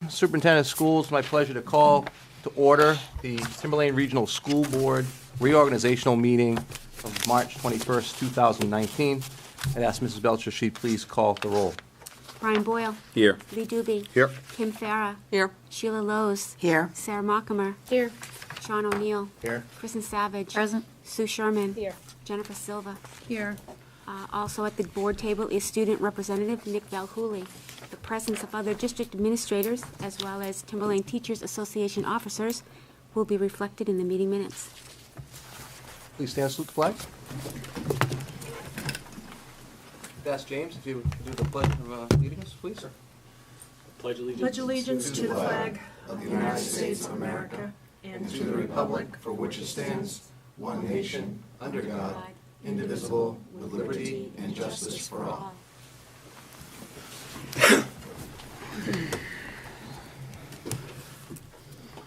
Superintendent of Schools, my pleasure to call to order the Timberlane Regional School Board reorganizational meeting of March 21st, 2019. I'd ask Mrs. Belcher if she'd please call the roll. Brian Boyle. Here. Lee Doobie. Here. Kim Farah. Here. Sheila Lowe's. Here. Sarah Mockamer. Here. Sean O'Neill. Here. Kristen Savage. Present. Sue Sherman. Here. Jennifer Silva. Here. Also at the board table is Student Representative Nick Valhooley. The presence of other district administrators, as well as Timberlane Teachers Association officers, will be reflected in the meeting minutes. Please stand and salute the flag. Ask James if you would do the pledge of leading us, please. Pledge allegiance to the flag of the United States of America and to the republic for which it stands, one nation, under God, indivisible, with liberty and justice for all.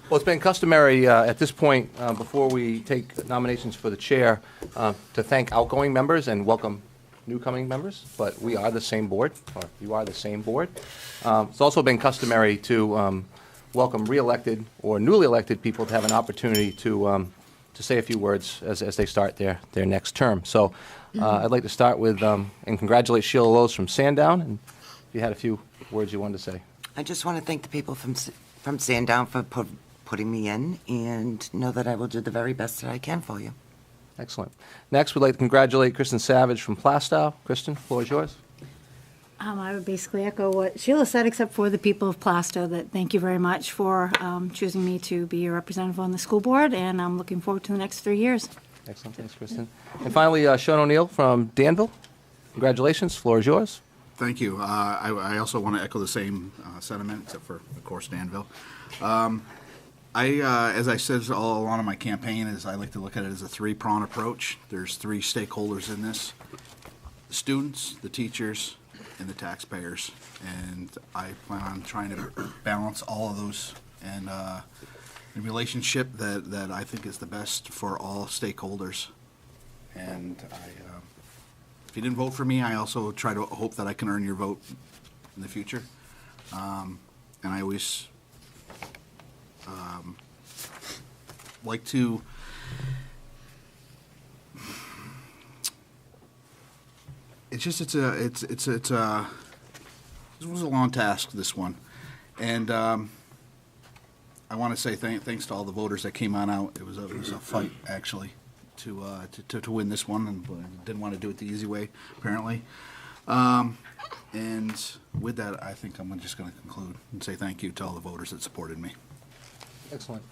Well, it's been customary at this point, before we take nominations for the chair, to thank outgoing members and welcome newcoming members, but we are the same board, or you are the same board. It's also been customary to welcome re-elected or newly elected people to have an opportunity to say a few words as they start their next term. So I'd like to start with and congratulate Sheila Lowe's from Sandown, and if you had a few words you wanted to say. I just want to thank the people from Sandown for putting me in, and know that I will do the very best that I can for you. Excellent. Next, we'd like to congratulate Kristen Savage from Plastow. Kristen, floor is yours. I would basically echo what Sheila said, except for the people of Plastow, that thank you very much for choosing me to be your representative on the school board, and I'm looking forward to the next 3 years. Excellent. Thanks, Kristen. And finally, Sean O'Neill from Danville. Congratulations. Floor is yours. Thank you. I also want to echo the same sentiment, except for, of course, Danville. As I said all along in my campaign, is I like to look at it as a three-prong approach. There's three stakeholders in this: the students, the teachers, and the taxpayers. And I plan on trying to balance all of those and a relationship that I think is the best for all stakeholders. And if you didn't vote for me, I also try to hope that I can earn your vote in the future. And I always like to this was a long task, this one, and I want to say thanks to all the voters that came on out. It was a fight, actually, to win this one, and didn't want to do it the easy way, apparently. And with that, I think I'm just going to conclude and say thank you to all the voters that supported me. Excellent.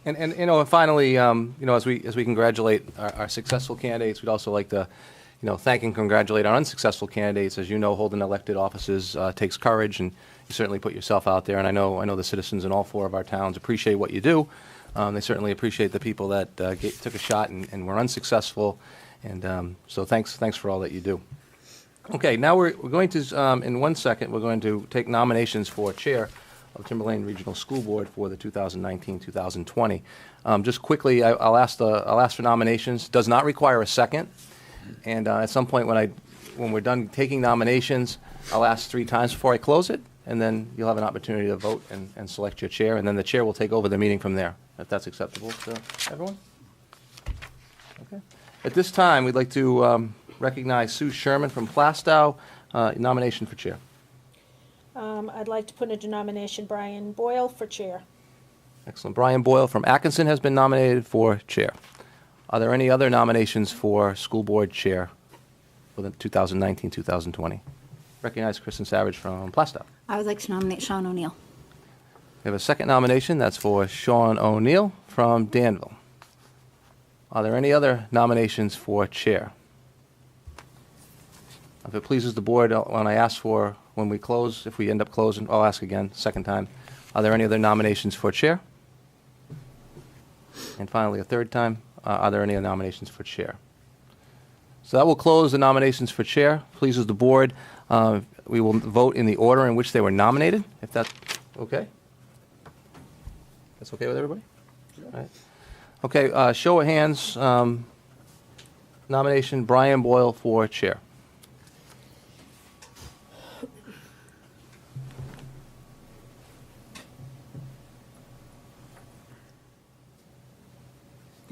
And finally, as we congratulate our successful candidates, we'd also like to, thank and congratulate our unsuccessful candidates. As you know, holding elected offices takes courage, and you certainly put yourself out there. And I know the citizens in all four of our towns appreciate what you do. They certainly appreciate the people that took a shot and were unsuccessful. And so thanks for all that you do. Okay, now we're going to, in 1 second, we're going to take nominations for chair of Timberlane Regional School Board for the 2019-2020. Just quickly, I'll ask for nominations. Does not require a second. And at some point when we're done taking nominations, I'll ask 3 times before I close it, and then you'll have an opportunity to vote and select your chair, and then the chair will take over the meeting from there, if that's acceptable to everyone. Okay. At this time, we'd like to recognize Sue Sherman from Plastow, nomination for chair. I'd like to put into nomination Brian Boyle for chair. Excellent. Brian Boyle from Atkinson has been nominated for chair. Are there any other nominations for school board chair for the 2019-2020? Recognize Kristen Savage from Plastow. I would like to nominate Sean O'Neill. We have a second nomination. That's for Sean O'Neill from Danville. Are there any other nominations for chair? If it pleases the board, when we close, if we end up closing, I'll ask again, second time. Are there any other nominations for chair? And finally, a third time, are there any nominations for chair? So that will close the nominations for chair. Pleases the board. We will vote in the order in which they were nominated, if that's okay. That's okay with everybody? All right. Okay, show of hands. Nomination Brian Boyle for chair.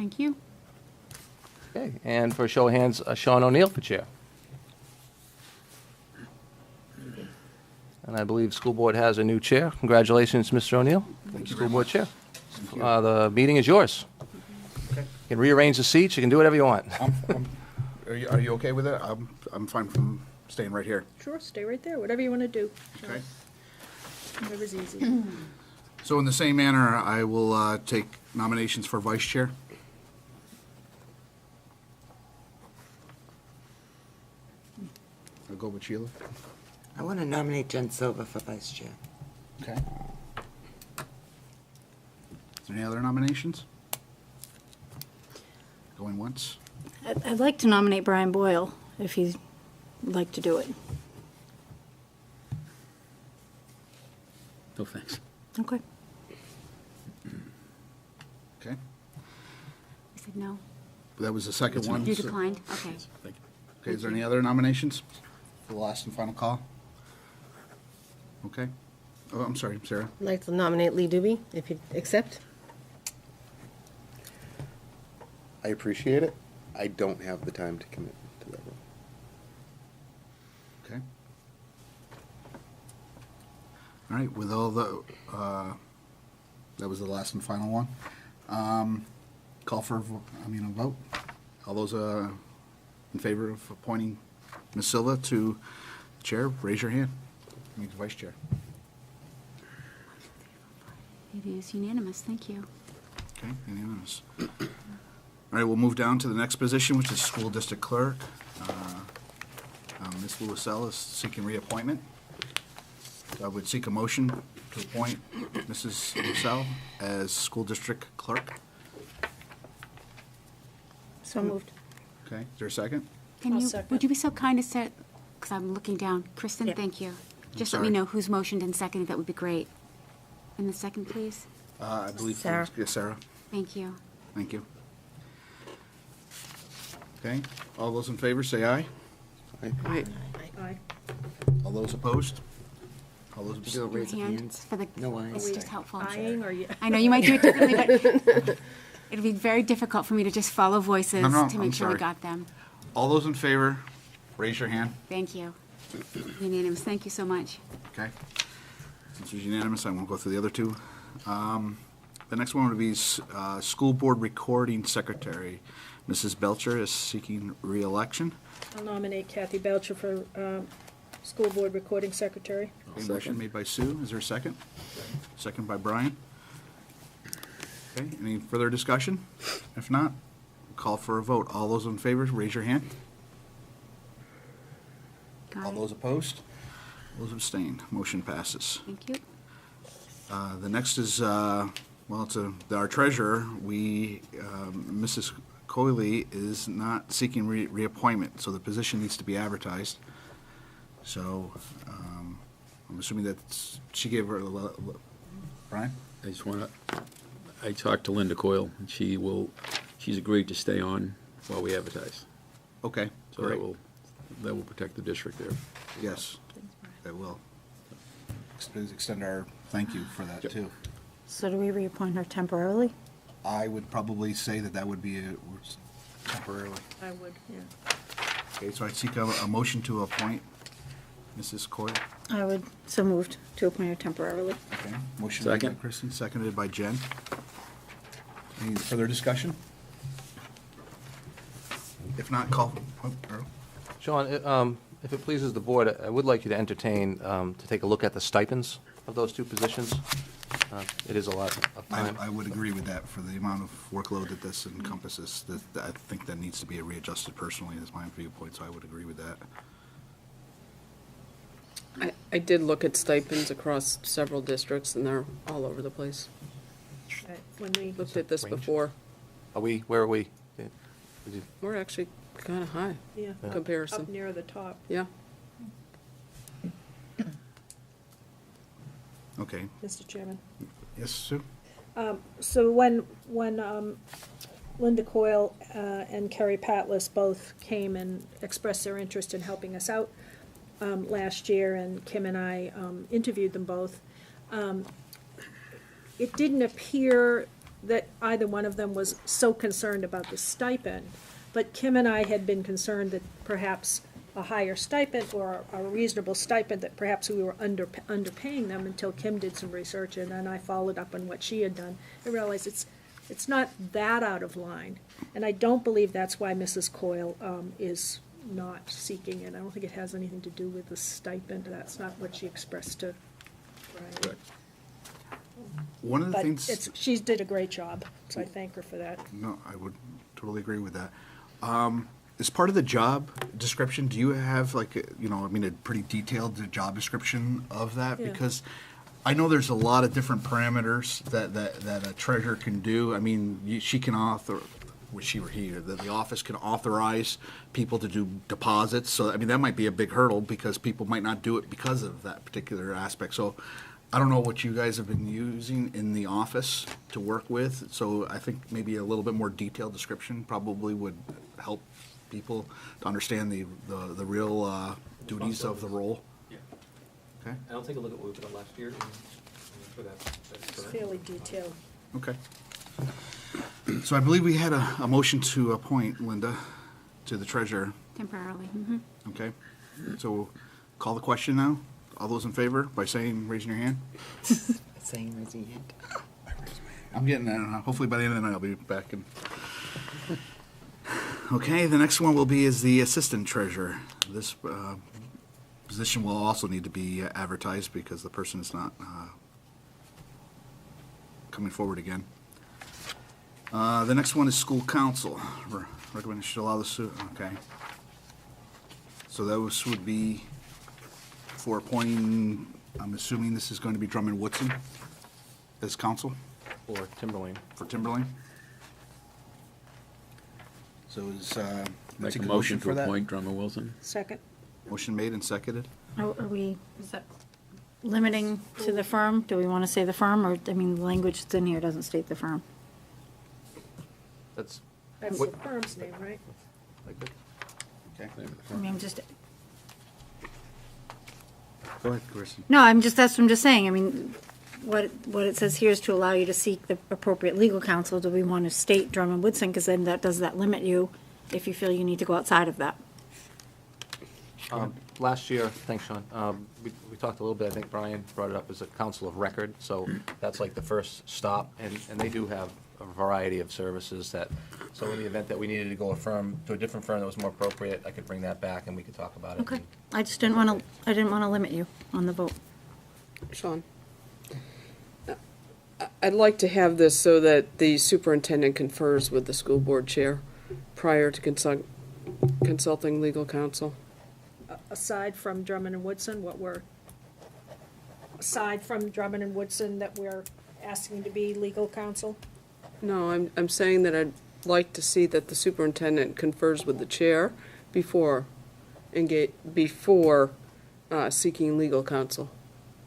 Thank you. Okay, and for a show of hands, Sean O'Neill for chair. And I believe school board has a new chair. Congratulations, Mr. O'Neill. Thank you School very board much. chair. Thank you. The meeting is yours. Okay. You can rearrange the seats, you can do whatever you want. Are you okay with it? I'm fine from staying right here. Sure, stay right there, whatever you want to do. Okay. Whatever's easy. So in the same manner, I will take nominations for vice chair. I'll go with Sheila. I want to nominate Jen Silva for vice chair. Okay. Is there any other nominations? Going once? I'd like to nominate Brian Boyle, if he'd like to do it. No, thanks. Okay. Okay. You said no. That was the second one. You so- declined? Okay. Thank you. Okay, is there any other nominations for the last and final call? Okay. Oh, I'm sorry, Sarah. I'd like to nominate Lee Doobie, if you accept. I appreciate it. I don't have the time to commit to that role. Okay. All right, with all the, that was the last and final one. Call for, a vote. All those in favor of appointing Ms. Silva to chair, raise your hand. Vice chair. It is unanimous. Thank you. Okay, unanimous. All right, we'll move down to the next position, which is school district clerk. Ms. Louiselle is seeking reappointment. So I would seek a motion to appoint Mrs. Louiselle as school district clerk. So moved. Okay, is there a second? Can I'll you, second. would you be so kind as to, because I'm looking down. Kristen, Yeah. thank you. Just let sorry. me know who's motioned and seconded. That would be great. And the second, please. I believe. Sarah. Yes, Sarah. Thank you. Thank you. Okay, all those in favor, say aye. Right. Aye. All those opposed? All those Do a abstained? Your raise of hand hands. for the, No it's eyes. just helpful. Eyeing, or you? I know you might do it differently, but it'll be very difficult for me to just follow voices No, no, to I'm make sure we sorry. got them. All those in favor, raise your hand. Thank you. Unanimous. Thank you so much. Okay. Since it's unanimous, I won't go through the other two. The next one would be School Board Recording Secretary. Mrs. Belcher is seeking re-election. I'll nominate Kathy Belcher for School Board Recording Secretary. Okay, motion made by Sue. Is there a second? Second by Brian. Okay, any further discussion? If not, call for a vote. All those in favor, raise your hand. Got All it. those opposed? Those abstained. Motion passes. Thank you. The next is, it's our treasurer. Mrs. Coyley is not seeking reappointment, so the position needs to be advertised. So, I'm assuming that she gave her, Brian? I just want to, I talked to Linda Coyle, and she's agreed to stay on while we advertise. Okay, So great. that will protect the district there. Yes, that will. Please extend our thank you for that, Yep. too. So do we reappoint her temporarily? I would probably say that would be temporarily. I would, yeah. Okay, so I seek a motion to appoint Mrs. Coyle. I would, so moved to appoint her temporarily. Okay, motion made by Second. Kristen, seconded by Jen. Any further discussion? If not, call, Earl. Sean, if it pleases the board, I would like you to entertain, to take a look at the stipends of those two positions. It is a lot of time. I would agree with that for the amount of workload that this encompasses. I think that needs to be readjusted personally, is my viewpoint, so I would agree with that. I did look at stipends across several districts, and they're all over the place. When we, Looked at this Range. before. Where are we? Did you- We're actually kind of high yeah, in up comparison. near the top. Yeah. Okay, Mr. Chairman. yes, Sue? So when Linda Coyle and Kerry Patlis both came and expressed their interest in helping us out last year, and Kim and I interviewed them both, it didn't appear that either one of them was so concerned about the stipend, but Kim and I had been concerned that perhaps a higher stipend or a reasonable stipend, that perhaps we were underpaying them, until Kim did some research, and then I followed up on what she had done and realized it's not that out of line. And I don't believe that's why Mrs. Coyle is not seeking it. I don't think it has anything to do with the stipend. That's not what she expressed to Brian. Right. One of the But things. she did a great job, so I thank her for that. No, I would totally agree with that. As part of the job description, do you have like, a pretty detailed job description of that? Yeah. Because I know there's a lot of different parameters that a treasurer can do. I mean, she can she or he, or the office can authorize people to do deposits. So, I mean, that might be a big hurdle because people might not do it because of that particular aspect. So I don't know what you guys have been using in the office to work with. So I think maybe a little bit more detailed description probably would help people to understand the real duties of the role. Yeah. Okay? And I'll take a look at what we've done last year and make sure that's It's correct. fairly detailed. Okay. So I believe we had a motion to appoint Linda to the treasurer. Temporarily. Okay? So call the question now. All those in favor by raising your hand? Saying raising your hand. I'm getting there. Hopefully by the end of the night I'll be back in. Okay, the next one will be is the assistant treasurer. This position will also need to be advertised because the person is not coming forward again. The next one is school council. Recommend should allow the suit. Okay. So those would be for appointing. I'm assuming this is going to be Drummond Woodson as council Or Timberlane. for Timberlane. So is Make take a motion to for that? appoint Drummer Wilson. Second. Motion made and seconded. Are we, is that limiting to the firm? Do we want to say the firm, or, I mean, the language that's in here doesn't state the firm? That's, That's What- the firm's name, right? like, good. Okay. I mean, I'm just, Go ahead, Kristen. no, I'm just saying, I mean, what it says here is to allow you to seek the appropriate legal counsel. Do we want to state Drummond Woodson, because then does that limit you if you feel you need to go outside of that? Last year, thanks, Sean, we talked a little bit, I think Brian brought it up as a council of record, so that's like the first stop, and they do have a variety of services that, so in the event that we needed to go to a different firm that was more appropriate, I could bring that back and we could talk about it. Okay, I just didn't want to limit you on the vote. Sean? I'd like to have this so that the superintendent confers with the school board chair prior to consulting legal counsel. Aside from Drummond and Woodson, aside from Drummond and Woodson that we're asking to be legal counsel? No, I'm saying that I'd like to see that the superintendent confers with the chair before seeking legal counsel,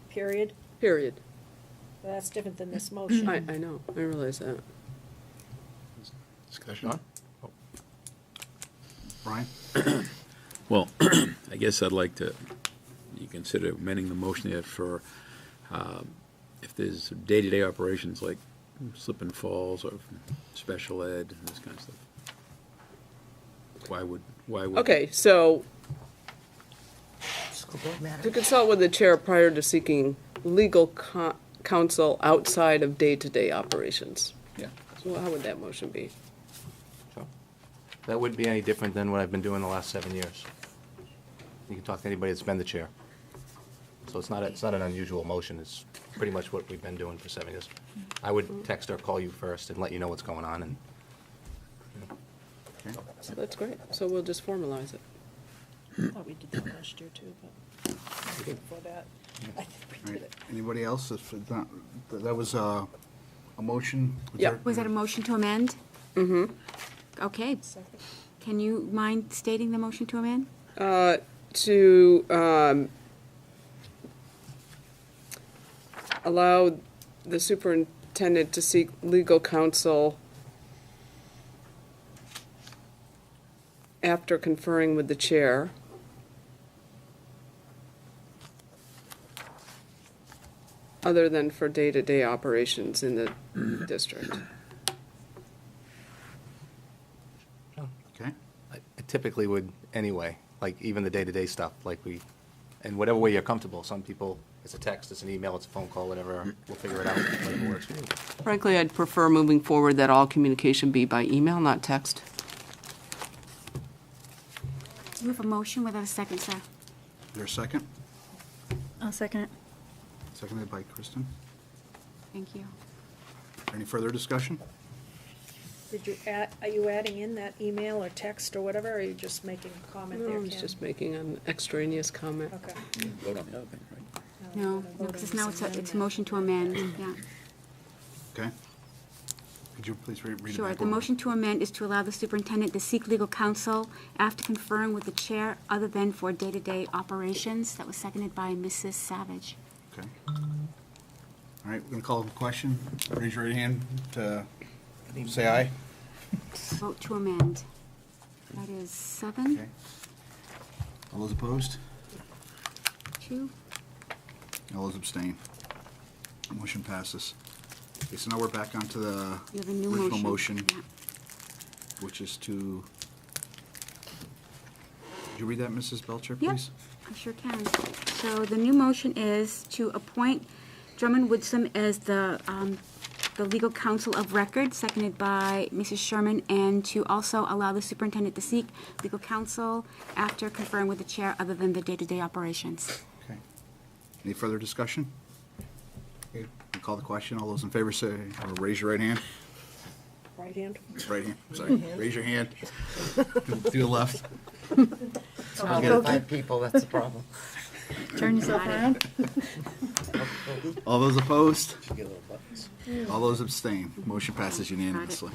Period. period. That's different than this motion. I know, I realize that. Discussion. Sean? Brian? Well, I guess I'd like to, you consider amending the motion there for, if there's day-to-day operations like slip and falls or special ed and this kind of stuff. Why would? Okay, so School board matter. to consult with the chair prior to seeking legal counsel outside of day-to-day operations. Yeah. So how would that motion be? So, that wouldn't be any different than what I've been doing the last 7 years. You can talk to anybody that's been the chair. So it's not an unusual motion, it's pretty much what we've been doing for 7 years. I would text or call you first and let you know what's going on, and, So that's great, so we'll just formalize it. I thought we did that last year too, but before that, I think we All did right. it. Anybody else? If not, that was a motion? Yeah. Was that a motion to amend? Mm-hmm. Okay. Second. Can you mind stating the motion to amend? To allow the superintendent to seek legal counsel after conferring with the chair. Other than for day-to-day operations in the district. typically would anyway, like even the day-to-day stuff, like in whatever way you're comfortable. Some people, it's a text, it's an email, it's a phone call, whatever, we'll figure it out, whatever works for you. Frankly, I'd prefer moving forward that all communication be by email, not text. You have a motion without a second, sir. Is there a second? I'll second it. Seconded by Kristen. Thank you. Any further discussion? Are you adding in that email or text or whatever, or are you just making a comment No, there, I was Ken? just making an extraneous comment. Okay. Vote on the other thing, right? No, because now it's a motion to amend, yeah. Okay. Could you please read it back? Sure, the over? motion to amend is to allow the superintendent to seek legal counsel after conferring with the chair other than for day-to-day operations. That was seconded by Mrs. Savage. Okay. All right, we're going to call the question. Raise your right hand to say aye. Vote to amend. That is 7, Okay. All those opposed? 2. All those abstain. Motion passes. Okay, so now we're back onto the You have a new original motion, Yeah. which is to, could you read that, Mrs. Belcher, Yep, please? I sure can. So the new motion is to appoint Drummond Woodsum as the legal counsel of record, seconded by Mrs. Sherman, and to also allow the superintendent to seek legal counsel after conferring with the chair other than the day-to-day operations. Okay. Any further discussion? Okay, we'll call the question. All those in favor say, or raise your right hand. Right hand? Right hand, sorry. Raise your hand. To the left. I'll get 5 people, that's the problem. Turn yourself around. All those opposed? Should get little buttons. All those abstain. Motion passes unanimously.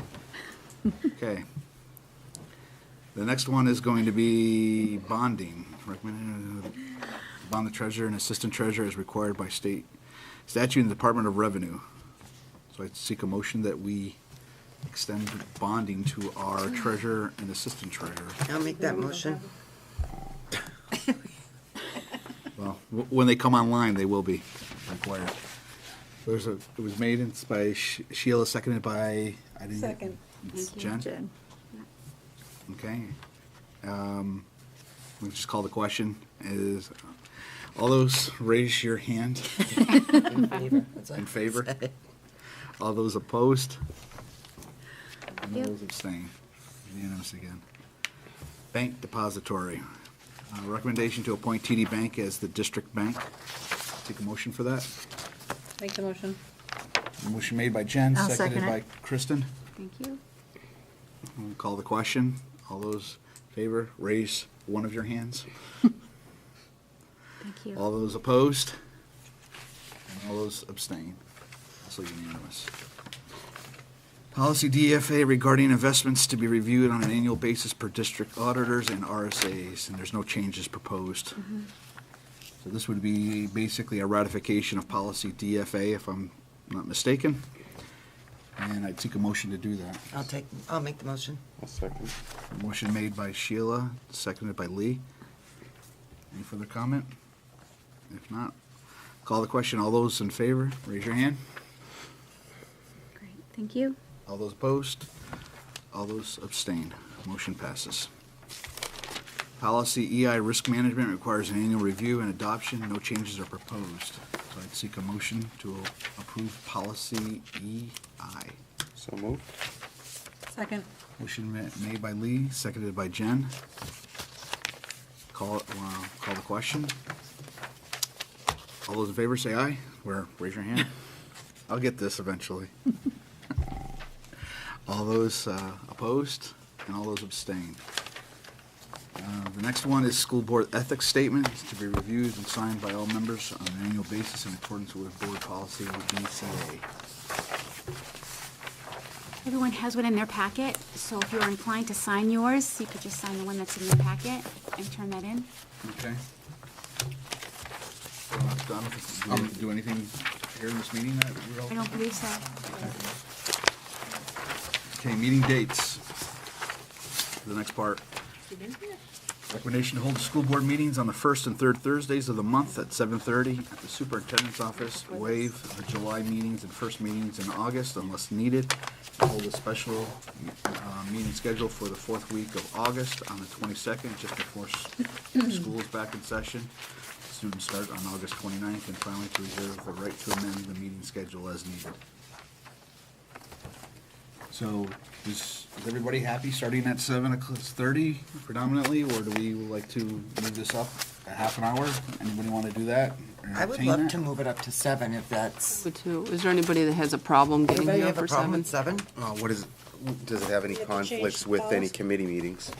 Okay. The next one is going to be bonding. Recommended bond the treasurer and assistant treasurer as required by state statute and Department of Revenue. So I seek a motion that we extend bonding to our treasurer and assistant treasurer. I'll make that motion. Well, when they come online, they will be required. It was made by Sheila, seconded by, I didn't. Second. It's Thank you. Jen? Jen. Okay. We'll just call the question. Is, all those raise your hand in favor? All those opposed? And all Yep. those abstain? Unanimous again. Bank depository. Recommendation to appoint TD Bank as the district bank. Take a motion for that. Make the motion. Motion made by Jen, I'll seconded second by it. Kristen. Thank you. We'll call the question. All those in favor, raise one of your hands. Thank you. All those opposed? And all those abstain. Also unanimous. Policy DFA regarding investments to be reviewed on an annual basis per district auditors and RSAs, and there's no changes proposed. So this would be basically a ratification of policy DFA, if I'm not mistaken. And I'd seek a motion to do that. I'll make the motion. A second. Motion made by Sheila, seconded by Lee. Any further comment? If not, call the question. All those in favor, raise your hand. Great, thank you. All those opposed? All those abstain. Motion passes. Policy EI Risk Management requires an annual review and adoption. No changes are proposed. So I'd seek a motion to approve policy EI. So moved. Second. Motion made by Lee, seconded by Jen. Call the question. All those in favor say aye. Raise your hand. I'll get this eventually. All those opposed and all those abstain. The next one is school board ethics statement to be reviewed and signed by all members on an annual basis in accordance with board policy BCA. Everyone has one in their packet, so if you're inclined to sign yours, you could just sign the one that's in your packet and turn that in. Okay. Done. Do we have to do anything here in this meeting that we're all? I don't believe so. Okay, meeting dates. The next part. Recommendation to hold the school board meetings on the first and third Thursdays of the month at 7:30 at the superintendent's office. Waive the July meetings and first meetings in August unless needed. Hold a special meeting schedule for the fourth week of August on the 22nd, just before school is back in session. Students start on August 29th, and finally to reserve the right to amend the meeting schedule as needed. So is everybody happy starting at 7:30 predominantly, or do we like to move this up a half an hour? Anybody want to do that? or I would entertain love that? to move it up to 7 if that's. Would too. Is there anybody that has a problem getting Anybody here have a for problem 7? with 7? What is, does it have any We have to change conflicts the with any policy. committee meetings?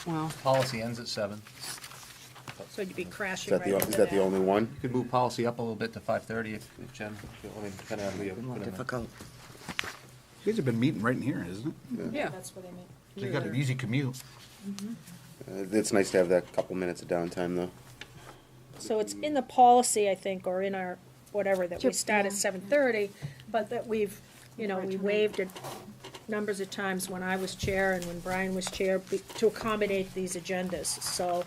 Well, Policy ends at 7. So you'd be Is crashing that right the, into is that the only one? You could move policy up a little bit to 5:30 if Jen, I mean, depending on who you More put in there. difficult. You guys have been meeting right in here, isn't it? yeah. That's what I meant. So you got an easy commute. It's nice to have that couple minutes of downtime, though. So it's in the policy, I think, or in our, whatever, that we Sure, start at yeah. 7:30, but that we've, we waived it numbers of times when I was chair and when Brian was chair to accommodate these agendas, so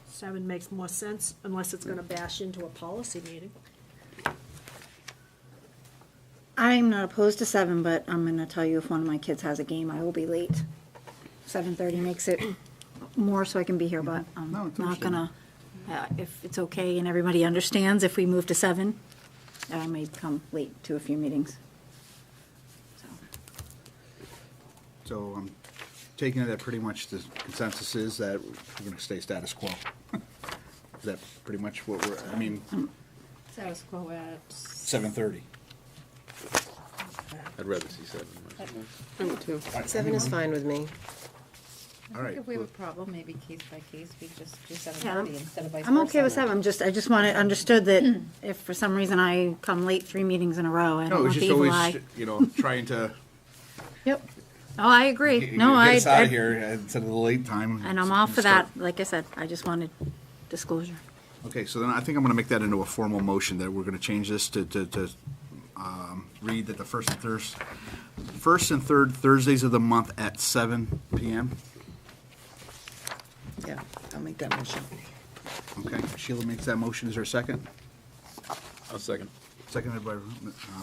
7 makes more sense unless it's gonna bash into a policy meeting. I'm not opposed to 7, but I'm gonna tell you if one of my kids has a game, I will be late. 7:30 makes it more so I can be here, but I'm No, it's not understandable. gonna, if it's okay and everybody understands, if we move to 7, I may come late to a few meetings. So, So I'm taking it that pretty much the consensus is that we're going to stay status quo. Is that pretty much what we're, I mean, Status quo at 7:30? I'd rather see 7. I would too. 7 is fine with me. All right. If we have a problem, maybe case by case, we just do Yeah, 7:30 instead of vice versa. I'm okay with 7, I just want it understood that if for some reason I come late 3 meetings in a row, I No, don't it's want the just evil always, eye. trying to Yep. Oh, I agree. get No, us out I, of here instead of the late time. and I'm all for that, like I said, I just wanted disclosure. Okay, so then I think I'm gonna make that into a formal motion, that we're gonna change this to read that the first and third Thursdays of the month at 7 PM. Yeah, I'll make that motion. Okay, Sheila makes that motion, is there a second? I'll second. Seconded by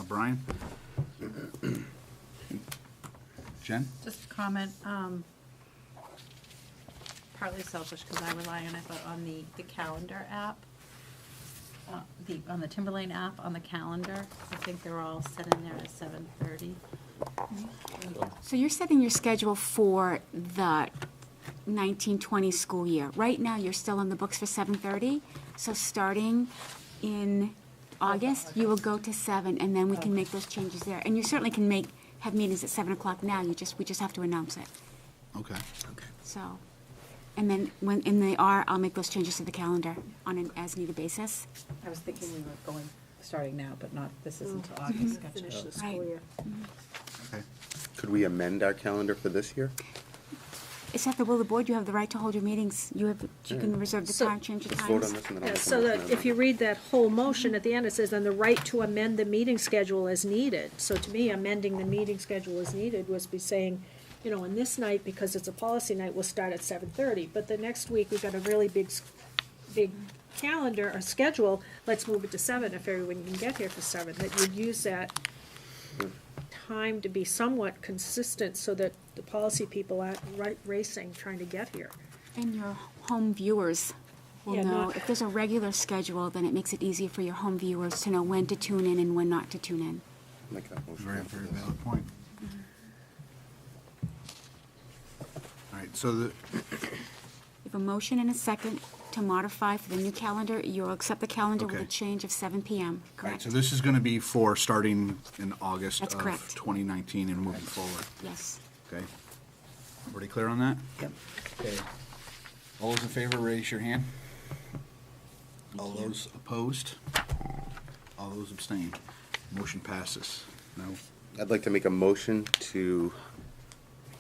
Brian. Jen? Just a comment, partly selfish because I rely on it, but on the calendar app, on the Timberlane app, on the calendar, I think they're all set in there at 7:30. So you're setting your schedule for the 1920 school year. Right now, you're still on the books for 7:30, so starting in August, you will go to 7, and then we can make those changes there. And you certainly can have meetings at 7 o'clock now, we just have to announce it. Okay. So, and then I'll make those changes to the calendar on an as-needed basis. I was thinking we were starting now, but not, this isn't until August. Gotcha. Finish the Right. school year. Okay. Could we amend our calendar for this year? It's at the will of the board, you have the right to hold your meetings. You can reserve the So- time, change the Let's times. vote on this and then I'll Yeah, make a so motion. that if you read that whole motion, at the end, it says, "on the right to amend the meeting schedule as needed." So to me, amending the meeting schedule as needed was be saying, on this night, because it's a policy night, we'll start at 7:30. But the next week, we've got a really big calendar or schedule, let's move it to 7 if everyone can get here for 7. That you'd use that time to be somewhat consistent so that the policy people aren't racing, trying to get here. And your home viewers will Yeah, know, not- if there's a regular schedule, then it makes it easier for your home viewers to know when to tune in and when not to tune in. Make that motion. Very, very valid point. All right, so You have a motion and a second to modify for the new calendar. You'll accept the calendar with a Okay. change of 7 PM, all right, correct? so this is gonna be for starting in August That's of correct. 2019 and moving forward, Yes. okay? Everybody clear on that? Yep. Okay. All those in favor, raise your hand. All those opposed? All those abstain. Motion passes. No. I'd like to make a motion to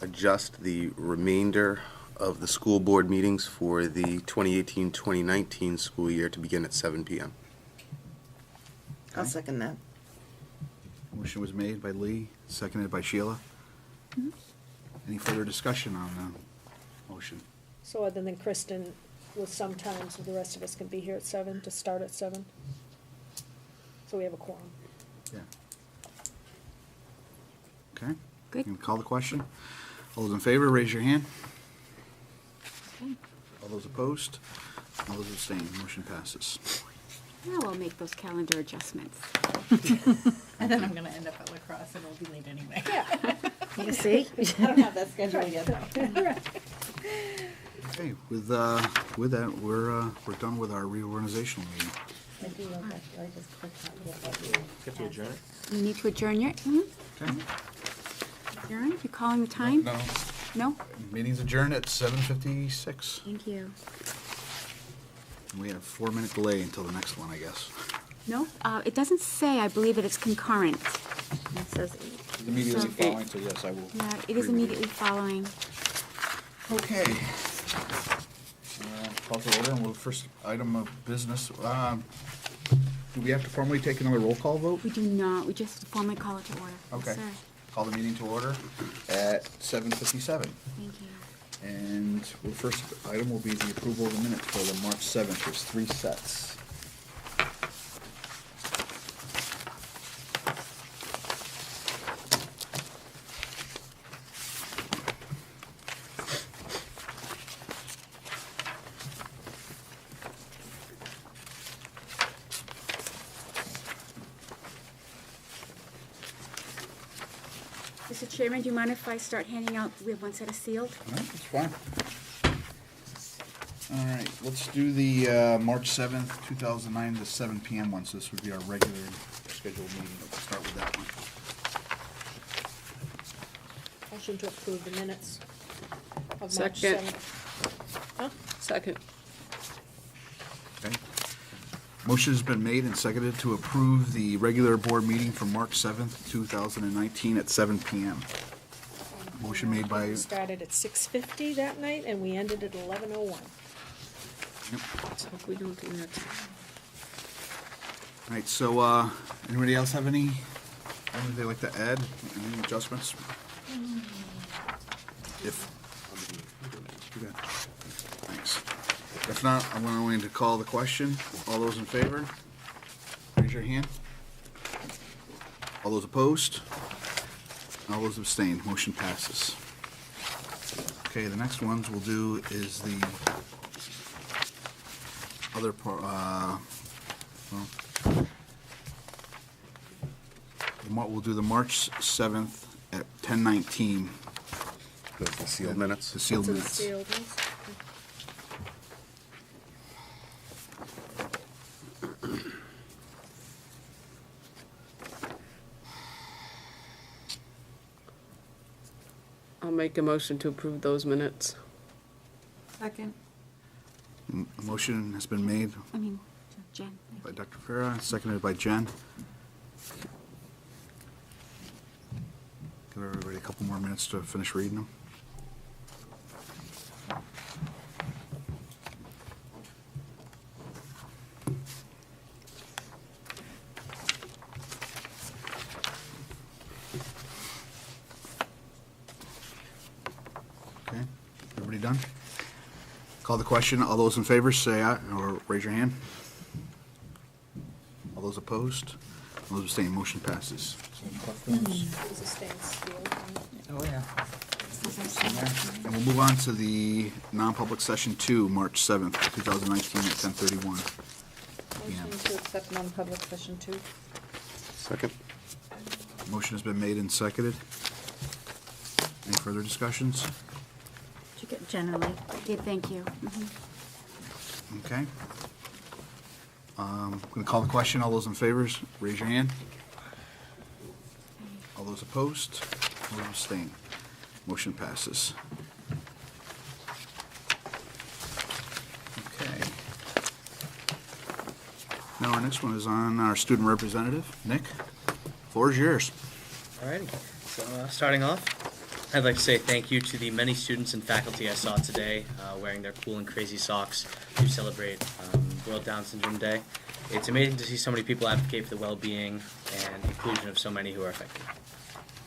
adjust the remainder of the school board meetings for the 2018-2019 school year to begin at 7 PM. I'll second that. Motion was made by Lee, seconded by Sheila. Any further discussion on motion. So other than Kristen, with sometimes the rest of us can be here at 7 to start at 7. So we have a quorum. Yeah. Okay. Good. You can call the question. All those in favor, raise your hand. Okay. All those opposed? All those abstained, motion passes. Now we'll make those calendar adjustments. And then I'm gonna end up at lacrosse and it'll be late anyway. You see? I don't have that schedule yet though. Okay, with that, we're done with our reorganizational meeting. I do love that. I just clicked on it. Get to adjourn it? You need to adjourn your, Okay? adjourn? You're calling the time? No, No? meeting's adjourned at 7:56. Thank you. We have 4-minute delay until the next one, I guess. No? It doesn't say, I believe that it's concurrent. It says Immediately So- following, so yes, I will. Yeah, it is immediately following. Okay. Call to order, and we'll, first item of business, do we have to formally take another roll call vote? We do not, we just formally call it to order. Yes, Okay. sir. Call the meeting to order at 7:57. Thank you. And the first item will be the approval of the minutes for the March 7th. There's 3 sets. Mr. Chairman, do you mind if I start handing out, we have one set of sealed? All right, that's fine. All right, let's do the March 7th, 2009 to 7 PM one. So this would be our regular scheduled meeting. Let's start with that one. Motion to approve the minutes of March Second. 7th. Huh? Second. Okay. Motion has been made and seconded to approve the regular board meeting for March 7th, 2019 at 7 PM. Motion made by, We started at 6:50 that night, and we ended at 11:01. Let's hope we don't do that. all right, so, anybody else have anything they'd like to add? Any adjustments? If, good. Thanks. If not, I'm going to call the question. All those in favor, raise your hand. All those opposed? All those abstained, motion passes. Okay, the next ones we'll do is the other part, we'll do the March 7th at 10:19, The sealed minutes. the sealed So the minutes. sealed ones. I'll make a motion to approve those minutes. Second. A motion has been made I mean, Jen. by Dr. Farah, seconded by Jen. Give everybody a couple more minutes to finish reading them. Okay, everybody done? Call the question. All those in favor, say aye, or raise your hand. All those opposed? All those abstained, motion passes. These are staying sealed. Oh, yeah. And we'll move on to the non-public session 2, March 7th, 2019 at 10:31. Motion to accept non-public session 2. Second. Motion has been made and seconded. Any further discussions? Did you get generally? I did, thank you. Mhm. Okay. I'm going to call the question. All those in favors, raise your hand. All those opposed? All those abstained? Motion passes. Okay. Now, our next one is on our student representative. Nick, floor is yours. Alrighty, so starting off, I'd like to say thank you to the many students and faculty I saw today wearing their cool and crazy socks to celebrate World Down Syndrome Day. It's amazing to see so many people advocate for the well-being and inclusion of so many who are affected.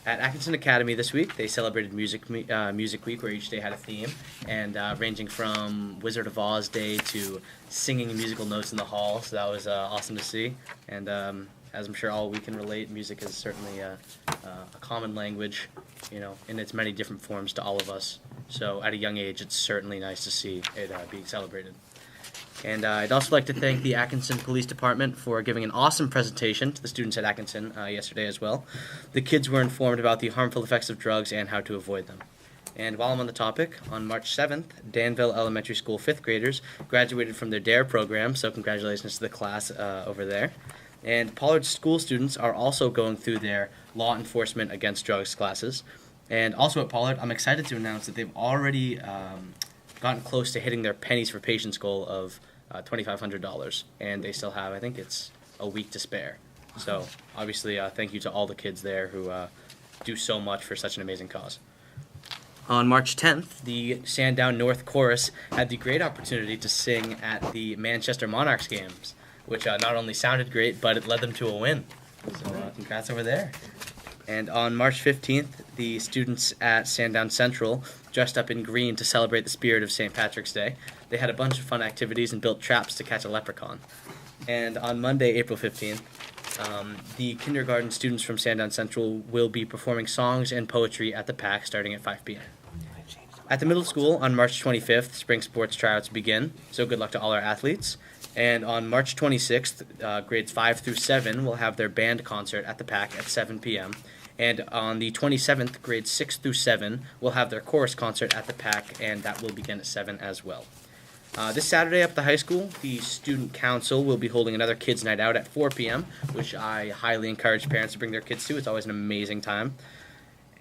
At Atkinson Academy this week, they celebrated Music Week, where each day had a theme, and ranging from Wizard of Oz Day to singing musical notes in the hall. So that was awesome to see. And as I'm sure all we can relate, music is certainly a common language, in its many different forms to all of us. So at a young age, it's certainly nice to see it being celebrated. And I'd also like to thank the Atkinson Police Department for giving an awesome presentation to the students at Atkinson yesterday as well. The kids were informed about the harmful effects of drugs and how to avoid them. And while I'm on the topic, on March 7th, Danville Elementary School 5th graders graduated from their DARE program, so congratulations to the class over there. And Pollard School students are also going through their Law Enforcement Against Drugs classes. And also at Pollard, I'm excited to announce that they've already gotten close to hitting their pennies for patients goal of $2,500, and they still have, I think it's a week to spare. So obviously, thank you to all the kids there who do so much for such an amazing cause. On March 10th, the Sandown North Chorus had the great opportunity to sing at the Manchester Monarchs games, which not only sounded great, but it led them to a win. So congrats over there. And on March 15th, the students at Sandown Central dressed up in green to celebrate the spirit of St. Patrick's Day. They had a bunch of fun activities and built traps to catch a leprechaun. And on Monday, April 15th, the kindergarten students from Sandown Central will be performing songs and poetry at the PAC starting at 5 p.m. At the middle school, on March 25th, spring sports tryouts begin, so good luck to all our athletes. And on March 26th, grades 5 through 7 will have their band concert at the PAC at 7 p.m. And on the 27th, grades 6 through 7 will have their chorus concert at the PAC, and that will begin at 7 as well. This Saturday up at the high school, the Student Council will be holding another Kids Night Out at 4 p.m., which I highly encourage parents to bring their kids to. It's always an amazing time.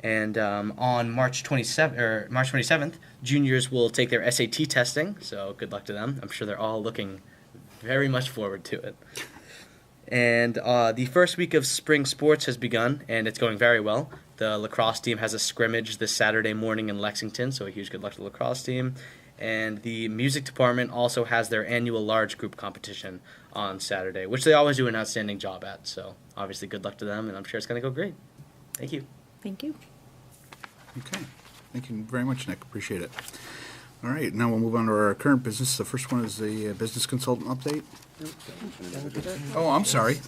And on March 27th, juniors will take their SAT testing, so good luck to them. I'm sure they're all looking very much forward to it. And the first week of spring sports has begun, and it's going very well. The lacrosse team has a scrimmage this Saturday morning in Lexington, so a huge good luck to the lacrosse team. And the music department also has their annual large group competition on Saturday, which they always do an outstanding job at. So obviously good luck to them, and I'm sure it's going to go great. Thank you. Thank you. Okay, thank you very much, Nick, appreciate it. All right, now we'll move on to our current business. The first one is the business consultant update. Oh, I'm sorry,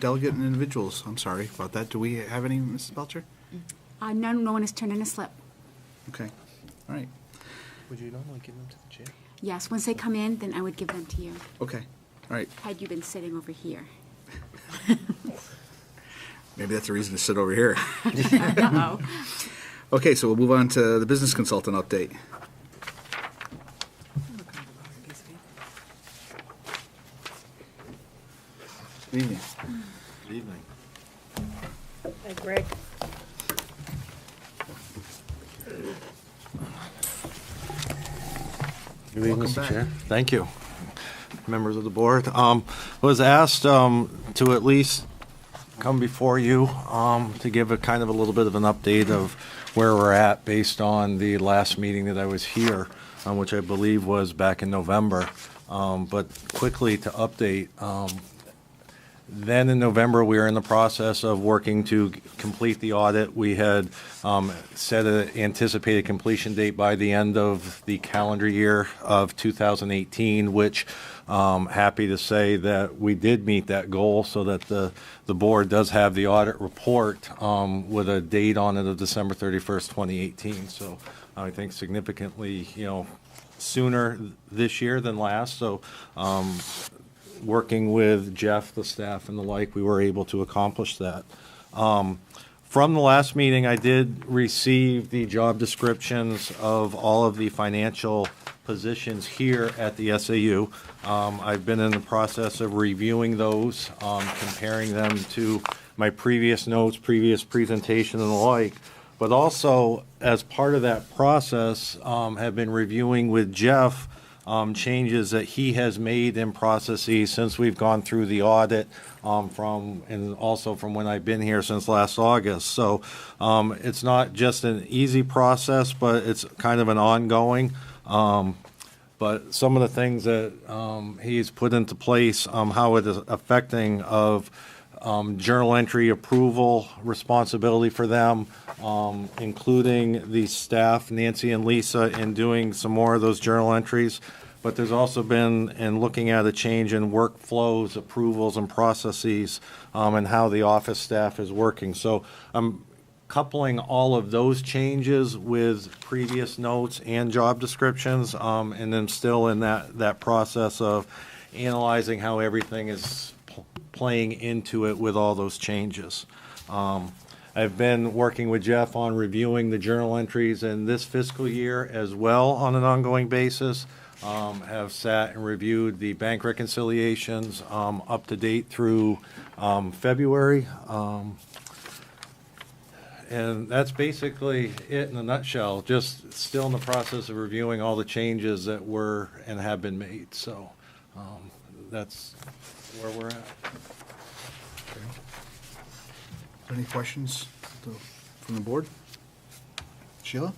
delegate and individuals, I'm sorry about that. Do we have any, Mrs. Belcher? No one has turned in a slip. Okay, all right, Would you normally give them to the chair? Yes, once they come in, then I would give them to you, okay, all right. had you been sitting over here. Maybe that's a reason to sit over here. Uh-oh. Okay, so we'll move on to the business consultant update. Good evening. Good evening. Hey, Greg. Good evening, Welcome Mr. back. Chair. Thank you. Members of the board. Was asked to at least come before you to give a kind of a little bit of an update of where we're at based on the last meeting that I was here, which I believe was back in November. But quickly to update, then in November, we were in the process of working to complete the audit. We had set an anticipated completion date by the end of the calendar year of 2018, which happy to say that we did meet that goal, so that the board does have the audit report with a date on it of December 31st, 2018. So I think significantly, sooner this year than last. So working with Jeff, the staff, and the like, we were able to accomplish that. From the last meeting, I did receive the job descriptions of all of the financial positions here at the SAU. I've been in the process of reviewing those, comparing them to my previous notes, previous presentation, and the like. But also, as part of that process, have been reviewing with Jeff changes that he has made in processes since we've gone through the audit, and also from when I've been here since last August. So it's not just an easy process, but it's kind of an ongoing. But some of the things that he's put into place, how it is affecting of journal entry approval responsibility for them, including the staff, Nancy and Lisa, in doing some more of those journal entries. But there's also been, in looking at a change in workflows, approvals, and processes, and how the office staff is working. So I'm coupling all of those changes with previous notes and job descriptions, and then still in that process of analyzing how everything is playing into it with all those changes. I've been working with Jeff on reviewing the journal entries in this fiscal year as well on an ongoing basis. Have sat and reviewed the bank reconciliations up to date through February. And that's basically it in a nutshell, just still in the process of reviewing all the changes that were and have been made. So that's where we're at. Any questions from the board? Sheila?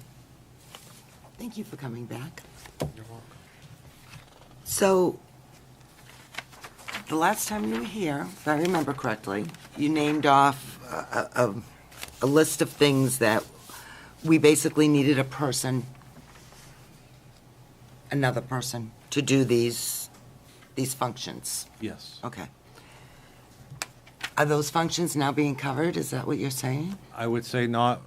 Thank you for coming back. You're welcome. So, the last time you were here, if I remember correctly, you named off a list of things that we basically needed another person to do these functions. Yes. Okay. Are those functions now being covered? Is that what you're saying? I would say not.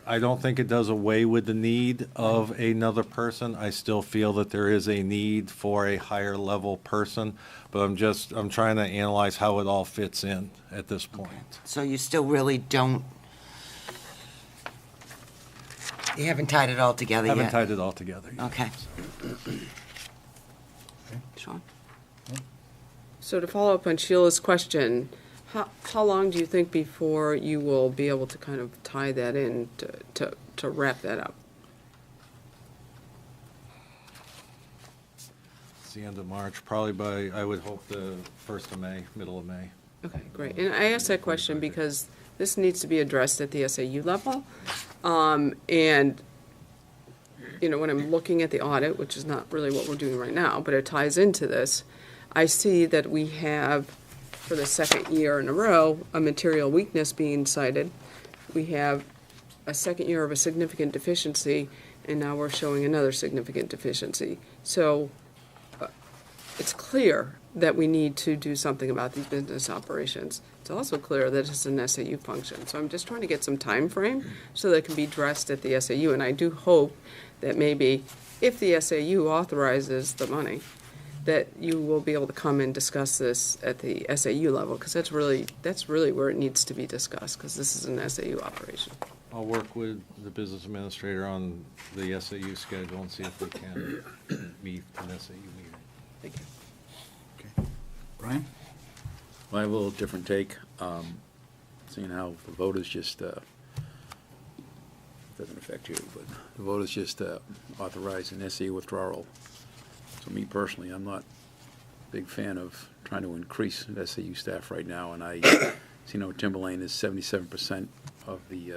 I don't think it does away with the need of another person. I still feel that there is a need for a higher level person, but I'm trying to analyze how it all fits in at this point. So you still really don't, you haven't tied it all together yet? Haven't tied it all together yet. Okay. Sean? So to follow up on Sheila's question, how long do you think before you will be able to kind of tie that in to wrap that up? It's the end of March, probably by, I would hope, the 1st of May, middle of May. Okay, great. And I asked that question because this needs to be addressed at the SAU level. And, you know, when I'm looking at the audit, which is not really what we're doing right now, but it ties into this, I see that we have, for the second year in a row, a material weakness being cited. We have a second year of a significant deficiency, and now we're showing another significant deficiency. So it's clear that we need to do something about these business operations. It's also clear that it's an SAU function. So I'm just trying to get some time frame so that it can be addressed at the SAU. And I do hope that maybe if the SAU authorizes the money, that you will be able to come and discuss this at the SAU level, because that's really where it needs to be discussed, because this is an SAU operation. I'll work with the business administrator on the SAU schedule and see if we can meet an SAU meeting. Thank you. Okay. Brian? I have a little different take, seeing how the voters just, doesn't affect you, but the voters just authorized an SAU withdrawal. So me personally, I'm not a big fan of trying to increase SAU staff right now, and I see Timberlane is 77% of the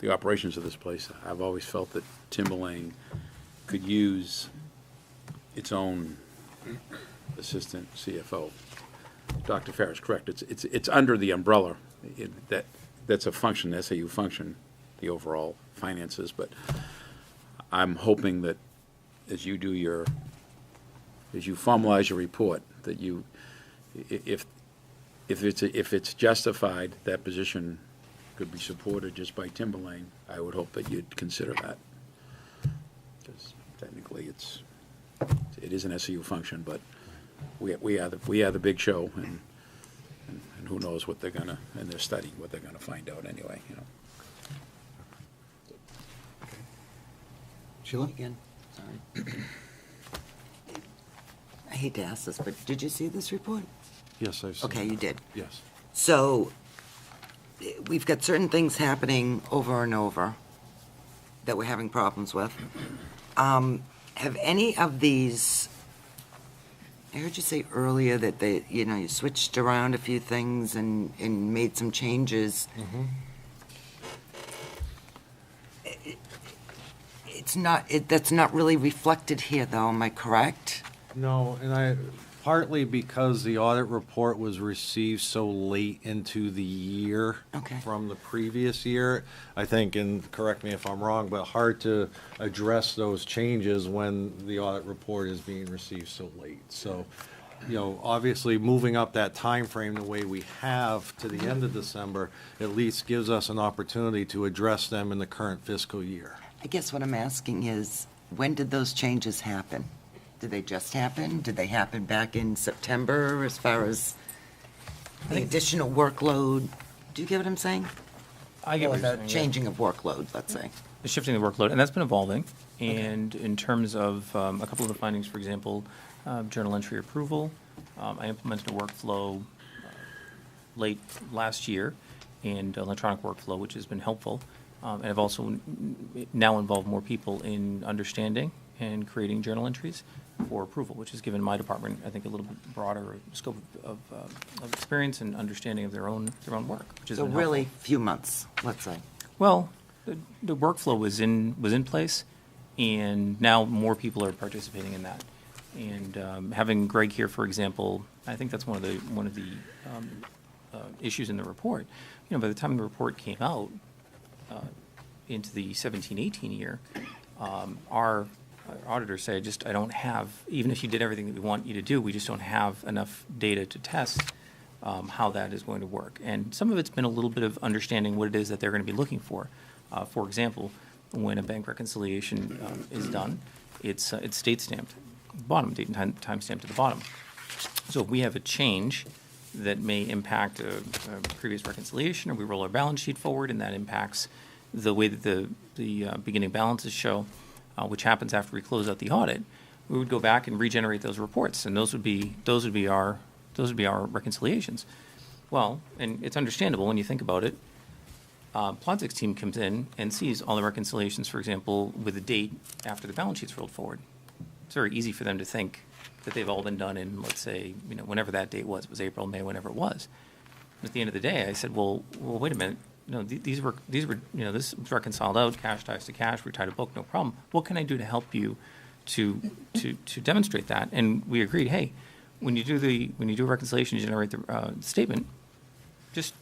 operations of this place. I've always felt that Timberlane could use its own assistant CFO. Dr. Farr is correct. It's under the umbrella. That's a function, SAU function, the overall finances. But I'm hoping that as you formalize your report, that if it's justified, that position could be supported just by Timberlane. I would hope that you'd consider that, because technically it is an SAU function, but we are the big show, and who knows what they're gonna, and they're studying what they're gonna find out anyway. Sheila? Again, sorry. I hate to ask this, but did you see this report? Yes, I've seen Okay, it. you did. Yes. So, we've got certain things happening over and over that we're having problems with. Have any of these, I heard you say earlier that you switched around a few things and made some changes. Mm-hmm. That's not really reflected here, though, am I correct? No, and partly because the audit report was received so late into the year Okay. from the previous year. I think, and correct me if I'm wrong, but hard to address those changes when the audit report is being received so late. So, obviously, moving up that time frame the way we have to the end of December at least gives us an opportunity to address them in the current fiscal year. I guess what I'm asking is, when did those changes happen? Did they just happen? Did they happen back in September as far as the additional workload? Do you get what I'm saying? I get Or what you're the saying, yeah. changing of workload, let's say. The shifting of the workload, and that's been evolving. And in terms of a couple of the findings, for example, journal entry approval, I implemented a workflow late last year, and electronic workflow, which has been helpful. And I've also now involved more people in understanding and creating journal entries for approval, which has given my department, I think, a little bit broader scope of experience and understanding of their own work, which has So been really, helpful. few months, let's say. Well, the workflow was in place, and now more people are participating in that. And having Greg here, for example, I think that's one of the issues in the report. By the time the report came out into the 17-18 year, our auditors say, I don't have, even if you did everything that we want you to do, we just don't have enough data to test how that is going to work. And some of it's been a little bit of understanding what it is that they're going to be looking for. For example, when a bank reconciliation is done, it's state stamped, bottom, date and time stamped at the bottom. So if we have a change that may impact a previous reconciliation, or we roll our balance sheet forward and that impacts the way that the beginning balances show, which happens after we close out the audit, we would go back and regenerate those reports, and those would be our reconciliations. Well, and it's understandable when you think about it. Plonzik's team comes in and sees all the reconciliations, for example, with a date after the balance sheet's rolled forward. It's very easy for them to think that they've all been done in, let's say, whenever that date was April, May, whenever it was. At the end of the day, I said, well, wait a minute. These were, this was reconciled out, cash ties to cash, we tied a book, no problem. What can I do to help you to demonstrate that? And we agreed, hey, when you do a reconciliation, you generate the statement, just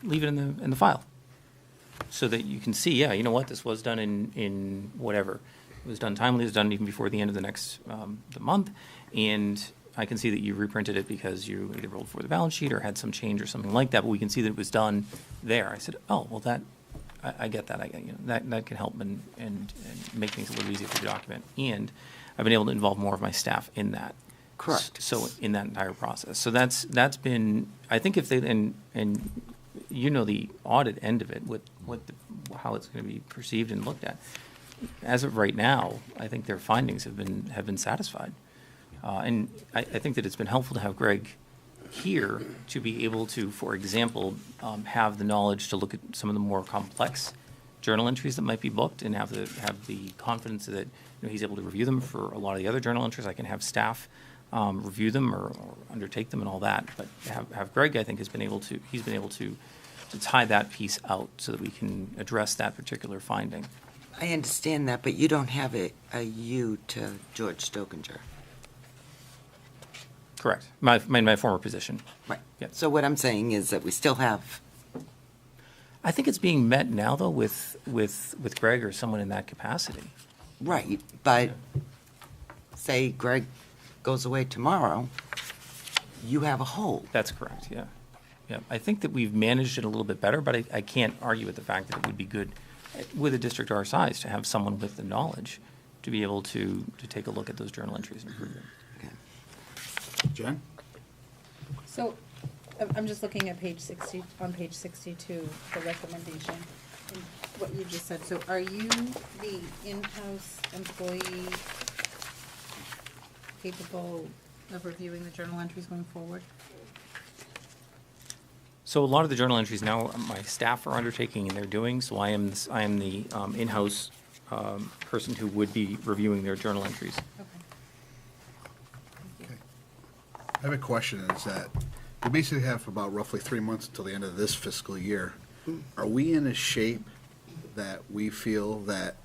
leave it in the file, so that you can see, yeah, you know what, this was done in whatever. It was done timely, it was done even before the end of the next the month, and I can see that you reprinted it because you either rolled for the balance sheet or had some change or something like that, but we can see that it was done there. I said, oh, well, I get that. That can help and make things a little easier for the document. And I've been able to involve more of my staff in that. Correct. So in that entire process. So that's been, I think if they, and the audit end of it, how it's going to be perceived and looked at. As of right now, I think their findings have been satisfied. And I think that it's been helpful to have Greg here to be able to, for example, have the knowledge to look at some of the more complex journal entries that might be booked, and have the confidence that he's able to review them. For a lot of the other journal entries, I can have staff review them or undertake them and all that. But have Greg, I think, he's been able to tie that piece out so that we can address that particular finding. I understand that, but you don't have a you to George Stokinger. Correct. My former position. Right. Yeah. So what I'm saying is that we still have, I think it's being met now, though, with Greg or someone in that capacity. right, but say Greg goes away tomorrow, you have a hole. That's correct, yeah. Yeah, I think that we've managed it a little bit better, but I can't argue with the fact that it would be good with a district our size to have someone with the knowledge to be able to take a look at those journal entries and improve them. Jen? So, I'm just looking at page 60, on page 62, the recommendation, and what you just said. So are you the in-house employee capable of reviewing the journal entries going forward? So a lot of the journal entries now, my staff are undertaking and they're doing, so I am the in-house person who would be reviewing their journal entries. Okay. I have a question, is that we basically have about roughly 3 months until the end of this fiscal year. Are we in a shape that we feel that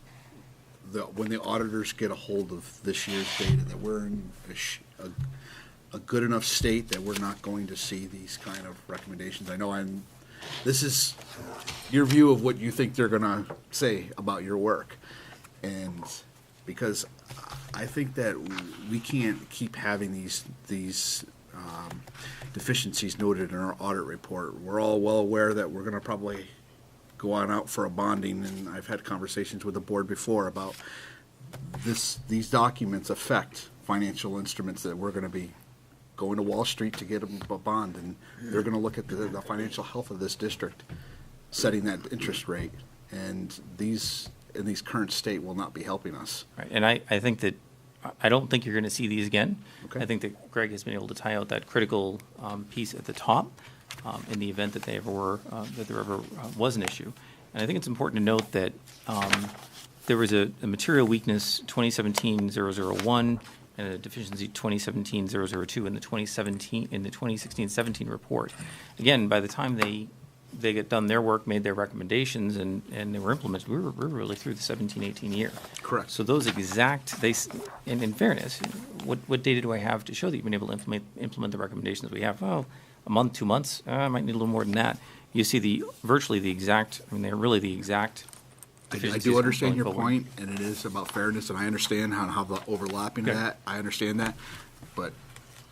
when the auditors get a hold of this year's data, that we're in a a good enough state that we're not going to see these kind of recommendations? I know this is your view of what you think they're gonna say about your work. And because I think that we can't keep having these deficiencies noted in our audit report. We're all well aware that we're gonna probably go on out for a bonding, and I've had conversations with the board before about these documents affect financial instruments that we're gonna be going to Wall Street to get a bond, and they're gonna look at the financial health of this district, setting that interest rate, and these, in these current state, will not be helping us. Right, and I think that, I don't think you're going to see these again. Okay. I think that Greg has been able to tie out that critical piece at the top in the event that they ever were, that there ever was an issue. And I think it's important to note that there was a material weakness 2017-001 and a deficiency 2017-002 in the 2016-17 report. Again, by the time they get done their work, made their recommendations, and they were implemented, we were really through the 17-18 year. Correct. So those exact, and in fairness, what data do I have to show that you've been able to implement the recommendations we have? Oh, a month, 2 months? I might need a little more than that. You see virtually the exact, I mean, they're really the exact I deficiencies do understand going your forward. point, and it is about fairness, and I understand how the overlapping of Okay. that, I understand that, but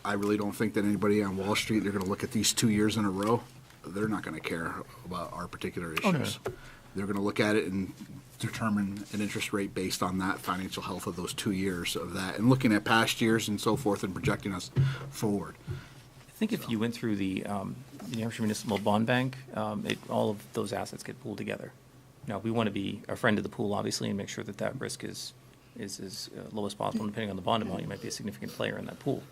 I really don't think that anybody on Wall Street, they're gonna look at these 2 years in a row, they're not gonna care about our particular Oh, no. issues. They're gonna look at it and determine an interest rate based on that financial health of those 2 years of that, and looking at past years and so forth and projecting us forward. I think if you went through the New Hampshire Municipal Bond Bank, all of those assets get pooled together. Now, we want to be a friend of the pool, obviously, and make sure that that risk is as low as possible. And depending on the bond amount, you might be a significant player in that pool.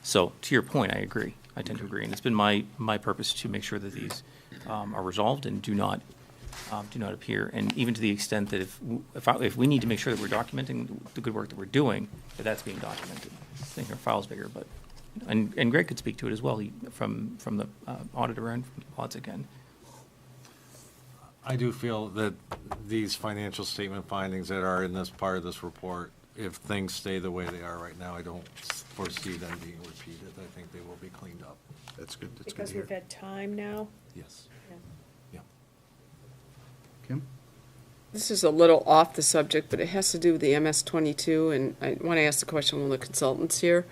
So, to your point, I agree. I tend to agree, and it's been my purpose to make sure that these are resolved and do not appear. And even to the extent that if we need to make sure that we're documenting the good work that we're doing, that's being documented. I think our file's bigger, but and Greg could speak to it as well from the auditor end, from the Quadsic end. I do feel that these financial statement findings that are in this part of this report, if things stay the way they are right now, I don't foresee them being repeated. I think they will be cleaned up. That's good, that's good to Because hear. we've had time now. Yes. Yeah. Kim? This is a little off the subject, but it has to do with the MS-22, and I want to ask the question of one of the consultants here.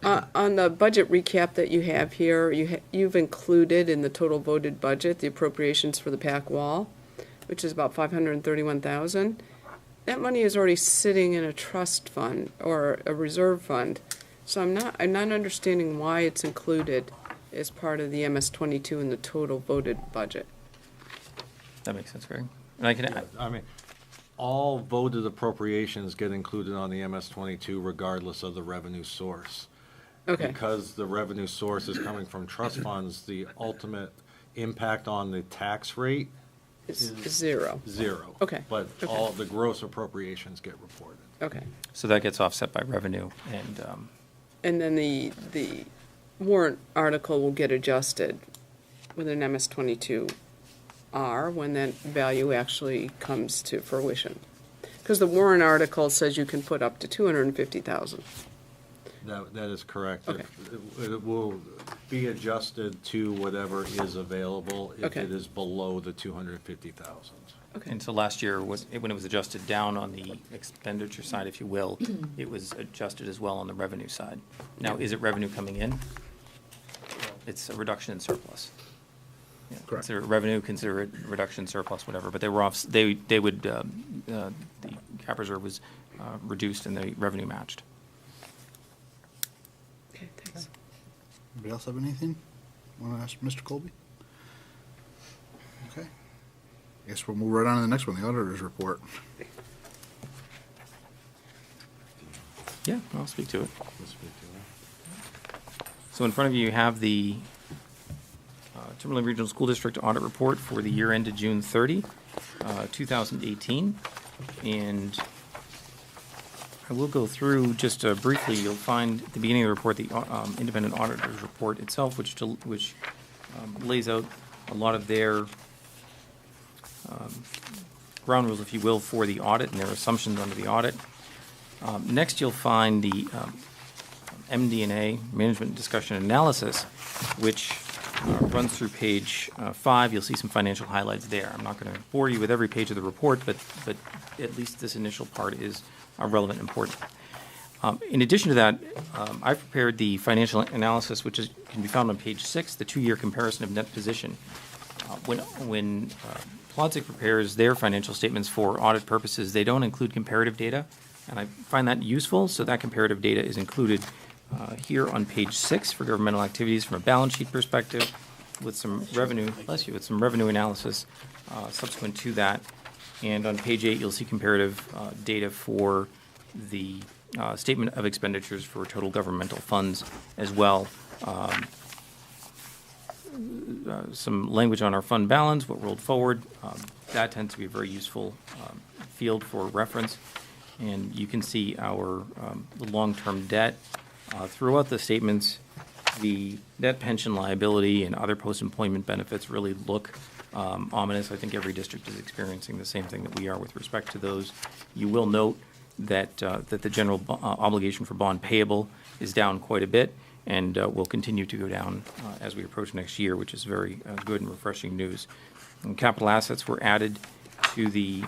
On the budget recap that you have here, you've included in the total voted budget the appropriations for the PAC wall, which is about $531,000. That money is already sitting in a trust fund or a reserve fund, so I'm not understanding why it's included as part of the MS-22 in the total voted budget. That makes sense, Greg. And I can. I mean, all voted appropriations get included on the MS-22 regardless of the revenue source. Okay. Because the revenue source is coming from trust funds, the ultimate impact on the tax rate It's zero. zero. Okay. But Okay. all the gross appropriations get reported. Okay. So that gets offset by revenue, And then the warrant article will get adjusted with an MS-22R when that value actually comes to fruition. Because the warrant article says you can put up to $250,000. That is correct. Okay. It will be adjusted to whatever is available if Okay. it is below the 250,000. Okay. and so last year, when it was adjusted down on the expenditure side, if you will, it was adjusted as well on the revenue side. Now, is it revenue coming in? It's a reduction in surplus. Yeah, Correct. Consider it revenue, consider it reduction in surplus, whatever, but they were off, they would, the cap reserve was reduced and the revenue matched. Okay, thanks. Anybody else have anything? Want to ask Mr. Colby? Okay. I guess we'll move right on to the next one, the auditor's report. Yeah, I'll speak to it. So in front of you, you have the Timberland Regional School District Audit Report for the year ended June 30, 2018. And I will go through just briefly. You'll find at the beginning of the report the Independent Auditor's Report itself, which lays out a lot of their ground rules, if you will, for the audit and their assumptions under the audit. Next, you'll find the MD&A, Management Discussion and Analysis, which runs through page 5. You'll see some financial highlights there. I'm not going to bore you with every page of the report, but at least this initial part is relevant and important. In addition to that, I've prepared the financial analysis, which can be found on page 6, the 2-year comparison of net position. When Plodzik prepares their financial statements for audit purposes, they don't include comparative data, and I find that useful, so that comparative data is included here on page 6 for governmental activities from a balance sheet perspective with some revenue, with some revenue analysis subsequent to that. And on page 8, you'll see comparative data for the statement of expenditures for total governmental funds as well. Some language on our fund balance, what rolled forward. That tends to be a very useful field for reference. And you can see our long-term debt. Throughout the statements, the net pension liability and other post-employment benefits really look ominous. I think every district is experiencing the same thing that we are with respect to those. You will note that the general obligation for bond payable is down quite a bit, and will continue to go down as we approach next year, which is very good and refreshing news. And capital assets were added to the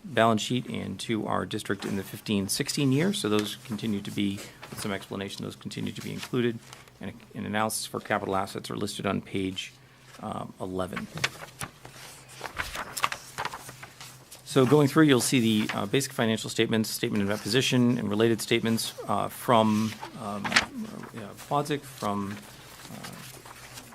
balance sheet and to our district in the 15-16 year, so those continue to be, with some explanation, those continue to be included. And an analysis for capital assets are listed on page 11. So going through, you'll see the basic financial statements, statement of net position, and related statements from Plodzik, from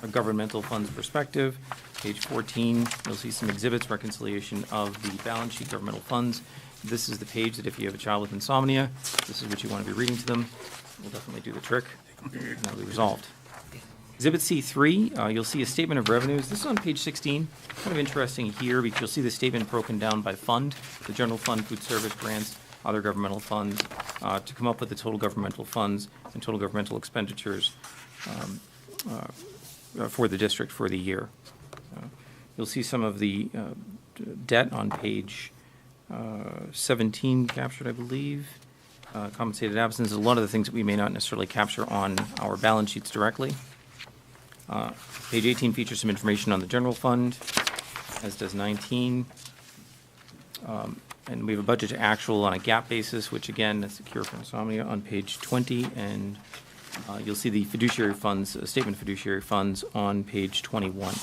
a governmental funds perspective. Page 14, you'll see some exhibits, reconciliation of the balance sheet governmental funds. This is the page that if you have a child with insomnia, this is what you want to be reading to them. We'll definitely do the trick, and that'll be resolved. Exhibit C3, you'll see a statement of revenues. This is on page 16. Kind of interesting here because you'll see the statement broken down by fund, the general fund, food service grants, other governmental funds, to come up with the total governmental funds and total governmental expenditures for the district for the year. You'll see some of the debt on page 17 captured, I believe. Compensated absences, a lot of the things that we may not necessarily capture on our balance sheets directly. Page 18 features some information on the general fund, as does 19. And we have a budget to actual on a GAAP basis, which again, that's the cure for insomnia on page 20. And you'll see the fiduciary funds, statement of fiduciary funds on page 21.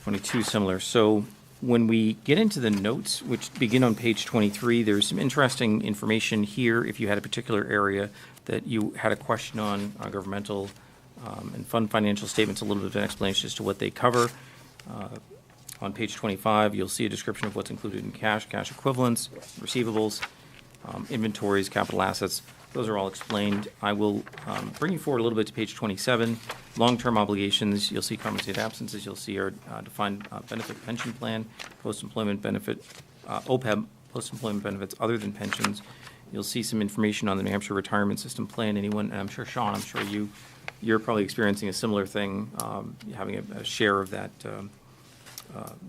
22 similar. So when we get into the notes, which begin on page 23, there's some interesting information here. If you had a particular area that you had a question on governmental and fund financial statements, a little bit of an explanation as to what they cover. On page 25, you'll see a description of what's included in cash, cash equivalents, receivables, inventories, capital assets. Those are all explained. I will bring you forward a little bit to page 27. Long-term obligations, you'll see compensated absences. You'll see our defined benefit pension plan, post-employment benefit, OPEB, post-employment benefits other than pensions. You'll see some information on the New Hampshire retirement system plan. Anyone, and I'm sure, Sean, I'm sure you're probably experiencing a similar thing, having a share of that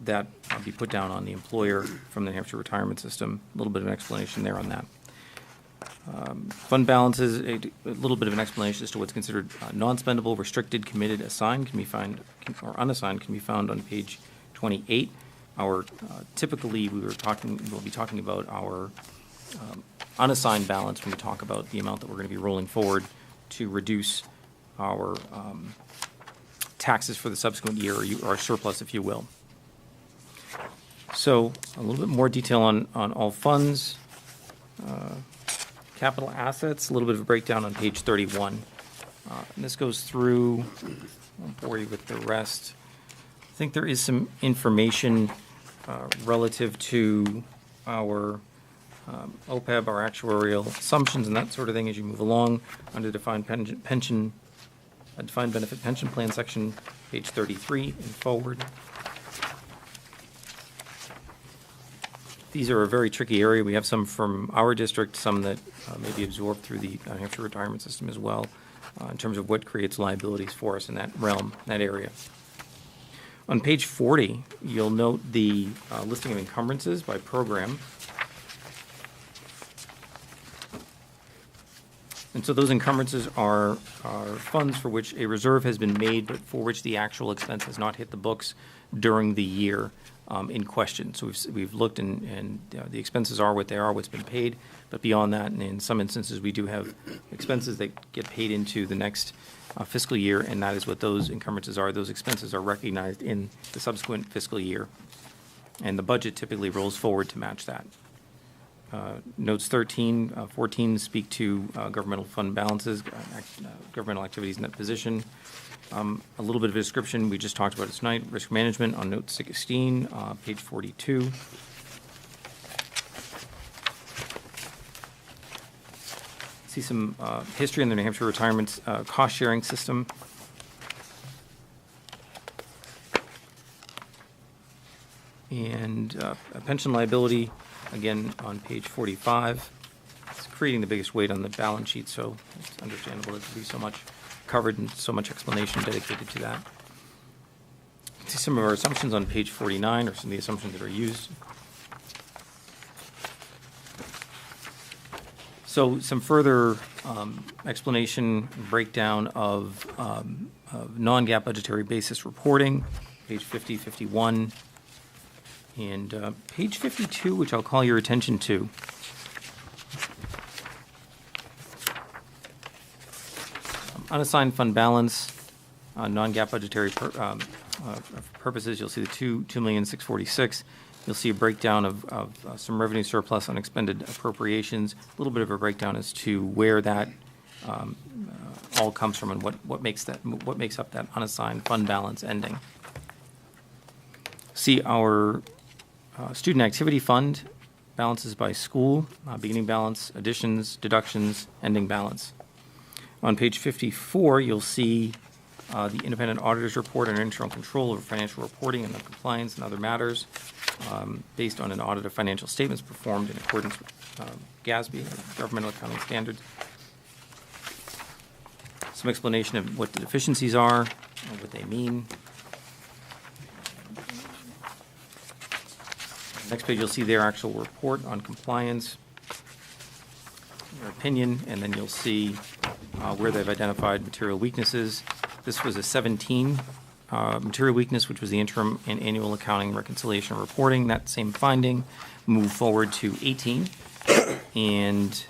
that be put down on the employer from the New Hampshire retirement system. A little bit of an explanation there on that. Fund balances, a little bit of an explanation as to what's considered non-spendable, restricted, committed, assigned can be found, or unassigned can be found on page 28. Our typically we'll be talking about our unassigned balance when we talk about the amount that we're going to be rolling forward to reduce our taxes for the subsequent year, or surplus, if you will. So a little bit more detail on all funds. Capital assets, a little bit of a breakdown on page 31. And this goes through, I won't bore you with the rest. I think there is some information relative to our OPEB, our actuarial assumptions and that sort of thing as you move along under defined benefit pension plan section, page 33 and forward. These are a very tricky area. We have some from our district, some that may be absorbed through the New Hampshire retirement system as well, in terms of what creates liabilities for us in that realm, that area. On page 40, you'll note the listing of encumbrances by program. And so those encumbrances are funds for which a reserve has been made, but for which the actual expense has not hit the books during the year in question. So we've looked, and the expenses are what they are, what's been paid, but beyond that, and in some instances, we do have expenses that get paid into the next fiscal year, and that is what those encumbrances are. Those expenses are recognized in the subsequent fiscal year, and the budget typically rolls forward to match that. Notes 13, 14 speak to governmental fund balances, governmental activities in that position. A little bit of a description, we just talked about it tonight, risk management on note 16, page 42. See some history in the New Hampshire retirement cost-sharing system. And a pension liability, again, on page 45. It's creating the biggest weight on the balance sheet, so it's understandable that there be so much covered and so much explanation dedicated to that. See some of our assumptions on page 49, or some of the assumptions that are used. So some further explanation, breakdown of non-GAAP budgetary basis reporting, page 50, 51. And page 52, which I'll call your attention to. Unassigned fund balance, non-GAAP budgetary purposes, you'll see the $2,646,000. You'll see a breakdown of some revenue surplus on expended appropriations, a little bit of a breakdown as to where that all comes from and what makes up that unassigned fund balance ending. See our student activity fund, balances by school, beginning balance, additions, deductions, ending balance. On page 54, you'll see the independent auditor's report on internal control over financial reporting and compliance and other matters based on an audit of financial statements performed in accordance with GASB, Governmental Accounting Standards. Some explanation of what the deficiencies are and what they mean. Next page, you'll see their actual report on compliance, their opinion, and then you'll see where they've identified material weaknesses. This was a 17 material weakness, which was the interim and annual accounting reconciliation reporting. That same finding moved forward to 18. And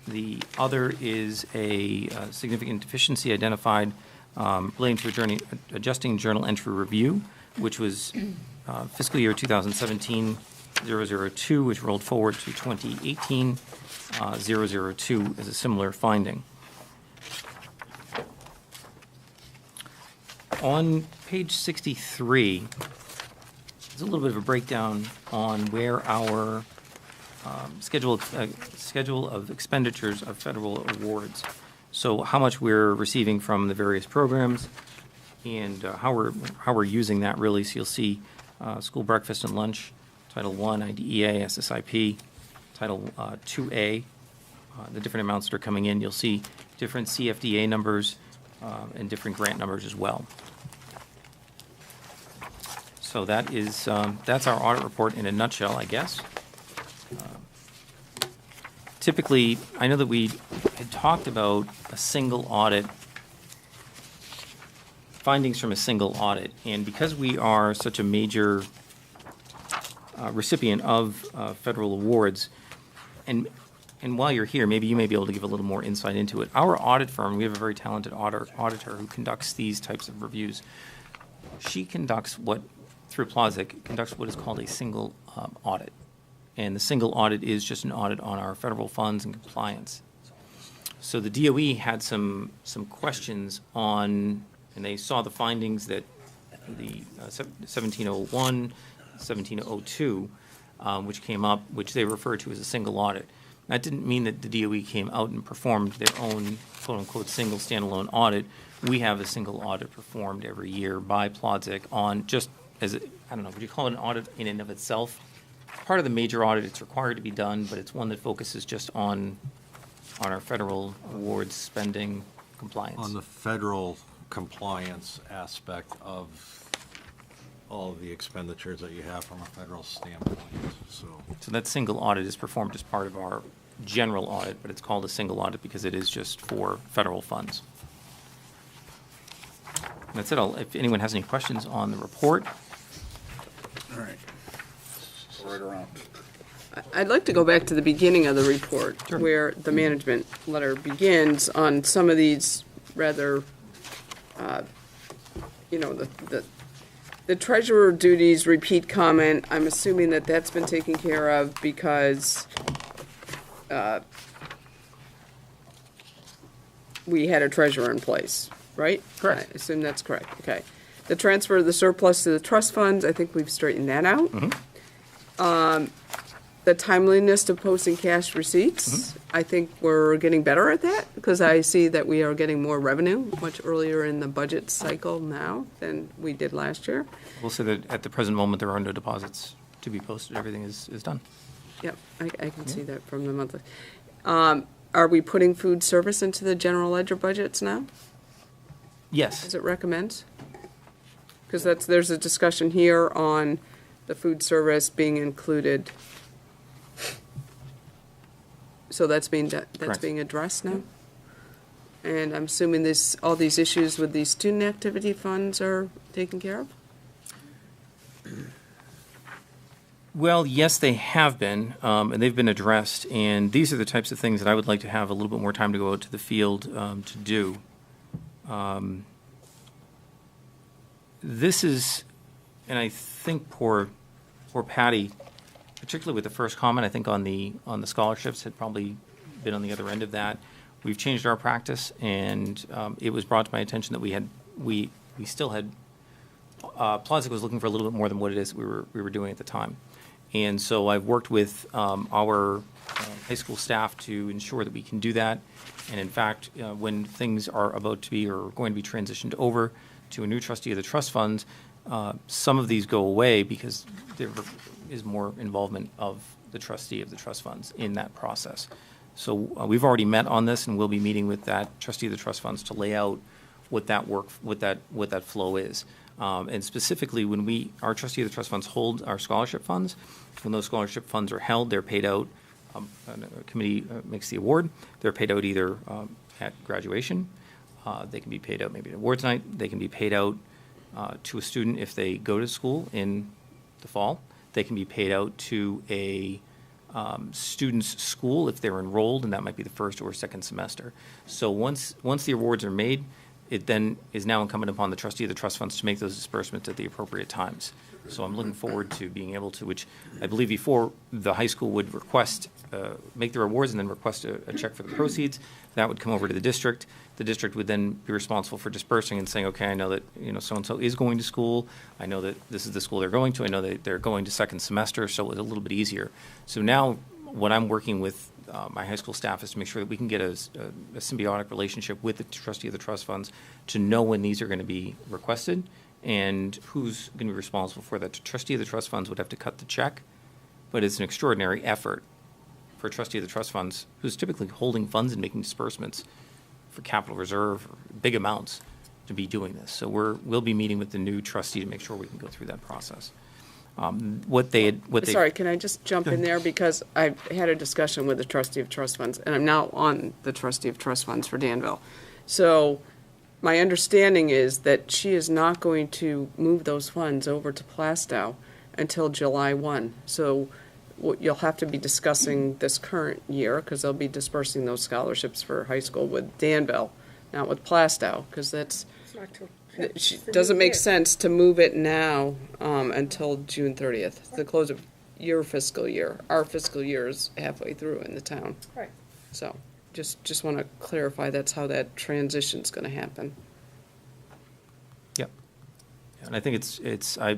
the other is a significant deficiency identified relating to adjusting journal entry review, which was fiscal year 2017-002, which rolled forward to 2018-002 as a similar finding. On page 63, there's a little bit of a breakdown on where our schedule of expenditures of federal awards. So how much we're receiving from the various programs and how we're using that really. So you'll see school breakfast and lunch, Title I, IDEA, SSIP, Title IIA, the different amounts that are coming in. You'll see different CFDA numbers and different grant numbers as well. So that is that's our audit report in a nutshell, I guess. Typically, I know that we had talked about a single audit, findings from a single audit, and because we are such a major recipient of federal awards, and while you're here, maybe you may be able to give a little more insight into it. Our audit firm, we have a very talented auditor who conducts these types of reviews. She conducts through Plozek, conducts what is called a single audit. And the single audit is just an audit on our federal funds and compliance. So the DOE had some questions on, and they saw the findings that the 1701, 1702, which came up, which they referred to as a single audit. That didn't mean that the DOE came out and performed their own quote-unquote single standalone audit. We have a single audit performed every year by Plozek on just as, I don't know, would you call it an audit in and of itself? Part of the major audit, it's required to be done, but it's one that focuses just on our federal awards spending compliance. On the federal compliance aspect of all of the expenditures that you have from a federal standpoint, so. So that single audit is performed as part of our general audit, but it's called a single audit because it is just for federal funds. That's it. If anyone has any questions on the report. All right. Right around. I'd like to go back to the beginning of the report, where the management letter begins on some of these rather, the treasurer duties repeat comment. I'm assuming that that's been taken care of because we had a treasurer in place, right? Correct. I assume that's correct, okay. The transfer of the surplus to the trust funds, I think we've straightened that out. The timeliness of posting cash receipts, I think we're getting better at that, because I see that we are getting more revenue much earlier in the budget cycle now than we did last year. We'll say that at the present moment, there are no deposits to be posted. Everything is done. Yep, I can see that from the monthly. Are we putting food service into the general ledger budgets now, Yes. as it recommends? Because there's a discussion here on the food service being included. So that's being Correct. addressed now? And I'm assuming all these issues with these student activity funds are taken care of? Well, yes, they have been, and they've been addressed, and these are the types of things that I would like to have a little bit more time to go out to the field to do. This is, and I think poor Patty, particularly with the first comment, I think on the scholarships, had probably been on the other end of that. We've changed our practice, and it was brought to my attention that we still had, Plaza was looking for a little bit more than what it is we were doing at the time. And so I've worked with our high school staff to ensure that we can do that. And in fact, when things are about to be or going to be transitioned over to a new trustee of the trust funds, some of these go away because there is more involvement of the trustee of the trust funds in that process. So we've already met on this, and we'll be meeting with that trustee of the trust funds to lay out what that flow is. And specifically, when our trustee of the trust funds hold our scholarship funds, when those scholarship funds are held, they're paid out. A committee makes the award. They're paid out either at graduation. They can be paid out maybe at awards night. They can be paid out to a student if they go to school in the fall. They can be paid out to a student's school if they're enrolled, and that might be the first or second semester. So once the awards are made, it then is now incumbent upon the trustee of the trust funds to make those disbursements at the appropriate times. So I'm looking forward to being able to, which I believe before the high school would request, make their awards and then request a check for the proceeds. That would come over to the district. The district would then be responsible for dispersing and saying, okay, I know that, so-and-so is going to school. I know that this is the school they're going to. I know that they're going to second semester, so it was a little bit easier. So now what I'm working with my high school staff is to make sure that we can get a symbiotic relationship with the trustee of the trust funds to know when these are going to be requested and who's going to be responsible for that. The trustee of the trust funds would have to cut the check, but it's an extraordinary effort for a trustee of the trust funds who's typically holding funds and making disbursements for capital reserve, or big amounts, to be doing this. So we'll be meeting with the new trustee to make sure we can go through that process. Sorry, can I just jump in there? Because I had a discussion with the trustee of trust funds, and I'm now on the trustee of trust funds for Danville. So my understanding is that she is not going to move those funds over to Plastow until July 1. So you'll have to be discussing this current year, because they'll be dispersing those scholarships for high school with Danville, not with Plastow, because that's... It doesn't make sense to move it now until June 30th, the close of your fiscal year. Our fiscal year is halfway through in the town. Right. So just want to clarify that's how that transition's going to happen. Yep. And I think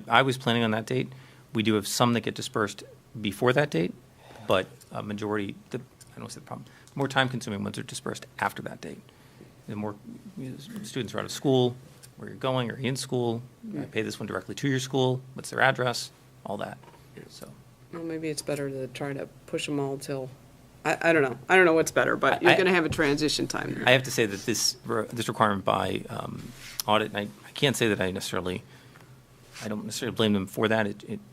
I was planning on that date. We do have some that get dispersed before that date, but a majority, I don't see the problem, more time-consuming ones are dispersed after that date. The more students are out of school, where you're going, are you in school, I pay this one directly to your school, what's their address, all that. So, Well, maybe it's better to try to push them all till, I don't know. I don't know what's better, but you're going to have a transition time there. I have to say that this requirement by audit, and I can't say that I don't necessarily blame them for that.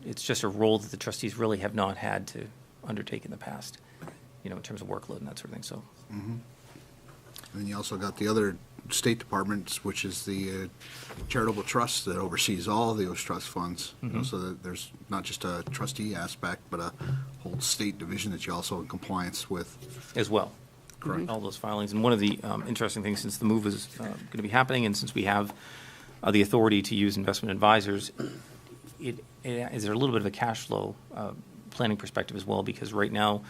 It's just a role that the trustees really have not had to undertake in the past. in terms of workload and that sort of thing, so. And then you also got the other state departments, which is the charitable trust that oversees all those trust funds. So that there's not just a trustee aspect, but a whole state division that you're also in compliance with. As well. Correct. All those filings. And one of the interesting things, since the move is going to be happening, and since we have the authority to use investment advisors, is there a little bit of a cash flow planning perspective as well, because right now,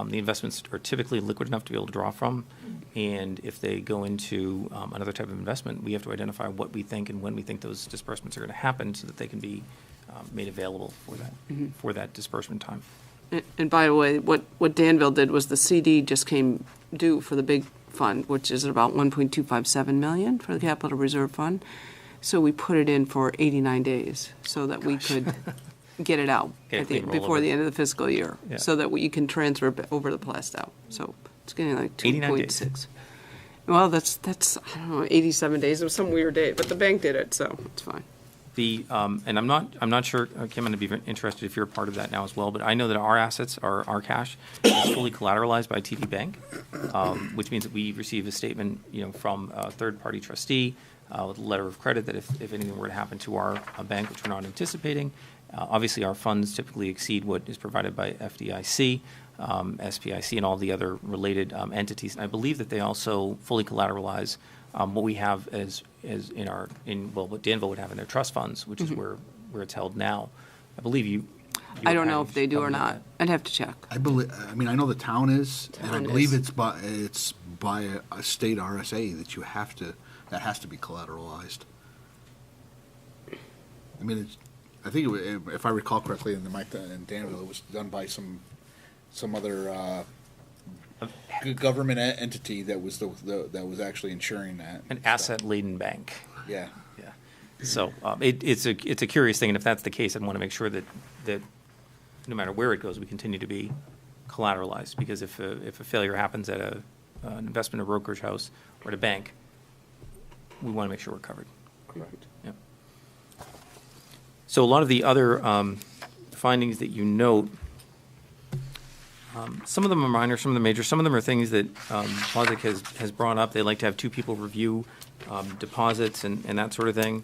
the investments are typically liquid enough to be able to draw from, and if they go into another type of investment, we have to identify what we think and when we think those disbursements are going to happen so that they can be made available for that disbursement time. And by the way, what Danville did was the CD just came due for the big fund, which is about 1.257 million for the capital reserve fund. So we put it in for 89 days so that we could get it out before the end of the fiscal year, so that you can transfer over the Plastow. So it's getting like 2.6. Well, that's I don't know, 87 days. It was some weird date, but the bank did it, so it's fine. And I'm not sure, Kim, I'm going to be interested if you're a part of that now as well, but I know that our assets, our cash, is fully collateralized by TD Bank, which means that we receive a statement, from a third-party trustee with a letter of credit that if anything were to happen to our bank, which we're not anticipating, obviously our funds typically exceed what is provided by FDIC, SPIC, and all the other related entities. And I believe that they also fully collateralize what we have as what Danville would have in their trust funds, which is where it's held now. I believe I don't know if they do or not. I'd have to check. I know the town is, and I believe it's by a state RSA that has to be collateralized. I mean, I think if I recall correctly, in Danville, it was done by some other government entity that was that was actually insuring that. An asset-laden bank. Yeah. Yeah. So it's a curious thing, and if that's the case, I'd want to make sure that no matter where it goes, we continue to be collateralized, because if a failure happens at an investment or brokerage house or at a bank, we want to make sure we're covered. Correct. Yeah. So a lot of the other findings that you note, some of them are minor, some of them major, some of them are things that Plosic has brought up. They like to have two people review deposits and that sort of thing.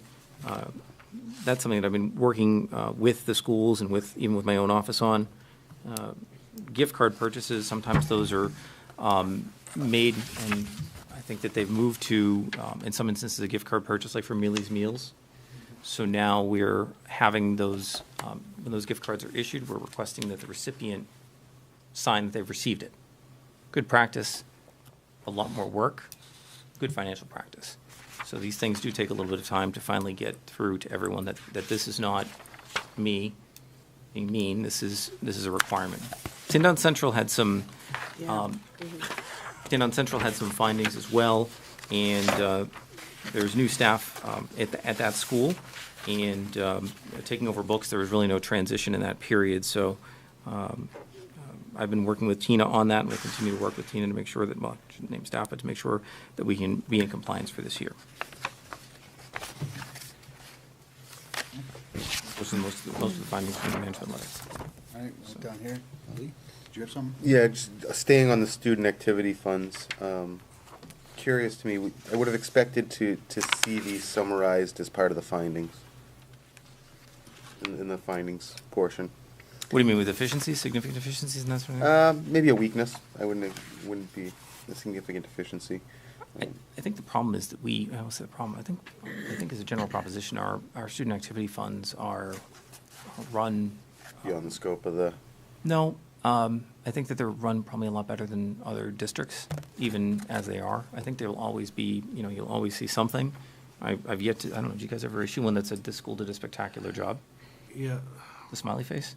That's something that I've been working with the schools and even with my own office on. Gift card purchases, sometimes those are made, and I think that they've moved to, in some instances, a gift card purchase, like for Millie's Meals. So now we're having those, when those gift cards are issued, we're requesting that the recipient sign that they've received it. Good practice, a lot more work, good financial practice. So these things do take a little bit of time to finally get through to everyone that this is not me being mean, this is a requirement. Tindon Central had some findings as well, and there's new staff at that school, and taking over books, there was really no transition in that period. So I've been working with Tina on that, and we'll continue to work with Tina to make sure that, well, I shouldn't name staff, but to make sure that we can be in compliance for this year. Those are most of the findings from the management letter. All right, down here. Ali, did you have something? Yeah, just staying on the student activity funds. Curious to me, I would have expected to see these summarized as part of the findings, in the findings portion. What do you mean with deficiencies, significant deficiencies and that sort of thing? Maybe a weakness. I wouldn't be a significant deficiency. I think the problem is that I will say the problem, I think as a general proposition, our student activity funds are run. Beyond the scope of the. No, I think that they're run probably a lot better than other districts, even as they are. I think there will always be, you'll always see something. I've yet to, I don't know, did you guys ever issue one that said this school did a spectacular job? Yeah. The smiley face?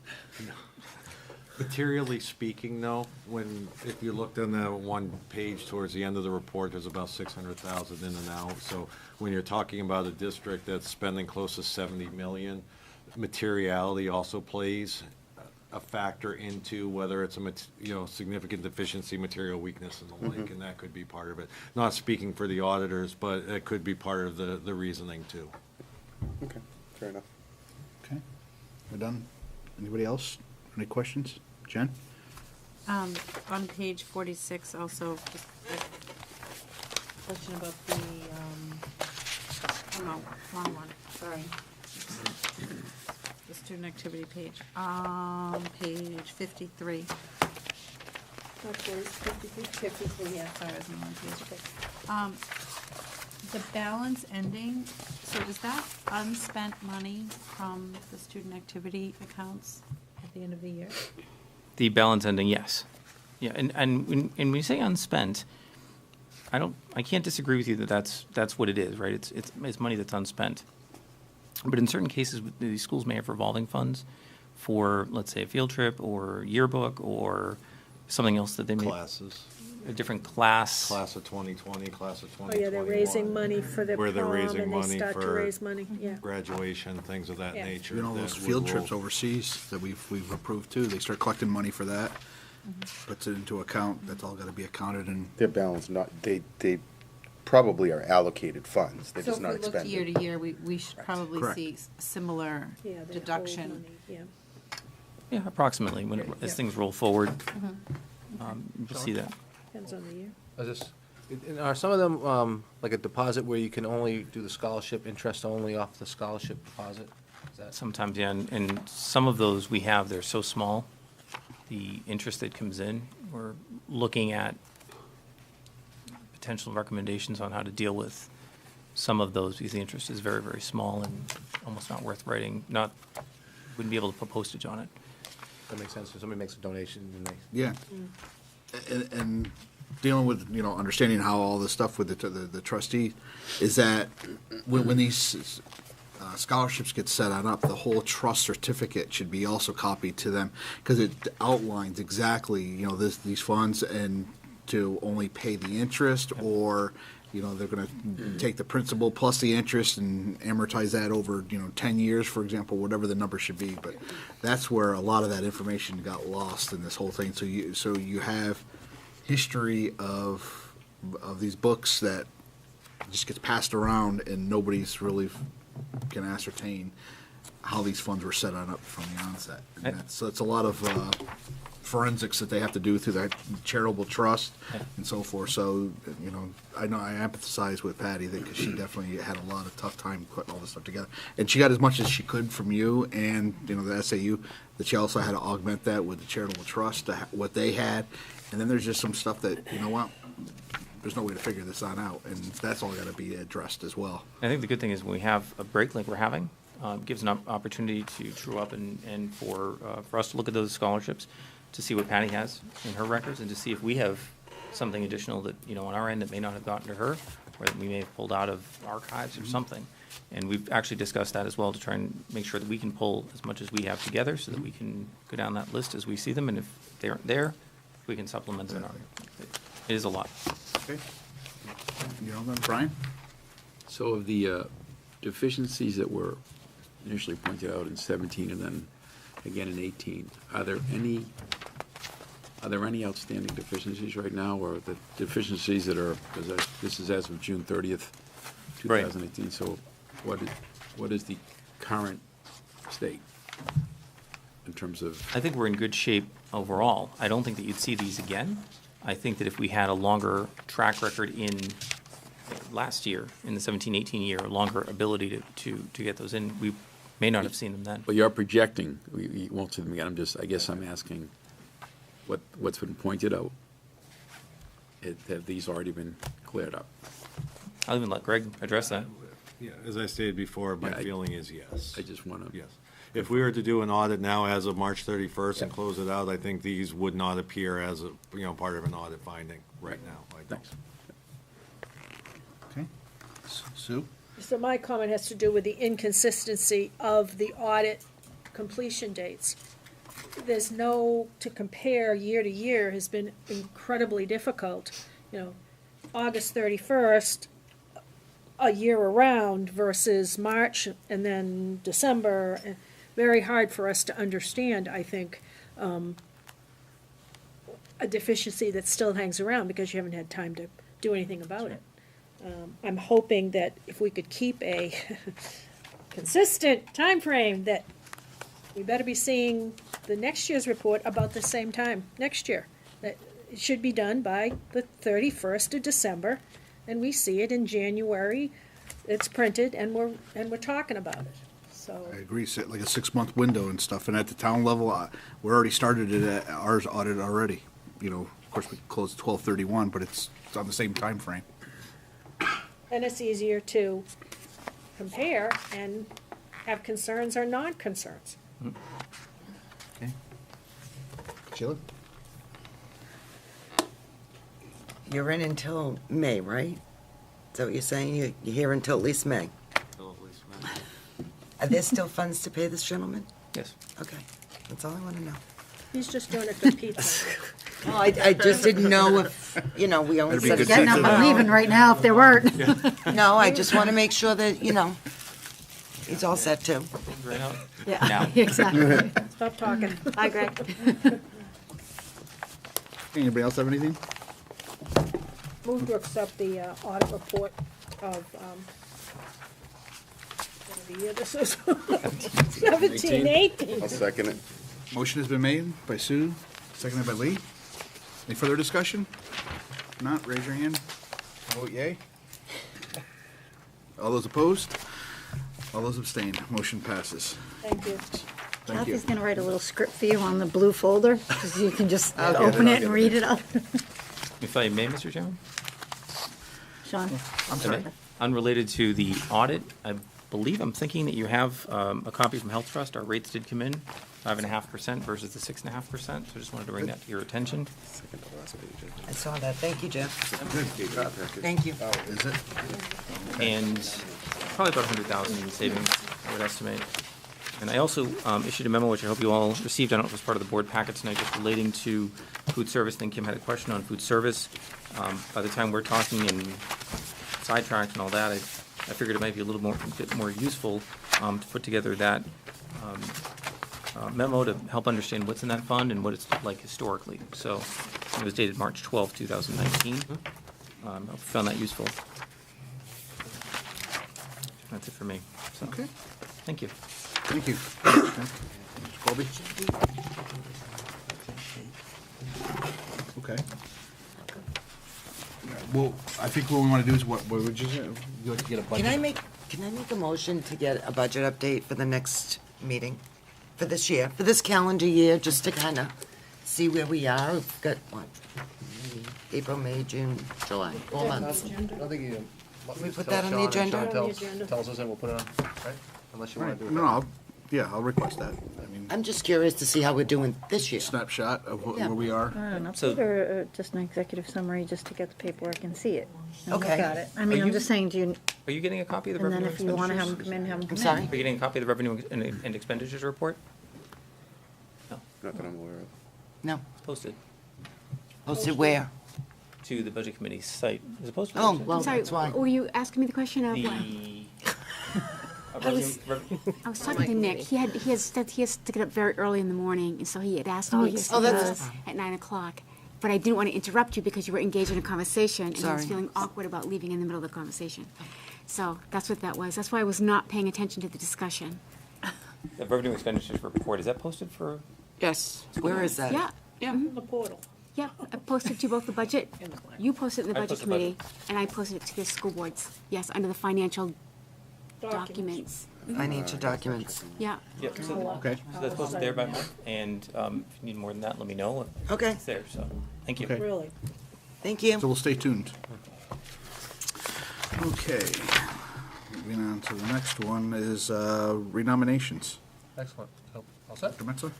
Materially speaking, though, if you looked on that one page towards the end of the report, there's about 600,000 in and out. So when you're talking about a district that's spending close to 70 million, materiality also plays a factor into whether it's a significant deficiency, material weakness, and the like, and that could be part of it. Not speaking for the auditors, but it could be part of the reasoning too. Okay, fair enough. Okay, we're done. Anybody else? Any questions? Jen? On page 46, also, just a question about the, oh no, wrong one, sorry. The student activity page, page 53. That's where it's 53. 53, yeah, sorry, I was on the wrong page, okay. The balance ending, so is that unspent money from the student activity accounts at the end of the year? The balance ending, yes. Yeah, and when you say unspent, I can't disagree with you that that's what it is, right? It's money that's unspent. But in certain cases, these schools may have revolving funds for, let's say, a field trip or yearbook or something else that they may. Classes. A different class. Class of 2020, class of Oh, 2021. yeah, they're raising money for their Where they're prom, raising and they money start to for raise money, yeah. graduation, things of that Yeah. nature. You know, that those would field roll- trips overseas that we've approved too, they start collecting money for that, puts it into account, that's all gotta be accounted and. Their balance not, they probably are allocated funds, they're So just if not we looked expended. year to year, we should probably Correct. see similar Yeah, they hold deduction. money, yeah. Yeah, approximately. When Yeah. as things roll forward, Mm-hmm. you'll see that. Depends on the year. Are some of them like a deposit where you can only do the scholarship, interest only off the scholarship deposit? Is that Sometimes, yeah, and some of those we have, they're so small, the interest that comes in, we're looking at potential recommendations on how to deal with some of those, because the interest is very, very small and almost not worth writing, wouldn't be able to put postage on it. That makes sense, if somebody makes a donation and they. Yeah. And dealing with, you know, understanding how all this stuff with the trustee is that when these scholarships get set on up, the whole trust certificate should be also copied to them because it outlines exactly, you know, these funds and to only pay the interest or, you know, they're going to take the principal plus the interest and amortize that over, you know, 10 years, for example, whatever the number should be. But that's where a lot of that information got lost in this whole thing. So you have history of these books that just gets passed around and nobody's really can ascertain how these funds were set on up from the onset. And so it's a lot of forensics that they have to do through that charitable trust and so forth. So, you know I empathize with Patty because she definitely had a lot of tough time putting all this stuff together. And she got as much as she could from you and, you know, the SAU, that she also had to augment that with the charitable trust, what they had. And then there's just some stuff that, you know what, there's no way to figure this on out, and that's all got to be addressed as well. I think the good thing is when we have a break like we're having, gives an opportunity to true up and for us to look at those scholarships, to see what Patty has in her records, and to see if we have something additional that, you know, on our end that may not have gotten to her, or that we may have pulled out of archives or something. And we've actually discussed that as well, to try and make sure that we can pull as much as we have together, so that we can go down that list as we see them, and if they aren't there, we can supplement it. It is a lot. Okay. You know, then Brian? So of the deficiencies that were initially pointed out in 17 and then again in 18, are there any outstanding deficiencies right now, or the deficiencies that are, because this is as of June 30th, 2018, so what is the current state in terms of? I think we're in good shape overall. I don't think that you'd see these again. I think that if we had a longer track record in last year, in the 17-18 year, a longer ability to get those in, we may not have seen them then. Well, you're projecting, we won't see them again, I guess I'm asking what's been pointed out. Have these already been cleared up? I'll even let Greg address that. Yeah, as I stated before, my Yeah, feeling is yes. I just want to. Yes. If we were to do an audit now as of March 31st and close it out, I think these would not appear as a, you know, part of an audit finding right now. I don't. Thanks. Okay. Sue? So my comment has to do with the inconsistency of the audit completion dates. There's no, to compare year to year has been incredibly difficult. You know, August 31st, a year around versus March and then December. Very hard for us to understand, I think, a deficiency that still hangs around because you haven't had time to do anything about it. I'm hoping that if we could keep a consistent time frame, that we better be seeing the next year's report about the same time next year. it should be done by the 31st of December, and we see it in January, it's printed, and we're talking about it, so. I agree, set like a 6-month window and stuff, and at the town level, we're already started it at ours audit already. You know, of course, we closed 12/31, but it's on the same time frame. And it's easier to compare and have concerns or non-concerns. Okay. Sheila? You're in until May, right? Is that what you're saying? You're here until at least May? Are there still funds to pay this gentleman? Yes. Okay, that's all I want to know. He's just doing it for pizza. Well, I just didn't know if, we only That'd be said. good Getting up pizza. and leaving right now if there weren't. No, I just want to make sure that, he's all set too. Right out. Yeah, Now. exactly. Stop talking. Bye, Greg. Anybody else have anything? Move to accept the audit report of, whatever year this is. 17, 18. I'll second it. Motion has been made by Sue, seconded by Lee. Any further discussion? If not, raise your hand. Vote yay. All those opposed? All those abstained. Motion passes. Thank you. Thank you. Kathy's gonna write a little script for you on the blue folder, so you can just I'll get open it, I'll it and get read it up. If I may, Mr. Chairman? Sean? I'm sorry. Unrelated to the audit, I believe I'm thinking that you have a copy from Health Trust. Our rates did come in 5.5% versus the 6.5%, so I just wanted to bring that to your attention. Second to last page. I saw that. Thank you, Jeff. Good. Thank you. Oh, is it? And probably about 100,000 in savings, I would estimate. And I also issued a memo, which I hope you all received. I don't know if it was part of the board packet tonight, just relating to food service. I think Kim had a question on food service. By the time we're talking and sidetracked and all that, I figured it might be a little bit more useful to put together that memo to help understand what's in that fund and what it's like historically. So it was dated March 12, 2019. I hope you found that useful. That's it for me. So, Okay. thank you. Thank you. Mr. Colby? Okay. Well, I think what we want to do is what would you say? You like to get a budget? Can I make a motion to get a budget update for the next meeting, for this year, for this calendar year, just to kind of see where we are? We've got, what, April, May, June, July, 4 months. I don't think you. We put that on the agenda? On the agenda. Tells us and we'll put it on, right? Unless you want to do it. No, I'll request that. I mean, I'm just curious to see how we're doing this year. snapshot of Yeah. where we are. An So- update or just an executive summary, just to get the paperwork and see it. And look Okay. at it. I mean, Are I'm you- just saying, do you, Are you getting a copy of the and then revenue if you want to have expenditures? them come in, have them come I'm in. sorry? Are you getting a copy of the revenue and expenditures report? No, Not that I'm aware of. No. it's posted Posted where? to the budget committee site. Is it posted? Oh, Is it- well, I'm sorry, that's why. were you asking me the question of what? The. I was- I was talking to Nick. He has to get up very early in the morning, and so he had asked Oh, me yes, to he be does. at 9 o'clock. But I didn't want to interrupt you because you were engaged in a conversation, and he Sorry. was feeling awkward about leaving in the middle of the conversation. So that's what that was. That's why I was not paying attention to the discussion. The revenue expenditures report, is that posted for? Yes. Where is that? Yeah, Yeah. In the portal. yeah. I posted to both the budget, you posted it in the I budget posted the budget. committee, and I posted it to the school boards. Yes, under the financial documents. Financial documents. Yeah. Yep, so Okay. so that's posted there by month, and if you need more than that, let me know. Okay. It's there, so, thank you. Okay. Really. Thank you. So we'll stay tuned. Okay. Moving on to the next one is renominations. Excellent. All set? Dr. Metzler?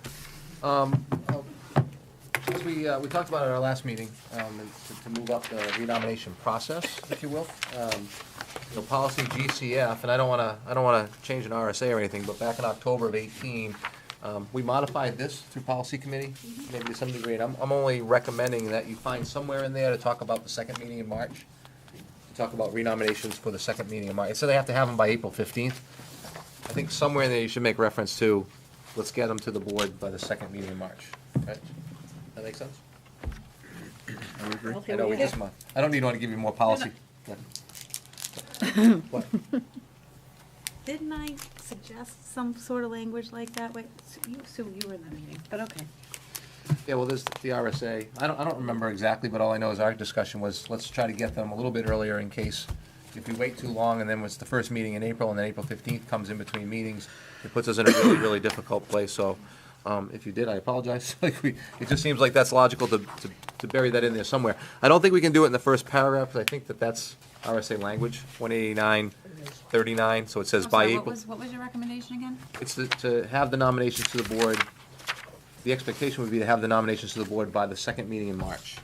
As we talked about at our last meeting, and to move up the renomination process, if you will. Policy GCF, and I don't wanna change an RSA or anything, but back in October of 18, we modified this through policy committee, maybe to some degree, and I'm only recommending that you find somewhere in there to talk about the second meeting in March, to talk about renominations for the second meeting in March. So they have to have them by April 15th. I think somewhere in there you should make reference to, let's get them to the board by the second meeting in March, right? That make sense? I would agree. Well, I here know, we we go. just, I don't need to give you more policy. What? Didn't I suggest some sort of language like that? Wait, Sue, you were in the meeting, but okay. Yeah, well, there's the RSA. I don't remember exactly, but all I know is our discussion was, let's try to get them a little bit earlier in case, if we wait too long and then it's the first meeting in April and then April 15th comes in between meetings, it puts us in a really, really difficult place. So if you did, I apologize. It just seems like that's logical to bury that in there somewhere. I don't think we can do it in the first paragraph, because I think that's RSA language, 189:39, so it says I'm by sorry, April. what was your recommendation again? It's to have the nominations to the board, the expectation would be to have the nominations to the board by the second meeting in March.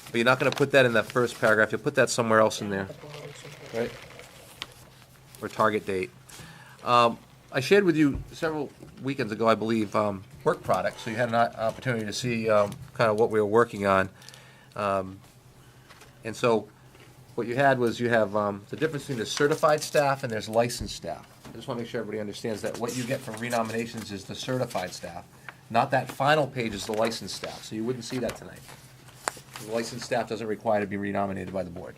But you're not gonna put that in that first paragraph, you'll put that somewhere else in there, right? Or target date. I shared with you several weekends ago, I believe, work products, so you had an opportunity to see kind of what we were working on. And so, what you had was, you have the difference between the certified staff and there's licensed staff. I just want to make sure everybody understands that what you get from renominations is the certified staff, not that final page is the licensed staff, so you wouldn't see that tonight. The licensed staff doesn't require to be renominated by the board.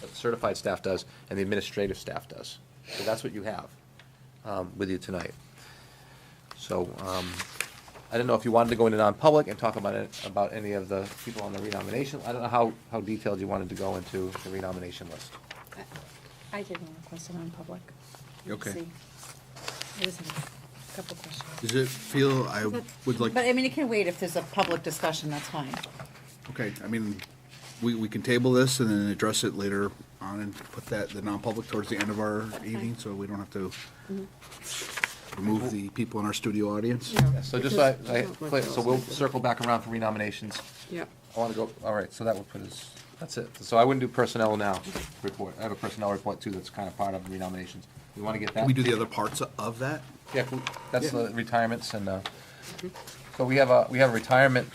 But the certified staff does, and the administrative staff does. So that's what you have with you tonight. So, I don't know if you wanted to go into non-public and talk about any of the people on the renomination. I don't know how detailed you wanted to go into the renomination list. I did want to request a non-public. Okay. See. I just have a couple questions. Does it feel, I would like, But, I mean, it can wait if there's a public discussion, that's fine. okay, I mean, we can table this and then address it later on and put the non-public towards the end of our evening, so we don't have to remove the people in our studio audience. So just so we'll circle back around for renominations. Yeah. I want to go, all right, so that would put us, that's it. So I wouldn't do personnel now report. I have a personnel report too that's kind of part of the renominations. We want to get that? Can we do the other parts of that? Yeah, that's the retirements and, so we have a retirement.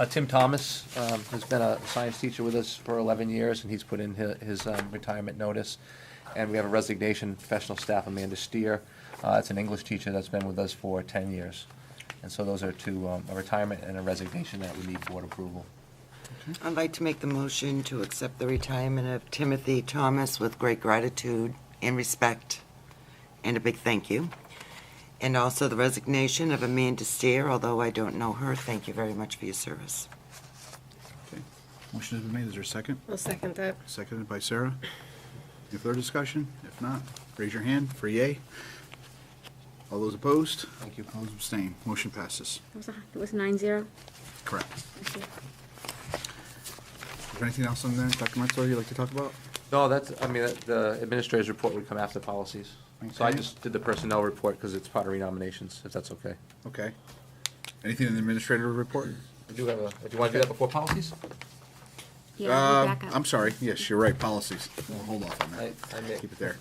Tim Thomas has been a science teacher with us for 11 years, and he's put in his retirement notice. And we have a resignation, professional staff, Amanda Steer. That's an English teacher that's been with us for 10 years. And so those are two, a retirement and a resignation that we need board approval. I'd like to make the motion to accept the retirement of Timothy Thomas with great gratitude and respect, and a big thank you. And also the resignation of Amanda Steer, although I don't know her. Thank you very much for your service. Okay. Motion has been made. Is there a second? I'll second that. Seconded by Sarah. Any further discussion? If not, raise your hand for yay. All those opposed? Thank you. All those abstain. Motion passes. It was 9-0. Correct. Thank you. Is there anything else on there, Dr. Metzler, you'd like to talk about? No, the administrator's report would come after policies. So I Okay. just did the personnel report because it's part of renominations, if that's okay. Okay. Anything in the administrative report? I do have do you want to do that before policies? Yeah, back up. I'm sorry. Yes, you're right. Policies. We'll hold off on that. I may. Keep it there.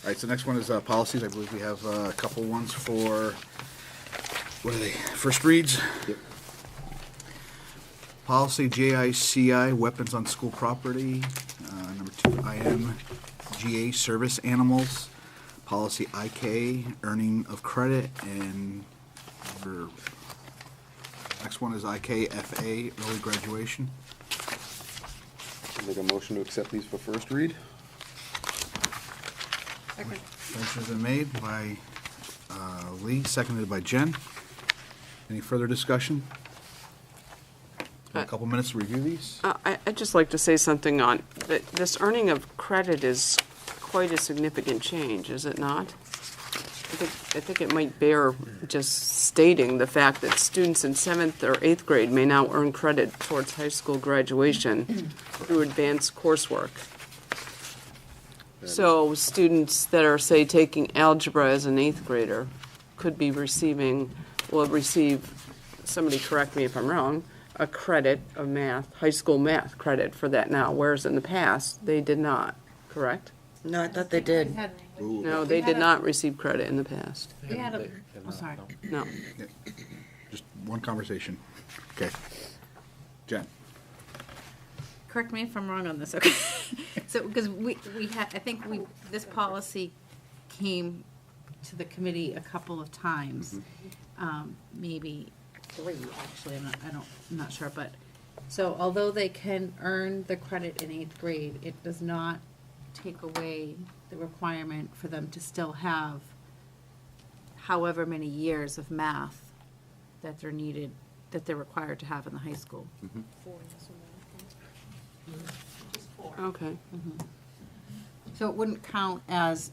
All right, so next one is policies. I believe we have a couple ones for, what are they? First reads? Yep. Policy JICI, weapons on school property. Number 2, IMGA, service animals. Policy IK, earning of credit. And next one is IKFA, early graduation. Make a motion to accept these for first read. Motion's been made by Lee, seconded by Jen. Any further discussion? A couple minutes to review these. I'd just like to say something on, this earning of credit is quite a significant change, is it not? I think it might bear just stating the fact that students in 7th or 8th grade may now earn credit towards high school graduation through advanced coursework. So students that are, say, taking algebra as an 8th grader could be will receive, somebody correct me if I'm wrong, a credit of math, high school math credit for that now, whereas in the past, they did not, correct? No, I thought they did. No, they did not receive credit in the past. We had a, oh, sorry. No. Just one conversation. Okay. Jen? Correct me if I'm wrong on this, okay? So, because we had, I think this policy came to the committee a couple of times, maybe 3, actually, I'm not sure, but, so although they can earn the credit in 8th grade, it does not take away the requirement for them to still have however many years of math that they're needed, that they're required to have in the high school. Okay. So it wouldn't count as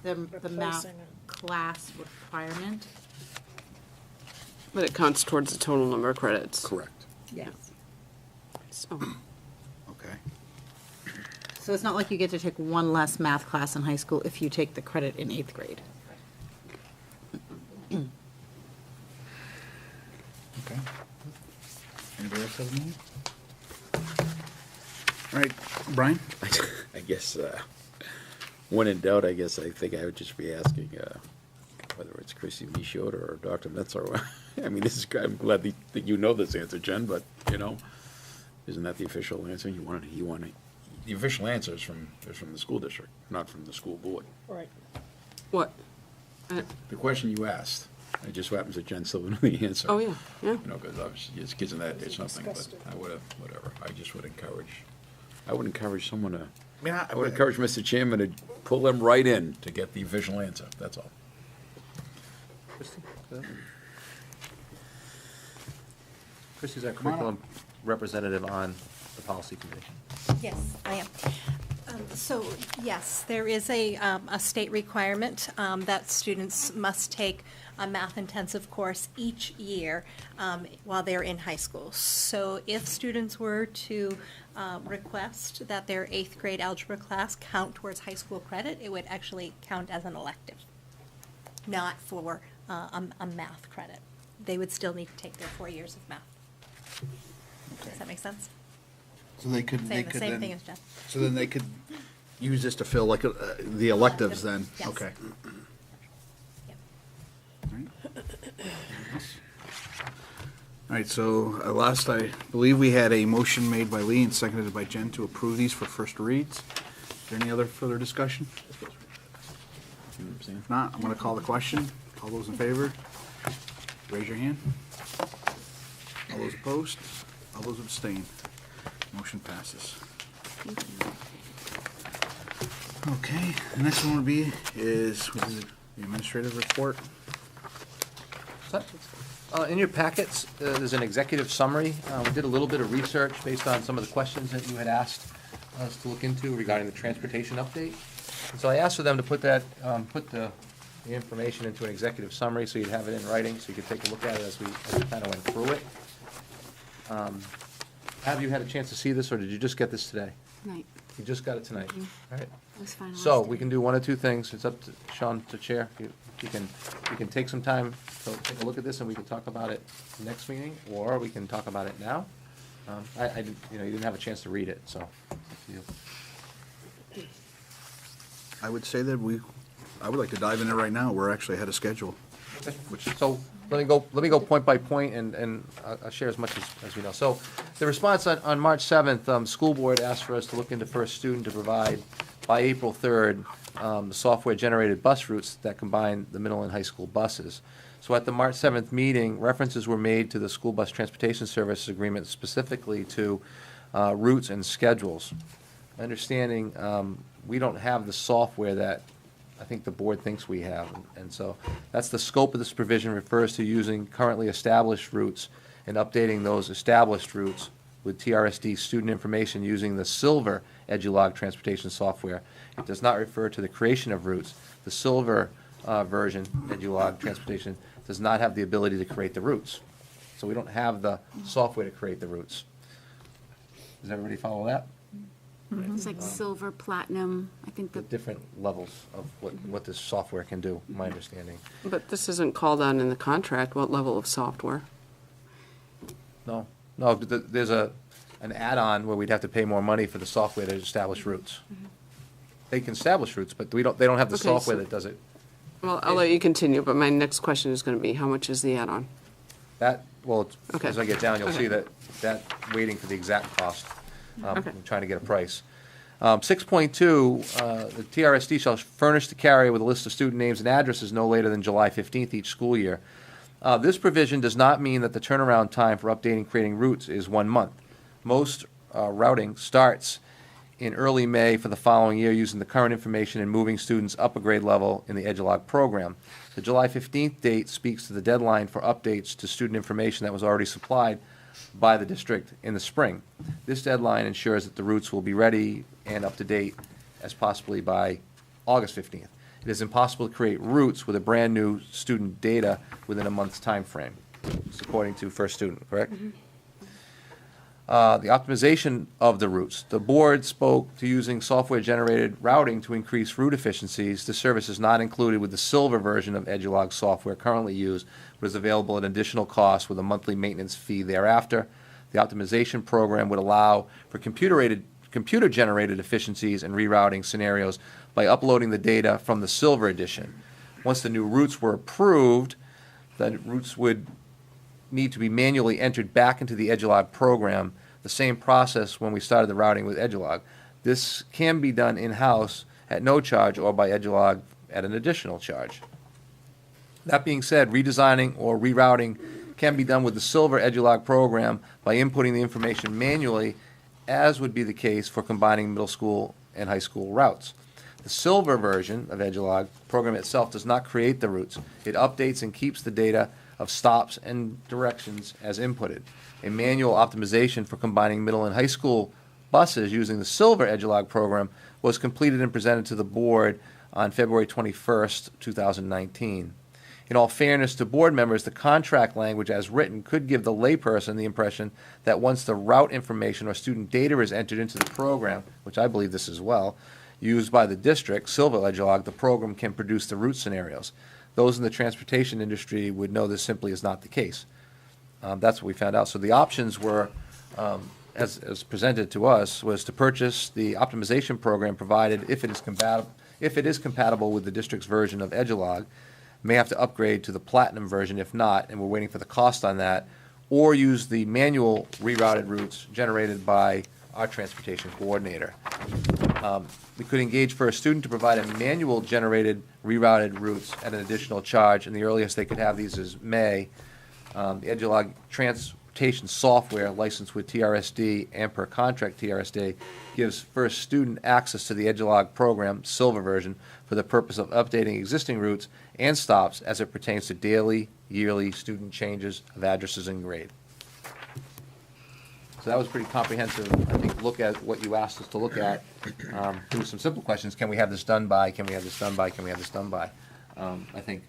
the math Replacing it. class requirement? But it counts towards the total number of credits. Correct. Yes. So, Okay. So it's not like you get to take one less math class in high school if you take the credit in 8th grade. Okay. Anybody else have any? All right, Brian? I guess, when in doubt, I guess I think I would just be asking, whether it's Chrissy Michaud or Dr. Metzer. I mean, I'm glad that you know this answer, Jen, but, isn't that the official answer? The official answer is from the school district, not from the school board. Right. what? The question you asked, it just happens that Jen still knew the answer. Oh, yeah, yeah. Because obviously, it's kids in that, it's nothing, but Discussed it. I would have, whatever, I just would encourage someone to, Yeah, I would encourage Mr. Chairman to pull them right in to get the official answer, that's all. Chrissy's our curriculum representative on the policy committee. Yes, I am. So, yes, there is a state requirement that students must take a math-intensive course each year while they're in high school. So if students were to request that their 8th grade algebra class count towards high school credit, it would actually count as an elective, not for a math credit. They would still need to take their 4 years of math. Does that make sense? So they could, Same thing as Jeff. So then they could use this to fill like the electives then? Yes. Okay. Yep. All right. All right, so last, I believe we had a motion made by Lee and seconded by Jen to approve these for first reads. Is there any other further discussion? If not, I'm going to call the question. All those in favor, raise your hand. All those opposed? All those abstain? Motion passes. Okay, the next one would be is the administrative report. In your packets, there's an executive summary. We did a little bit of research based on some of the questions that you had asked us to look into regarding the transportation update. And so I asked for them to put the information into an executive summary so you'd have it in writing, so you could take a look at it as we kind of went through it. Have you had a chance to see this, or did you just get this today? Right. You just got it tonight? Mhm. All right. It was finalized So we today. can do one of two things. It's up to Sean to chair. You can take some time to take a look at this, and we can talk about it next meeting, or we can talk about it now. You didn't have a chance to read it, so. Up to you. I would say that I would like to dive in it right now. We're actually ahead of schedule. So let me go point by point, and I'll share as much as we know. So the response on March 7th, school board asked for us to look into first student to provide by April 3rd the software-generated bus routes that combine the middle and high school buses. So at the March 7th meeting, references were made to the school bus transportation services agreement, specifically to routes and schedules. Understanding we don't have the software that I think the board thinks we have, and so that's the scope of this provision, refers to using currently established routes and updating those established routes with TRSD student information using the Silver EduLog transportation software. It does not refer to the creation of routes. The Silver version, EduLog transportation, does not have the ability to create the routes. So we don't have the software to create the routes. Does everybody follow that? It's like silver, platinum, I think The the, different levels of what this software can do, my understanding. But this isn't called on in the contract, what level of software? No, there's an add-on where we'd have to pay more money for the software to establish routes. They can establish routes, but they don't have the Okay, software so- that does it. Well, I'll let you continue, but my next question is going to be, how much is the add-on? As I get down, you'll see Okay. that waiting for the exact cost. Okay. I'm trying to get a price. 6.2, the TRSD shall furnish the carrier with a list of student names and addresses no later than July 15th each school year. This provision does not mean that the turnaround time for updating, creating routes is 1 month. Most routing starts in early May for the following year using the current information and moving students up a grade level in the EduLog program. The July 15th date speaks to the deadline for updates to student information that was already supplied by the district in the spring. This deadline ensures that the routes will be ready and up to date as possibly by August 15th. It is impossible to create routes with a brand-new student data within a month's time frame, according to First Student, correct? The optimization of the routes. The board spoke to using software-generated routing to increase route efficiencies. This service is not included with the silver version of EduLog software currently used, but is available at additional cost with a monthly maintenance fee thereafter. The optimization program would allow for computer-generated efficiencies and rerouting scenarios by uploading the data from the silver edition. Once the new routes were approved, the routes would need to be manually entered back into the EduLog program, the same process when we started the routing with EduLog. This can be done in-house at no charge or by EduLog at an additional charge. That being said, redesigning or rerouting can be done with the silver EduLog program by inputting the information manually, as would be the case for combining middle school and high school routes. The silver version of EduLog program itself does not create the routes. It updates and keeps the data of stops and directions as inputted. A manual optimization for combining middle and high school buses using the silver EduLog program was completed and presented to the board on February 21st, 2019. In all fairness to board members, the contract language as written could give the layperson the impression that once the route information or student data is entered into the program, which I believe this as well, used by the district, silver EduLog, the program can produce the route scenarios. Those in the transportation industry would know this simply is not the case. That's what we found out. So the options were, as presented to us, was to purchase the optimization program provided if it is compatible with the district's version of EduLog. May have to upgrade to the platinum version if not, and we're waiting for the cost on that, or use the manual rerouted routes generated by our transportation coordinator. We could engage for a student to provide a manual generated rerouted routes at an additional charge, and the earliest they could have these is May. The EduLog transportation software licensed with TRSD and per contract TRSD gives first student access to the EduLog program, silver version, for the purpose of updating existing routes and stops as it pertains to daily, yearly student changes of addresses and grade. So that was pretty comprehensive, I think, look at what you asked us to look at. There were some simple questions. Can we have this done by? Can we have this done by? Can we have this done by? I think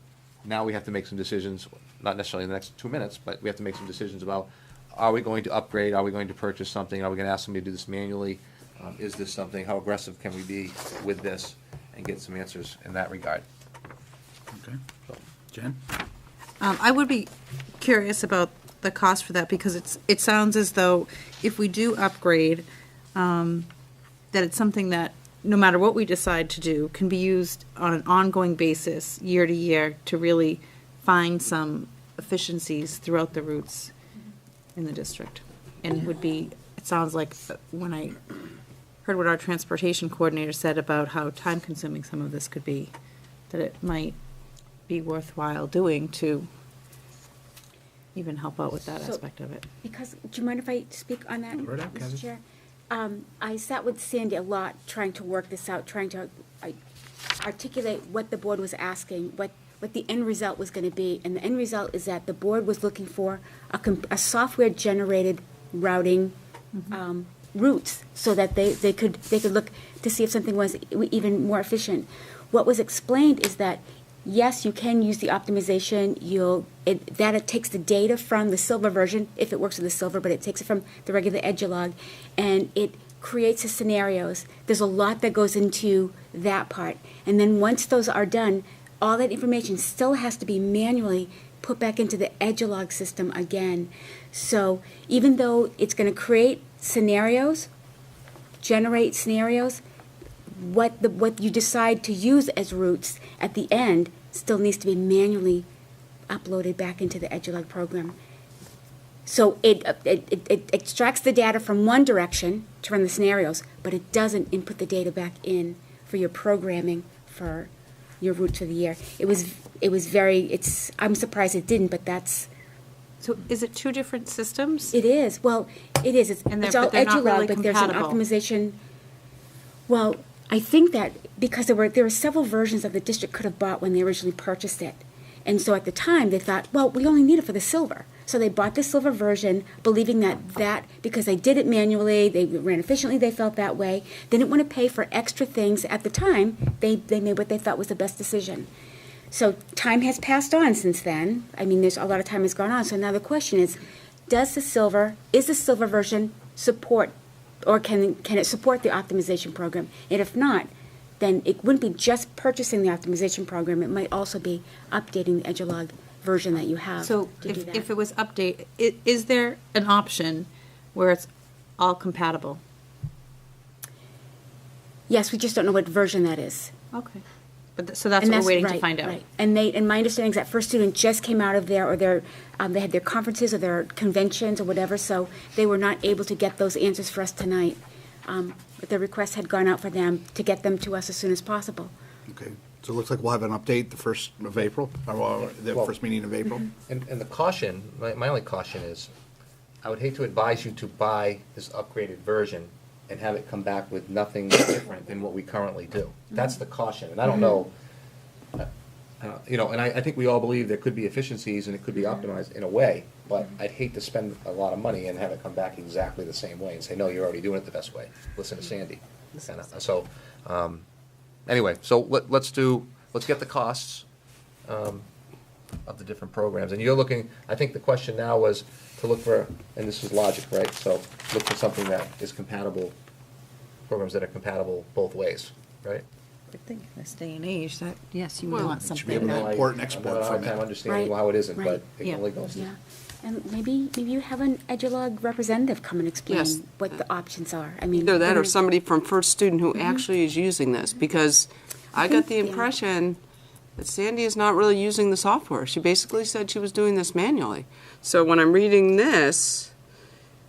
now we have to make some decisions, not necessarily in the next 2 minutes, but we have to make some decisions about, are we going to upgrade? Are we going to purchase something? Are we going to ask somebody to do this manually? Is this something? How aggressive can we be with this and get some answers in that regard? Okay. Jen? I would be curious about the cost for that, because it sounds as though if we do upgrade, that it's something that, no matter what we decide to do, can be used on an ongoing basis, year to year, to really find some efficiencies throughout the routes in the district. And would be, it sounds like, when I heard what our transportation coordinator said about how time-consuming some of this could be, that it might be worthwhile doing to even help out with that aspect of it. Because, do you mind if I speak on that, Right on, Kathy. Mr. Chair? I sat with Sandy a lot, trying to work this out, trying to articulate what the board was asking, what the end result was going to be. And the end result is that the board was looking for a software-generated routing routes, so that they could look to see if something was even more efficient. What was explained is that, yes, you can use the optimization. It takes the data from the silver version, if it works with the silver, but it takes it from the regular EduLog, and it creates the scenarios. There's a lot that goes into that part. And then once those are done, all that information still has to be manually put back into the EduLog system again. So even though it's going to create scenarios, generate scenarios, what you decide to use as routes at the end still needs to be manually uploaded back into the EduLog program. So it extracts the data from one direction to run the scenarios, but it doesn't input the data back in for your programming for your route for the year. I'm surprised it didn't, but that's. So is it two different systems? It is. Well, it is. It's all but they're not EduLog, really but there's an compatible. optimization. Well, I think that because there were several versions that the district could have bought when they originally purchased it. And so at the time, they thought, well, we only need it for the silver. So they bought the silver version, believing that because they did it manually, they ran efficiently, they felt that way. They didn't want to pay for extra things. At the time, they made what they thought was the best decision. So time has passed on since then. I mean, there's a lot of time has gone on. So now the question is the silver version support, or can it support the optimization program? And if not, then it wouldn't be just purchasing the optimization program. It might also be updating the Edulog version that you have. So to do that. if it was update, is there an option where it's all compatible? Yes, we just don't know what version that is. Okay. But, so that's And what we're waiting to right, find out. right. And my understanding is that First Student just came out of their, or they had their conferences or their conventions or whatever, so they were not able to get those answers for us tonight. But the request had gone out for them to get them to us as soon as possible. Okay, so it looks like we'll have an update the 1st of April, or the Well- first meeting of April. And the caution, my only caution is, I would hate to advise you to buy this upgraded version and have it come back with nothing different than what we currently do. That's the caution, and I don't know, and I think we all believe there could be efficiencies and it could be optimized in a way, but I'd hate to spend a lot of money and have it come back exactly the same way and say, no, you're already doing it the best way. Listen to Sandy. So, anyway, so let's get the costs of the different programs. And you're looking, I think the question now was to look for, and this is logic, right? So look for something that is compatible, programs that are compatible both ways, right? I think in this day and age, that, yes, you Well, would want it should be able something to that, import and I'm export having a hard from time it. understanding Right, how it isn't, but right. it Yeah. only goes. Yeah, and maybe you have an Edulog representative come and explain Yes. what the options are. I mean, Either that or they're- somebody from First Student who actually is using this, because I got the think, yeah. impression that Sandy is not really using the software. She basically said she was doing this manually. So when I'm reading this,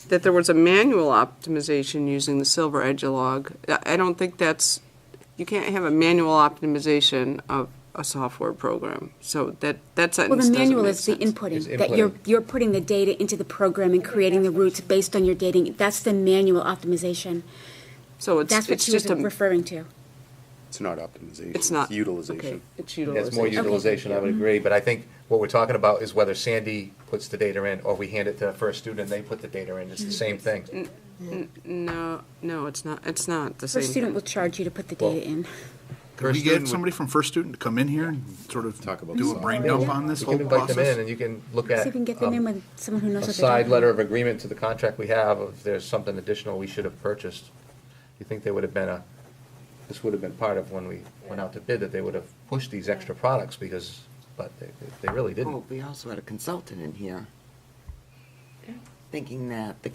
that there was a manual optimization using the Silver Edulog, I don't think that's, you can't have a manual optimization of a software program. So that Well, sentence the doesn't manual make is the sense. inputting, It's that you're putting the data into the program and creating the routes based on your data. That's the manual optimization. So That's what it's she was just a, referring to. It's not optimization. it's not. Utilization. Okay, it's Yeah, utilization. It's more utilization, I would agree, but I think what we're talking about is whether Sandy puts the data in, or we hand it to the first student, and they put the data in, it's the same thing. No, it's not the same. First student will charge you to put the data in. Could we First get student would- somebody from First Student to come in here and sort of Talk about do a the brain software. dump on this You whole can invite them in, process? and you can look See at if we can get them in with someone who knows a what they're side talking letter about. of agreement to the contract we have, if there's something additional we should have purchased. You think there would have been this would have been part of when we went out to bid, that they would have pushed these extra products, but they really Oh, didn't. we also had a consultant in here, thinking that the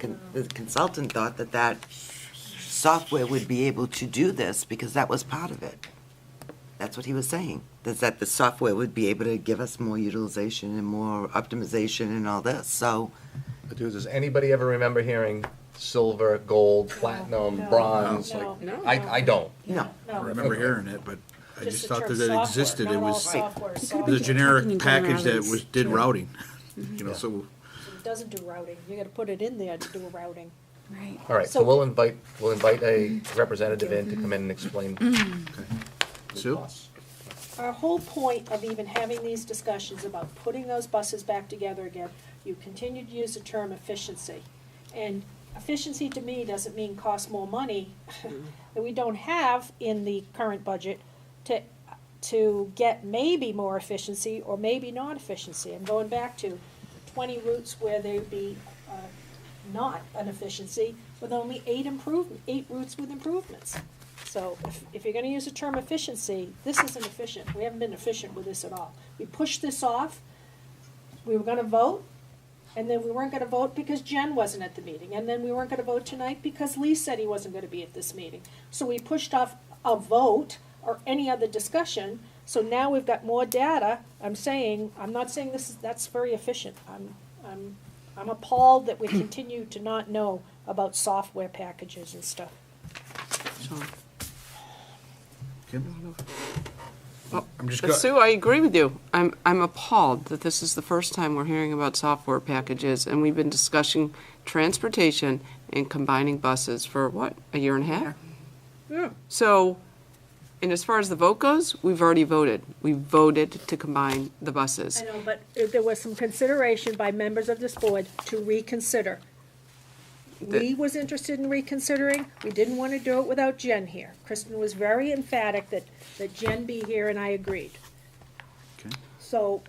consultant thought that software would be able to do this because that was part of it. That's what he was saying, that the software would be able to give us more utilization and more optimization and all this, so. But does anybody ever remember hearing silver, gold, platinum, No. bronze? No. Like, I don't. No. I remember hearing it, but I Just just the thought term that it software, existed. not It all was, software, it software. was a Talking generic in package that generalities. did routing. Yeah. So It doesn't do routing. You gotta put it in there to do routing. Right. All right, so So- we'll invite a representative in to come in and explain. Sue? Our whole point of even having these discussions about putting those buses back together again, you continue to use the term efficiency. And efficiency to me doesn't mean cost more money that we don't have in the current budget to get maybe more efficiency or maybe not efficiency. I'm going back to 20 routes where there'd be not an efficiency with only 8 routes with improvements. So if you're gonna use the term efficiency, this isn't efficient. We haven't been efficient with this at all. We pushed this off. We were gonna vote, and then we weren't gonna vote because Jen wasn't at the meeting. And then we weren't gonna vote tonight because Lee said he wasn't gonna be at this meeting. So we pushed off a vote or any other discussion. So now we've got more data. I'm not saying that's very efficient. I'm appalled that we continue to not know about software packages and stuff. Kim? Well, I'm just but Sue, I agree with you. I'm appalled that this is the first time we're hearing about software packages, and we've been discussing transportation and combining buses for what, a year and a half? Yeah. So, and as far as the vote goes, we've already voted. We voted to combine the buses. I know, but there was some consideration by members of this board to reconsider. Lee was interested in reconsidering. We didn't want to do it without Jen here. Kristen was very emphatic that Jen be here, and I agreed. Okay. So,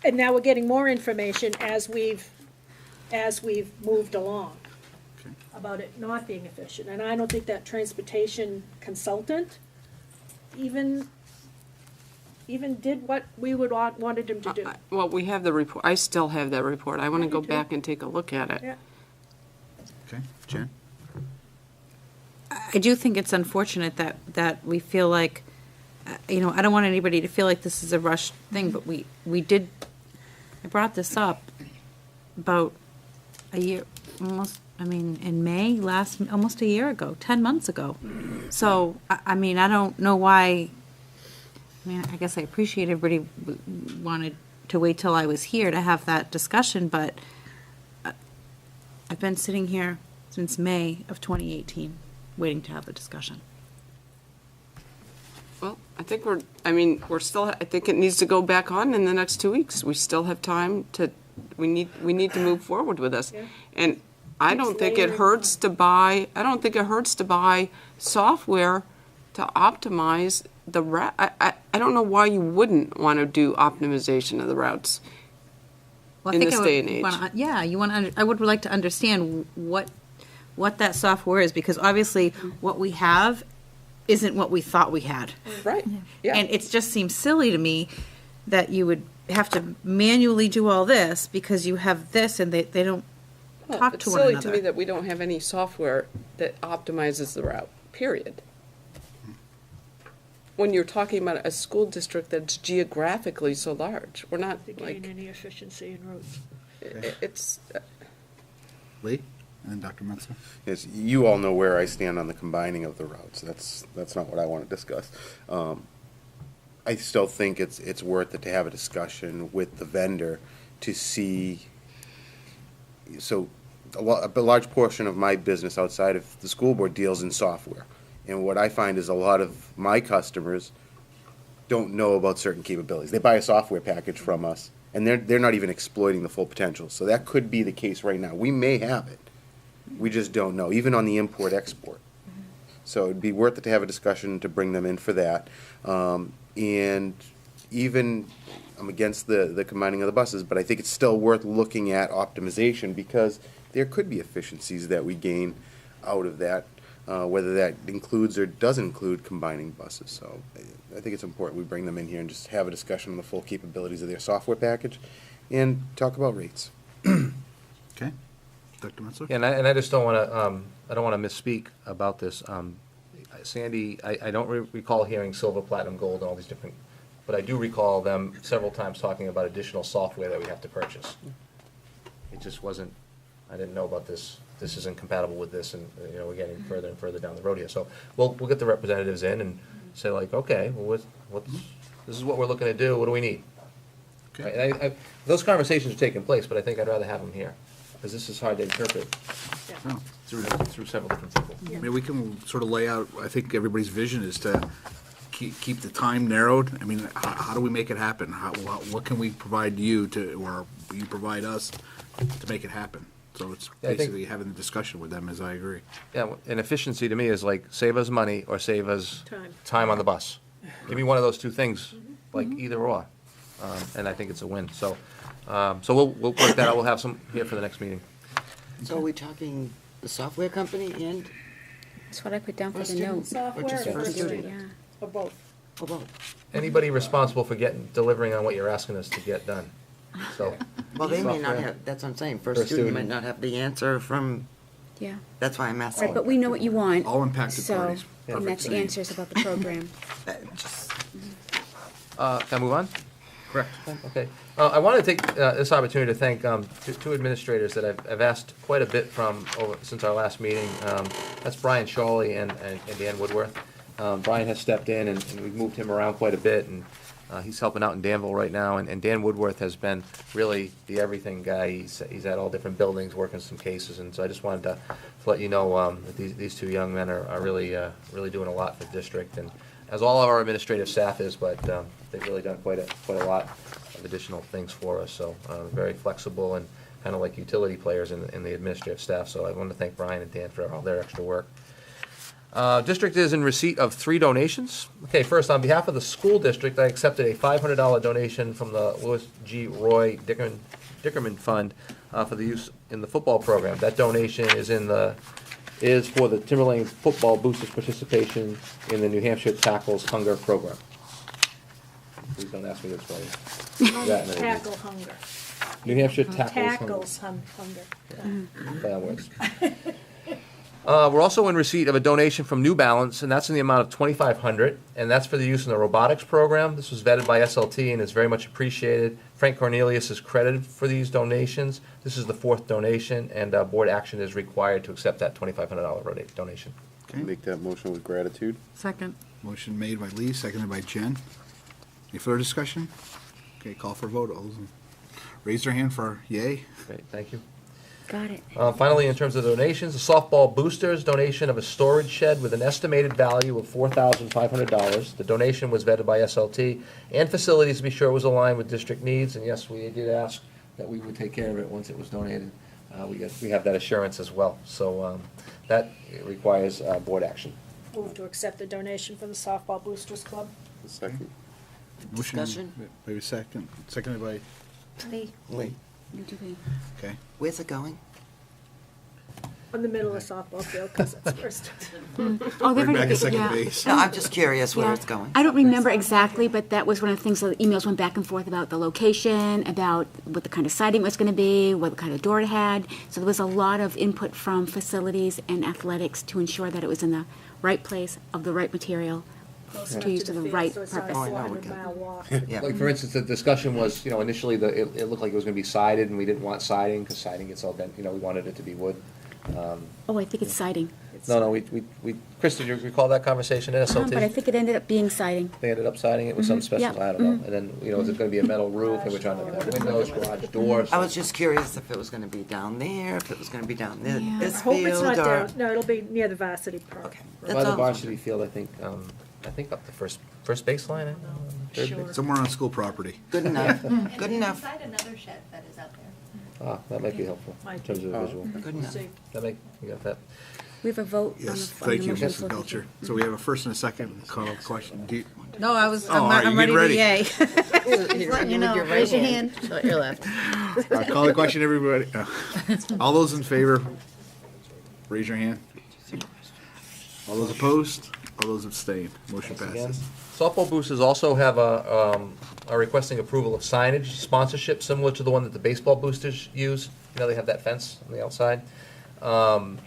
and now we're getting more information as we've moved along Okay. about it not being efficient. And I don't think that transportation consultant even did what we would wanted him to do. Well, we have the report. I still have that report. I want to Me go too. back and take a look at it. Yeah. Okay, Jen? I do think it's unfortunate that we feel like, I don't want anybody to feel like this is a rushed thing, but I brought this up about a year, in May, almost a year ago, 10 months ago. So, I don't know why, I guess I appreciate everybody wanted to wait till I was here to have that discussion, but I've been sitting here since May of 2018, waiting to have the discussion. Well, I think I think it needs to go back on in the next 2 weeks. We still have time we need to move forward with this. Yeah. And I don't think it hurts to buy software to optimize the route. I don't know why you wouldn't want to do optimization of the routes in this day and age. I would like to understand what that software is, because obviously what we have isn't what we thought we had. Right, yeah. And it just seems silly to me that you would have to manually do all this because you have this and they don't talk to one another. It's silly to me that we don't have any software that optimizes the route, period. When you're talking about a school district that's geographically so large, we're not To like, gain any efficiency in routes. it's, Lee? And then Dr. Metzer? Yes, you all know where I stand on the combining of the routes. That's not what I want to discuss. I still think it's worth it to have a discussion with the vendor to see. So, a large portion of my business outside of the school board deals in software, and what I find is a lot of my customers don't know about certain capabilities. They buy a software package from us, and they're not even exploiting the full potential. So that could be the case right now. We may have it. We just don't know, even on the import-export. So it'd be worth it to have a discussion to bring them in for that. And even, I'm against the combining of the buses, but I think it's still worth looking at optimization, because there could be efficiencies that we gain out of that, whether that includes or doesn't include combining buses. So I think it's important we bring them in here and just have a discussion on the full capabilities of their software package and talk about rates. Okay. Dr. Metzler? And I just don't want to, I don't want to misspeak about this. Sandy, I don't recall hearing silver, platinum, gold, and all these different, but I do recall them several times talking about additional software that we have to purchase. It just wasn't, I didn't know about this. This isn't compatible with this, and, we're getting further and further down the road here. So we'll get the representatives in and say like, okay, well, this is what we're looking to do. What do we need? Okay. Right? Those conversations are taking place, but I think I'd rather have them here, because this is hard to interpret No. through several different people. I mean, we can sort of lay out, I think everybody's vision is to keep the time narrowed. I mean, how do we make it happen? What can we provide you or you provide us to make it happen? So it's Yeah, I think- basically having the discussion with them, as I agree. Yeah, and efficiency to me is like, save us money or save us Time. time on the bus. Give me one of those two things, like either or, and I think it's a win. So we'll work that out. We'll have some here for the next meeting. So are we talking the software company and That's what I put down for the student note. Software just or for for student? student? Yeah. Or both? or both? Anybody responsible for delivering on what you're asking us to get done? So, Well, they may not Software. have, that's what I'm saying, For a first student might student. not have the answer from, Yeah. that's why I'm asking. Right, but we know what you want. All impacted parties. And Perfect. that's Same. answers about the program. can I move on? Correct. Okay. I want to take this opportunity to thank two administrators that I've asked quite a bit from since our last meeting. That's Brian Shawley and Dan Woodworth. Brian has stepped in, and we've moved him around quite a bit, and He's helping out in Danville right now, and Dan Woodworth has been really the everything guy. He's at all different buildings working some cases, and so I just wanted to let you know that these two young men are really really doing a lot for the district, and as all of our administrative staff is, but they've really done quite a lot of additional things for us. So very flexible and kind of like utility players in the administrative staff. So I want to thank Brian and Dan for all their extra work. District is in receipt of 3 donations. Okay, first, on behalf of the school district, I accepted a $500 donation from the Louis G. Roy Dickerman Fund for the use in the football program. That donation is for the Timberlane football boosters' participation in the New Hampshire Tackles Hunger program. Please don't ask me to explain that in a review. Tackle hunger. New Hampshire Tackles Tackles hunger. Play on words. We're also in receipt of a donation from New Balance, and that's in the amount of $2,500, and that's for the use in the robotics program. This was vetted by SLT and is very much appreciated. Frank Cornelius is credited for these donations. This is the 4th donation, and board action is required to accept that $2,500 donation. Okay. Make that motion with gratitude. Second. Motion made by Lee, seconded by Jen. Any further discussion? Okay, call for a vote. All those raise their hand for yay. Great, thank you. Got it. Finally, in terms of donations, the softball boosters donation of a storage shed with an estimated value of $4,500. The donation was vetted by SLT and facilities to be sure it was aligned with district needs. And yes, we did ask that we would take care of it once it was donated. We have that assurance as well. So that requires board action. Move to accept the donation from the Softball Boosters Club. Second. Motion Discussion? Maybe seconded by Lee, Lee. Okay. where's it going? In the middle of softball field, because it's first. Oh, they've Right back already- at second yeah. base. No, I'm just curious where Yeah. it's going. I don't remember exactly, but that was one of the things, so the emails went back and forth about the location, about what the kind of siding was going to be, what kind of door it had. So there was a lot of input from facilities and athletics to ensure that it was in the right place, of the right material, Close to enough use to to the the field, right so it's not a purpose. Oh, I know, we 400-mile walk. Yeah. Like, for instance, the discussion was, initially it looked like it was going to be sided, and we didn't want siding because siding gets all bent. We wanted it to be wood. Oh, I think it's siding. No, Chris, did you recall that conversation at SLT? But I think it ended up being siding. They ended up siding it with some special, Yeah. I don't know. And then, is it going to be a metal roof, and we're trying to have windows, garage doors? I was just curious if it was gonna be down there, if it was gonna be down Yeah. this I hope it's field, not or. down, no, it'll be near the varsity park. Okay. By That's the all. varsity field, I think up the first baseline, I know. third Sure. base. Somewhere on school property. Good enough, good enough, Inside another shed that is out there. That might be helpful in Might terms of Oh. visual. good enough. See. You got that? We have a vote on the. Yes, on the thank you, motion Mrs. for- Belcher. So we have a first and a second call question. No, Oh, all right, I'm you ready get to ready. yay. Just letting you know, raise your hand. Not your left. Call the question, everybody. All those in favor, raise your hand. All those opposed? All those abstain. Motion Again. passes. Softball boosters also have are requesting approval of signage sponsorship similar to the one that the baseball boosters use. They have that fence on the outside.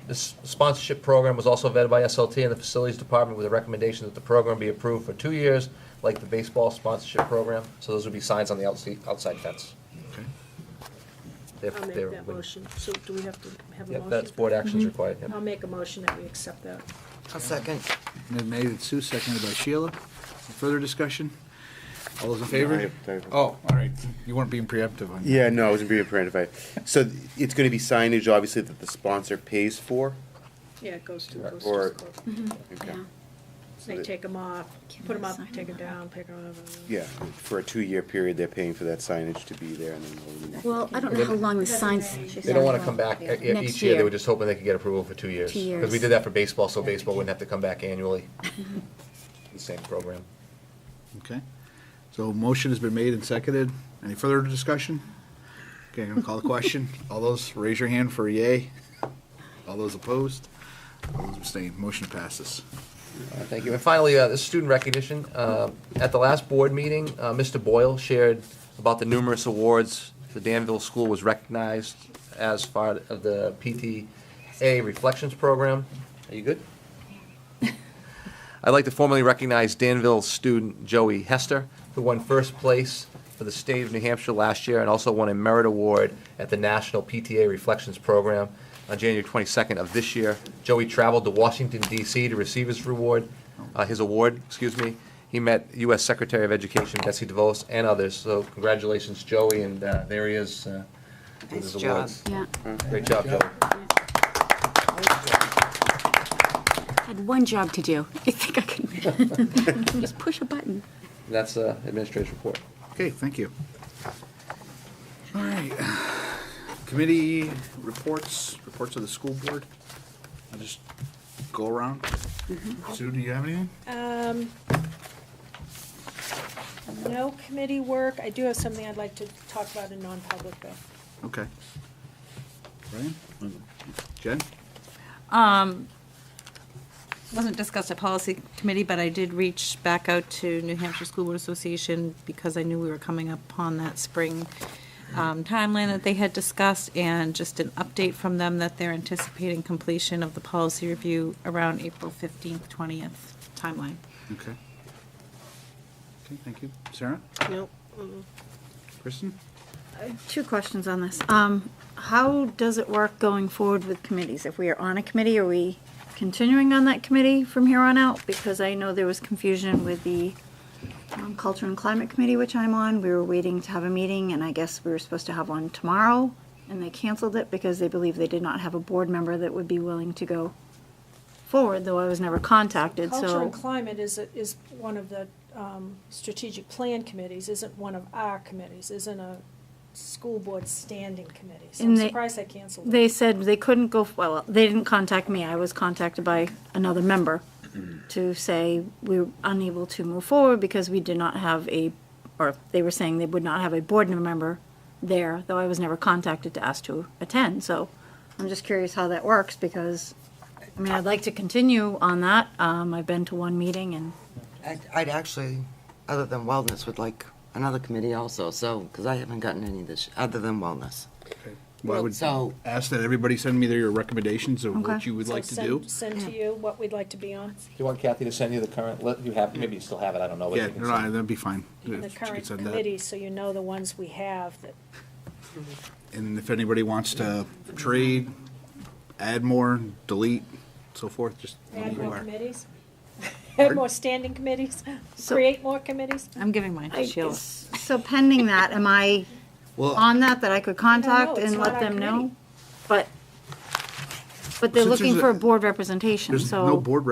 This sponsorship program was also vetted by SLT and the Facilities Department with a recommendation that the program be approved for 2 years, like the baseball sponsorship program. So those would be signs on the outside fence. Okay. I'll make that motion. So do we have to have a Yep, motion? that's board actions required. Yep. I'll make a motion that we accept that. A second. Made by Sue, seconded by Sheila. Further discussion? All those in favor? I have- Oh, all right. You weren't being preemptive on that. Yeah, no, I wasn't being preemptive. So it's going to be signage, obviously, that the sponsor pays for? Yeah, it goes to the Or- Boosters Club. Okay. Yeah. They take them off, put them up, take them down, pick them up. Yeah, for a 2-year period, they're paying for that signage to be there, and then they'll- Well, I don't know how long the signs. They don't want to come back Next each year. They year. were just hoping they could get approval for 2 years. 2 years. Because we did that for baseball, so baseball wouldn't have to come back annually. The same program. Okay. So motion has been made and seconded. Any further discussion? Okay, I'm gonna call the question. All those, raise your hand for yay. All those opposed? All those abstained. Motion passes. Thank you. And finally, this student recognition. At the last board meeting, Mr. Boyle shared about the numerous awards the Danville School was recognized as part of the PTA Reflections Program. Are you good? I'd like to formally recognize Danville student Joey Hester, who won first place for the state of New Hampshire last year and also won a merit award at the National PTA Reflections Program on January 22nd of this year. Joey traveled to Washington, D.C. to receive his award, he met U.S. Secretary of Education Betsy DeVos and others. So congratulations, Joey, and there he is with Nice his job. awards. Yeah. Great job, Joey. Had one job to do. I think I can just push a button. That's administrator's report. Okay, thank you. All right. Committee reports of the school board. I'll just go around. Sue, do you have anything? No committee work. I do have something I'd like to talk about in non-public, though. Okay. Brian? Jen? Wasn't discussed at policy committee, but I did reach back out to New Hampshire School Board Association because I knew we were coming up on that spring timeline that they had discussed, and just an update from them that they're anticipating completion of the policy review around April 15th, 20th timeline. Okay. Okay, thank you. Sarah? Nope. Kristen? Two questions on this. How does it work going forward with committees? If we are on a committee, are we continuing on that committee from here on out? Because I know there was confusion with the Culture and Climate Committee, which I'm on. We were waiting to have a meeting, and I guess we were supposed to have one tomorrow, and they canceled it because they believe they did not have a board member that would be willing to go forward, though I was never contacted, so. Culture and Climate is one of the strategic plan committees, isn't one of our committees, isn't a school board standing committee. So I'm And they- surprised they canceled it. They said they couldn't go, well, they didn't contact me. I was contacted by another member to say we were unable to move forward because we did not have or they were saying they would not have a board member there, though I was never contacted to ask to attend. So I'm just curious how that works because, I mean, I'd like to continue on that. I've been to one meeting and. I'd actually, other than wellness, would like another committee also, so, because I haven't gotten any this, other than wellness. Okay. Well, I would So- ask that everybody send me their recommendations of what Okay. you would So like to do. Send to you what we'd like to be on, Do you want Kathy to send you the current, you have, maybe you still have it, I don't know. but Yeah, you can no, send- that'd be fine. and If the she could current send that. committees, so you know the ones we have that. And if anybody wants to trade, add more, delete, so forth, just let Add me know. more committees? Add more standing committees? Create more committees? I'm giving mine to Sheila. So pending that, am I Well, on that I could contact it's and not let our them know? committee. But they're Since looking there's for a- a board representation, there's so. no board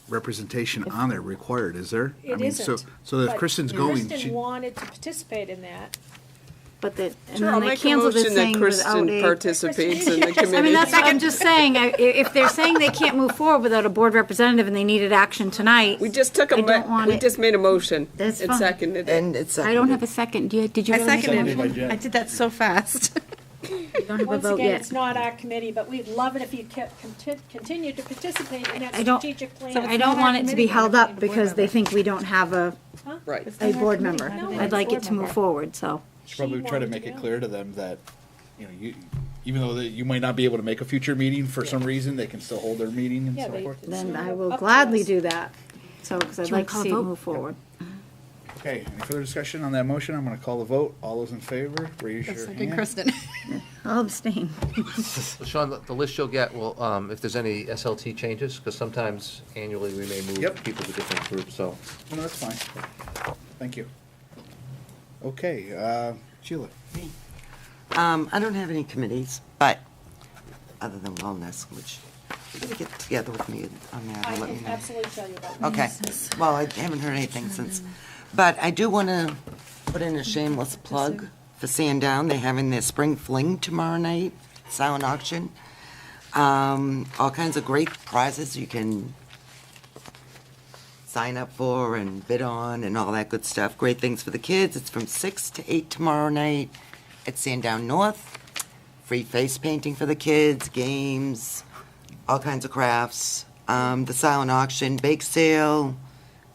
representation on there required, is there? I It mean, so- isn't. So if But Kristen's going, Kristen she, wanted to participate in that. But that, and Sure, then I'll they make a canceled it motion that saying Kristen without a. participates in the committee. I mean, that's, I'm just saying, if they're saying they can't move forward without a board representative and they needed action tonight. We just took I don't want we it. just made a motion That's and fine. seconded it. And it's. I don't have a second. Did you I really make a seconded motion? it. I did that so fast. You don't have a Once vote again, yet. it's not our committee, but we'd love it if you kept, continued to participate in that I don't- strategic plan. I don't want it to be held up because they think we don't have a Right. board member. No, I'd like it board to move member. forward, so. should probably She try to wanted make to it go. clear to them that, you know, even though you might not be able to make a future meeting for some reason, they can still hold their meeting and Yeah, so they- forth. Then not I will up to gladly us. do that. So, because I'd Do you wanna like to call a see it vote? move forward. Okay, any further discussion on that motion? I'm gonna call the vote. All those in favor, raise your hand. Kristen. I'll abstain. So Sean, the list you'll get will, if there's any SLT changes, because sometimes annually we may move Yep. people to different groups, so. No, that's fine. Thank you. Okay, Sheila. I don't have any committees, but, other than wellness, which, you gotta get together with me on that, I and let me can know. absolutely tell you about that. Okay, well, I haven't heard anything since, but I do want to put in a shameless plug for Sandown. They're having their spring fling tomorrow night, silent auction. All kinds of great prizes you can sign up for and bid on and all that good stuff. Great things for the kids. It's from 6 to 8 tomorrow night at Sandown North. Free face painting for the kids, games, all kinds of crafts, the silent auction, bake sale,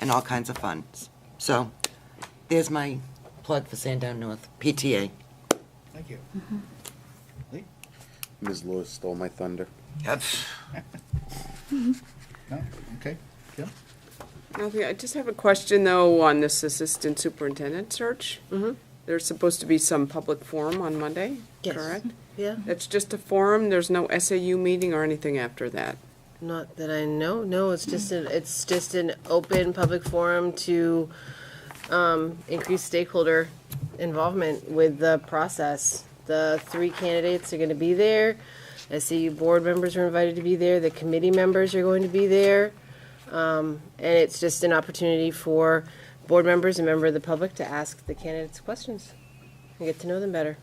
and all kinds of fun. So, there's my plug for Sandown North, PTA. Thank you. Lee? Ms. Lewis stole my thunder. Yep. No? Okay. Kim? Okay, I just have a question, though, on this assistant superintendent search. There's supposed to be some public forum on Monday, Yes. correct? Yeah. It's just a forum, there's no SAU meeting or anything after that? Not that I know. No, it's just an open public forum to increase stakeholder involvement with the process. The 3 candidates are going to be there. SAU board members are invited to be there. The committee members are going to be there. And it's just an opportunity for board members and members of the public to ask the candidates questions and get to know them better.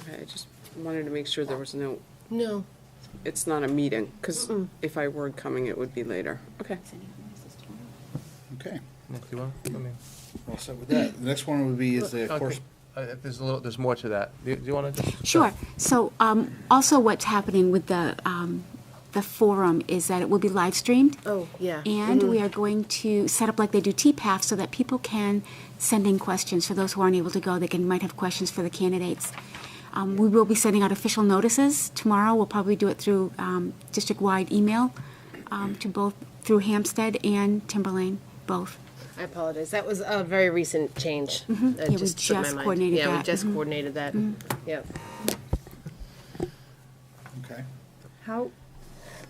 Okay, I just wanted to make sure there was no, No. it's not a meeting, because if I were coming, it would be later. Okay. Okay, Nick, you want? I mean, all set with that. The next one would be is the okay. course. There's more to that. Do you want to just? Sure. So also what's happening with the forum is that it will be live streamed. Oh, yeah. And we are going to set up like they do TPAF so that people can send in questions. For those who aren't able to go, might have questions for the candidates. We will be sending out official notices tomorrow. We'll probably do it through district-wide email to both, through Hampstead and Timberlane, both. I apologize. That was a very recent change. That Yeah, we just slipped my just mind. coordinated Yeah, we that. just Mhm. coordinated that. Yep. Okay. How,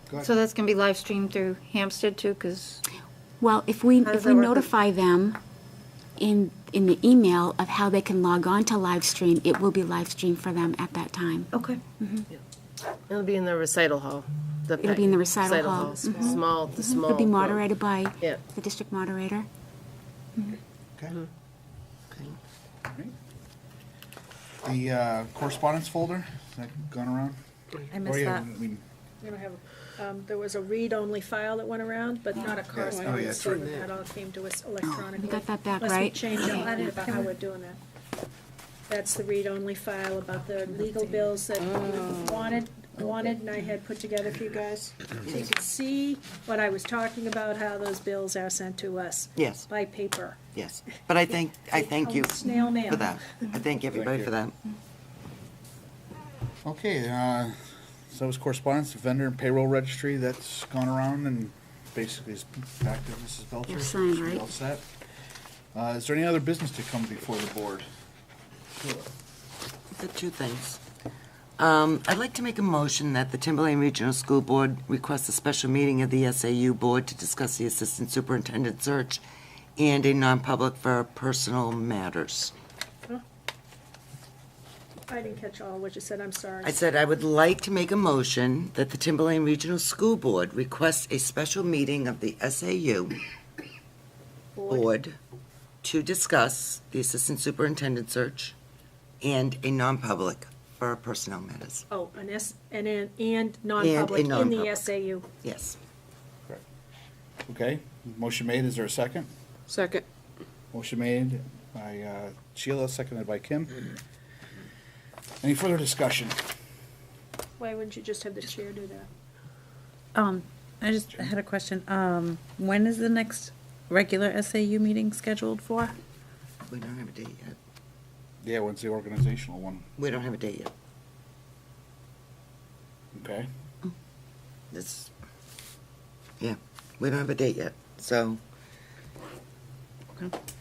Go ahead. so that's gonna be live streamed through Hampstead too, because Well, if we How does that work with- notify them in the email of how they can log on to live stream, it will be live streamed for them at that time. okay. It'll be in the recital hall. It'll be in the recital hall. Small, the small. It'll be room. moderated by Yeah. the district moderator. Okay. All right. The correspondence folder, has that gone around? I Oh, missed yeah, that. I mean, We don't have, there was a read-only file that went around, but not a correspondence that's right. statement. That all came to us electronically. We got that back, Unless we right? change Okay. our mind about how we're doing that. That's the read-only file about the legal bills that you wanted, and I had put together for you guys. So you could see what I was talking about, how those bills are sent to us. Yes. By paper. Yes, but I thank you Snail mail. for that. I thank everybody for that. okay, so that was correspondence, the vendor and payroll registry, that's gone around and basically is back to Mrs. Belcher. You're signed, Should be right? all set. Is there any other business to come before the board? The 2 things. I'd like to make a motion that the Timberlane Regional School Board request a special meeting of the SAU Board to discuss the Assistant Superintendent search and a non-public for personal matters. I didn't catch all what you said, I'm sorry. I said I would like to make a motion that the Timberlane Regional School Board request a special meeting of the SAU Board to discuss the Assistant Superintendent search and a non-public for personnel matters. Oh, and non-public in the non-public. SAU. Yes. Okay, motion made, is there a second? Second. Motion made by Sheila, seconded by Kim. Any further discussion? Why wouldn't you just have the chair do that? I just had a question. When is the next regular SAU meeting scheduled for? We don't have a date yet. Yeah, when's the organizational one? We don't have a date yet. Okay, Yeah, we don't have a date yet, so.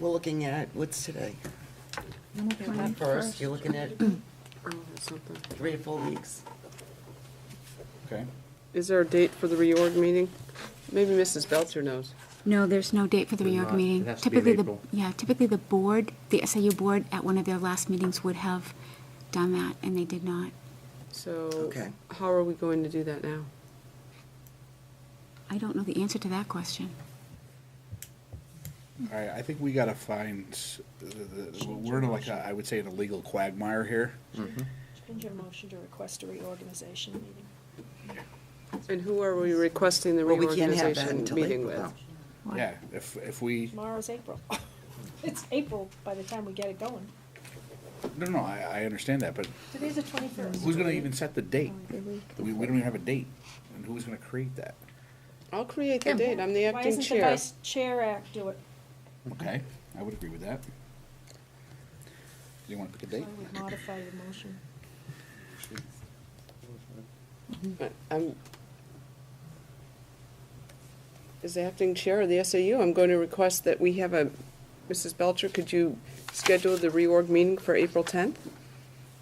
We're looking at, what's today? First, you're looking at Something. 3 to 4 weeks. okay. Is there a date for the reorg meeting? Maybe Mrs. Belcher knows. No, there's no date for the There's reorg not. meeting. It has to be in April. Typically the board, the SAU board, at one of their last meetings would have done that, and they did not. So Okay. how are we going to do that now? I don't know the answer to that question. All right, I think we gotta find, we're in like, I would say in a legal quagmire here. Change your motion to request a reorganization meeting. And who are we requesting the Well, we can't have that reorganization until meeting April, with? though. Yeah, if we, Tomorrow's April. It's April by the time we get it going. no, I understand that, but Today's the 21st. who's gonna even set the date? We don't even have a date, and who's gonna create that? I'll create the date. I'm the Why acting isn't the chair. vice chair do it? Okay, I would agree with that. Do you wanna pick a So I date? would modify your motion. But as acting chair of the SAU, I'm going to request that we have a, Mrs. Belcher, could you schedule the reorg meeting for April 10th?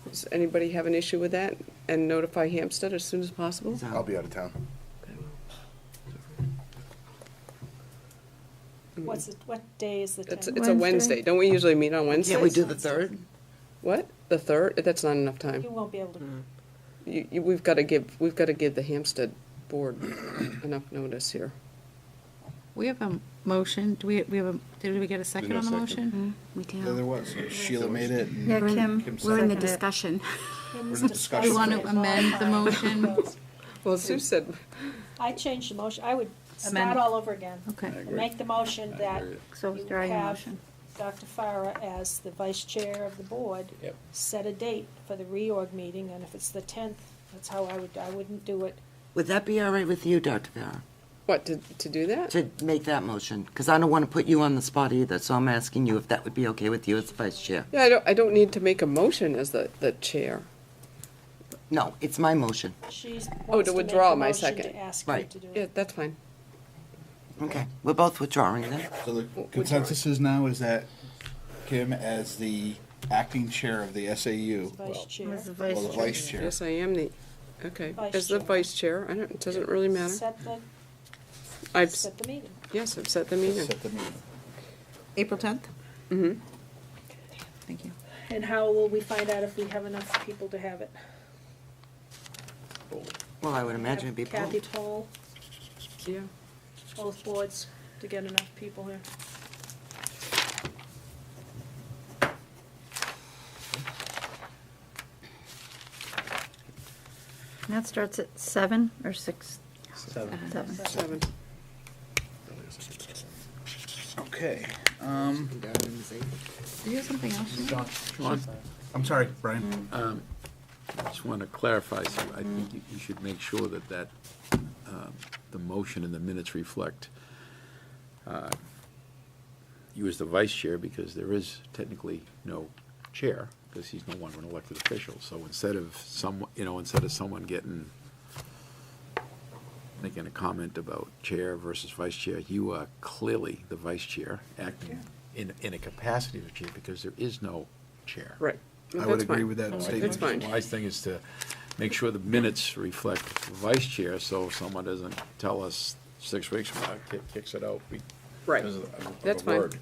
Does anybody have an issue with that? and notify Hampstead as soon as possible? I'll be out of town. What day is the 10th? It's a Wednesday. Don't we usually meet on Wednesdays? Can't we do the 3rd? What? The 3rd? That's not enough You time. won't be able to. We've got to give the Hampstead board enough notice here. We have a motion. Did we get a second on the motion? We do. Yeah, there was. Sheila made it. and Yeah, We're in- Kim. We're in the seconded it. discussion. We're in We discussion. want to amend the motion. Well, Sue said, I changed the motion. I would Amend. start all over again. Okay. Make the motion that So you withdraw your have motion. Dr. Farah as the vice chair of the board. Yep. Set a date for the reorg meeting, and if it's the 10th, that's how I wouldn't do it. Would that be all right with you, Dr. Farah, what, to do that? to make that motion? Because I don't want to put you on the spot either, so I'm asking you if that would be okay with you as the vice chair. Yeah, I don't need to make a motion as the chair. No, it's my motion. She's Oh, wants to to make withdraw a my motion second. to ask you Right. to do Yeah, it. that's fine. Okay, we're both withdrawing then. So the consensus is now is that Kim as the acting chair of the SAU, Vice chair. Was the or the vice chair. Yes, I am okay. Vice As the chair. vice chair, it doesn't really matter. Set the meeting. Yes, I've set the meeting. Set the meeting. April 10th? Mm-hmm. Thank you. And how will we find out if we have enough people to have it? Well, I would imagine it'd be Kathy both. poll, Yeah. both boards, to get enough people here. And that starts at 7 or 6? 7. 7. 7. Okay. Do you have something else? Sean, I'm sorry, Brian. I just want to clarify, so I think you should make sure that the motion and the minutes reflect you as the vice chair, because there is technically no chair, because he's no longer an elected official. So instead of someone making a comment about chair versus vice chair, you are clearly the vice chair, acting in a capacity of chair, because there is no chair. Right. I would That's agree fine. with that That's statement. fine. The wise thing is to make sure the minutes reflect vice chair, so someone doesn't tell us 6 weeks from now, kicks it out Right. because of That's a fine. word.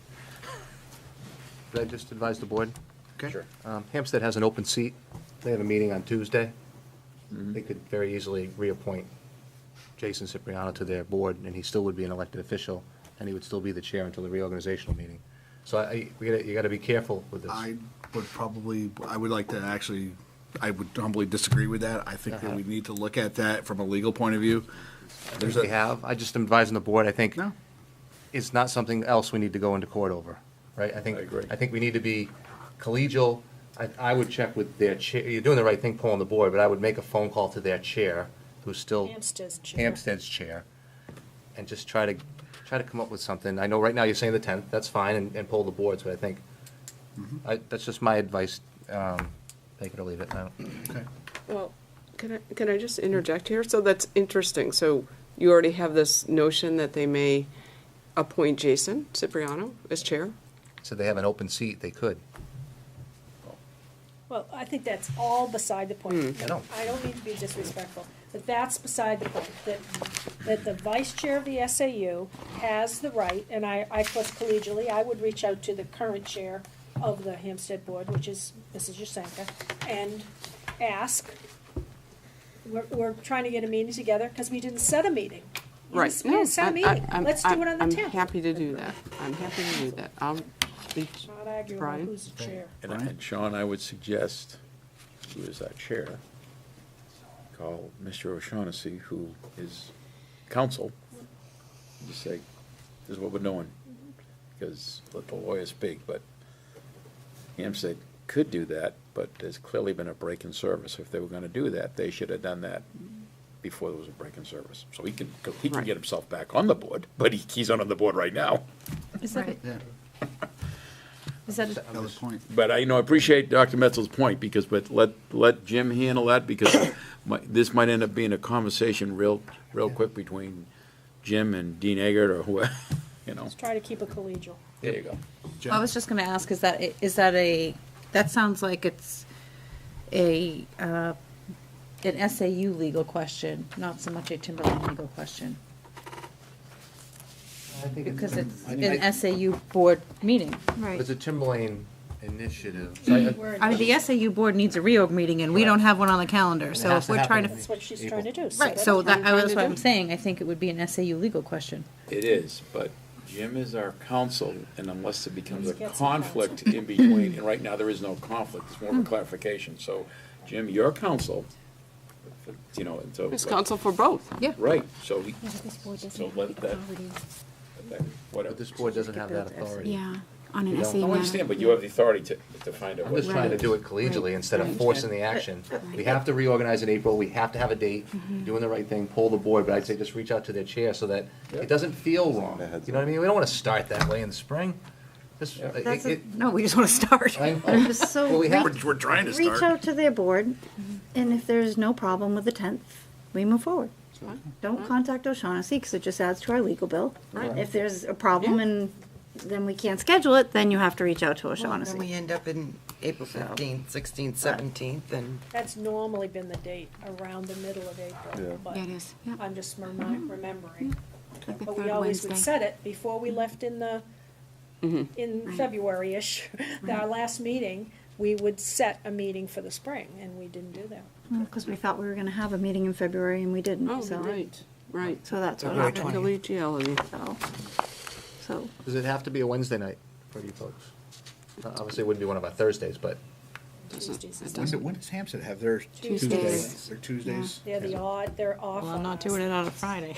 Could I just advise the board? Okay. Sure. Hampstead has an open seat. They have a meeting on Tuesday. They could very easily reappoint Jason Cipriano to their board, and he still would be an elected official, and he would still be the chair until the reorganizational meeting. So you gotta be careful with this. I would like to actually, I would humbly disagree with that. I think that we need to look at that from a legal point of view. They have. I just am advising the board, I think No. it's not something else we need to go into court over, right? I agree. I think we need to be collegial. I would check with their chair, you're doing the right thing pulling the board, but I would make a phone call to their chair, who's still Hampstead's chair, and just try to come up with something. I know right now you're saying the 10th, that's fine, and pull the boards, but I think, that's just my advice, take it or leave it. I don't- Okay. Well, can I just interject here? So that's interesting. So you already have this notion that they may appoint Jason Cipriano as chair? So they have an open seat, they could. Well, I think that's all beside the point. I know. I don't mean to be disrespectful, but that's beside the point, that the vice chair of the SAU has the right, and I put collegially, I would reach out to the current chair of the Hampstead Board, which is Mrs. Yasenka, and ask, we're trying to get a meeting together, because we didn't set a meeting. We didn't set a meeting. Let's do it on the 10th. I'm happy to do that. I'm happy to do that. I'll speak. Not argue about Brian? who's the chair. And Sean, I would suggest, who is our chair, call Mr. O'Shaughnessy, who is counsel, and just say, this is what we're doing. Because let the lawyer speak, but Hampstead could do that, but there's clearly been a break in service. If they were gonna do that, they should have done that before there was a break in service. So he can Right. get himself back on the board, but he's not on the board right now. Is that, Yeah, is that, valid point. But I appreciate Dr. Metzel's point, but let Jim handle that, because this might end up being a conversation real quick between Jim and Dean Eggert or whoever, Let's try to keep it collegial. There you go. I was just gonna ask, is that that sounds like it's a an SAU legal question, not so much a Timberland legal question. Because it's an SAU board meeting. Right. It's a Timberlane initiative. So I mean, the SAU board needs a reorg meeting, and we don't have one on the calendar, so has if to we're happen trying in to. That's what she's trying to do. Right, so that's that's what I'm saying, I think it would be an SAU legal question. It is, but Jim is our counsel, and unless it becomes a Let's get some conflict in between, and right now there is no conflict, it's more of a clarification. So, Jim, your counsel, you know, and so. It's counsel for both. Yeah. Right, so, So let that, whatever. But this board doesn't have that authority. Yeah, on an You SAU don't. I matter. understand, but you have the authority to find out. I'm just what- trying to do it collegially instead of forcing the action. We have to reorganize in April, we have to have a date, doing the right thing, pull the board, but I'd say just reach out to their chair so that it doesn't feel wrong. You know what I mean? We don't want to start that way in the spring. Just, No, we just want to start. I know. So Well, we have We're trying to reach start. out to their board, and if there's no problem with the 10th, we move forward. Don't contact O'Shaughnessy, because it just adds to our legal bill. If there's a problem and then we can't schedule it, then you have to reach out to Well, then O'Shaughnessy. we end up in April 15th, 16th, 17th, and That's normally been the date, around the middle of April. But Yeah, it is, yeah. I'm just remembering. Like the But we third always would Wednesday. set it before we left in February-ish, our last meeting, we would set a meeting for the spring, and we didn't do that. Because we thought we were going to have a meeting in February, and we didn't, Oh, so. right. So that's what February happened. 20th. Collegiality. So, Does it have to be a Wednesday night for you folks? Obviously, it wouldn't be one of our Thursdays, but When does Hampstead have their Tuesdays. Their Tuesdays? They're they're off Well, on I'm not us. doing it on a Friday.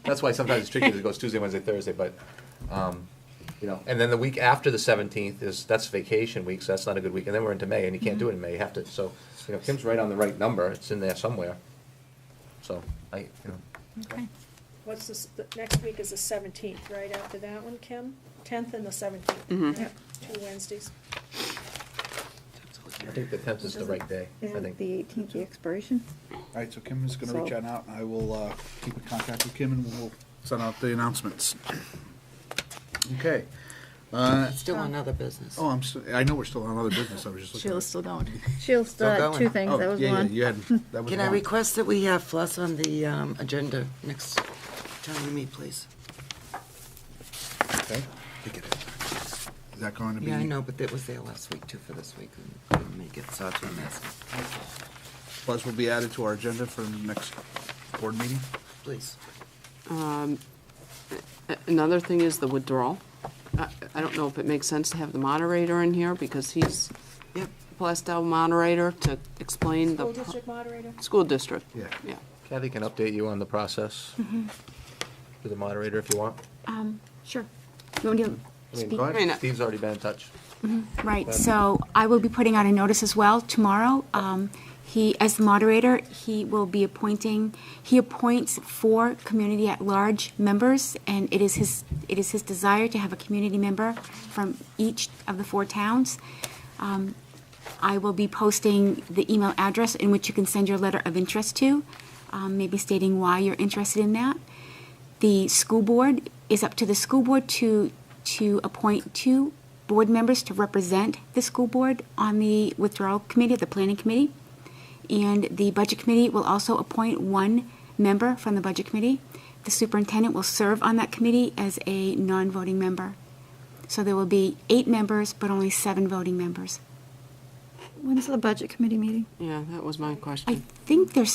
that's why sometimes it's tricky, because it goes Tuesday, Wednesday, Thursday, but, you know, and then the week after the 17th that's vacation week, so that's not a good week, and then we're into May, and you can't do it in May, you have to, so, you know, Kim's right on the right number, it's in there somewhere. So, you know, Okay. What's this, the next week is the 17th, right after that one, Kim? 10th and the 17th. Yep, 2 Wednesdays. I think the 10th is the right day, I isn't think. the 18th the expiration? All right, so Kim is gonna reach So- out, and I will keep in contact with Kim, and we'll send out the announcements. Okay. still on other business. Oh, I know we're still on other business, I was just looking. Sheila's still going. She'll still have going. 2 things, that was Oh, yeah, one. you had, that was Can I one. request that we have Fluss on the agenda next time we meet, please? Okay. Is that going to be? Yeah, I know, but it was there last week too for this week, and couldn't make it, so that's what I'm asking. Buzz will be added to our agenda for the next board meeting. Please. Another thing is the withdrawal. I don't know if it makes sense to have the moderator in here, because he's Yep. Plastow moderator to explain the. School district moderator? School district, Yeah. yeah. Kathy can update you on the process to the moderator if you want. Sure. You want me to I mean, speak? go I mean, ahead, Steve's already been in touch. Right, so I will be putting out a notice as well tomorrow. As the moderator, he appoints 4 community at-large members, and it is his desire to have a community member from each of the 4 towns. I will be posting the email address in which you can send your letter of interest to, maybe stating why you're interested in that. The school board, is up to the school board to appoint 2 board members to represent the school board on the withdrawal committee, the planning committee. And the budget committee will also appoint 1 member from the budget committee. The superintendent will serve on that committee as a non-voting member. So there will be 8 members, but only 7 voting members. When's the budget committee meeting? Yeah, that was my I question. think they're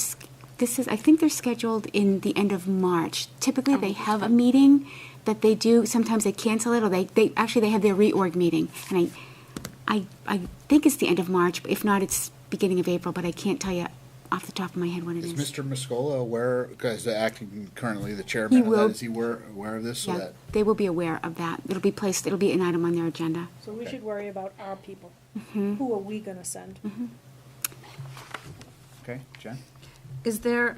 scheduled in the end of March. Typically, they have a meeting that they do, sometimes they cancel it, or they have their reorg meeting. And I think it's the end of March, but if not, it's beginning of April, but I can't tell you off the top of my head what it Is is. Mr. Muscola aware, because acting currently the chairman of will. that, is he aware of this? So Yeah, that they will be aware of that. It'll be an item on their agenda. So we should worry about our people. Mm-hmm. Who are we gonna send? Okay, Jen? Is there,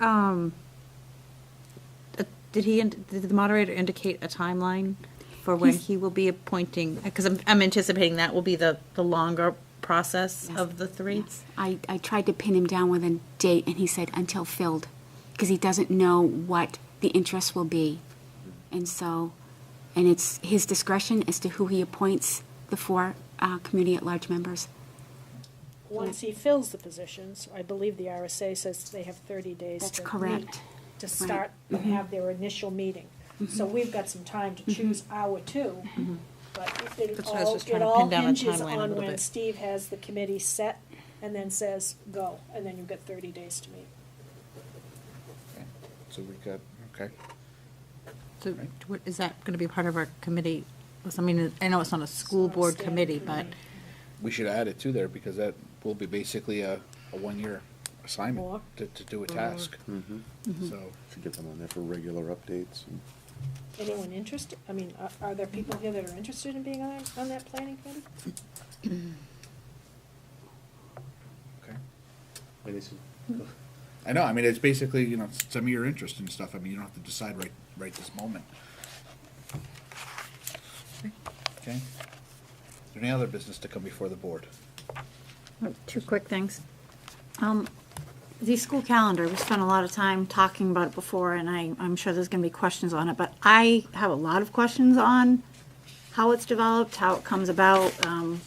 did the moderator indicate a timeline for when he will be appointing? Because I'm anticipating that will be the longer process Yes. of the 3. I tried to pin him down with a date, and he said until filled, because he doesn't know what the interest will be. And so, and it's his discretion as to who he appoints the 4 community at-large members. once he fills the positions, I believe the RSA says they have 30 days That's to correct. meet, to start and have their initial meeting. So we've got some time to choose our two, but it That's why I was all, just trying it to all pin down a hinges timeline a on little when bit. Steve has the committee set and then says, go, and then you've got 30 days to meet. So we got, okay. So is that going to be part of our committee? I mean, I know it's not a school board standing committee, but committee. We should add it to there, because that will be basically a one-year assignment More. to do a task. So, Should get them on there for regular updates. Anyone interested? I mean, are there people here that are interested in being on that planning committee? okay. I know, I mean, it's basically, you know, some of your interest and stuff. I mean, you don't have to decide right this moment. Okay? Is there any other business to come before the board? two quick things. The school calendar, we spent a lot of time talking about it before, and I'm sure there's going to be questions on it, but I have a lot of questions on how it's developed, how it comes about,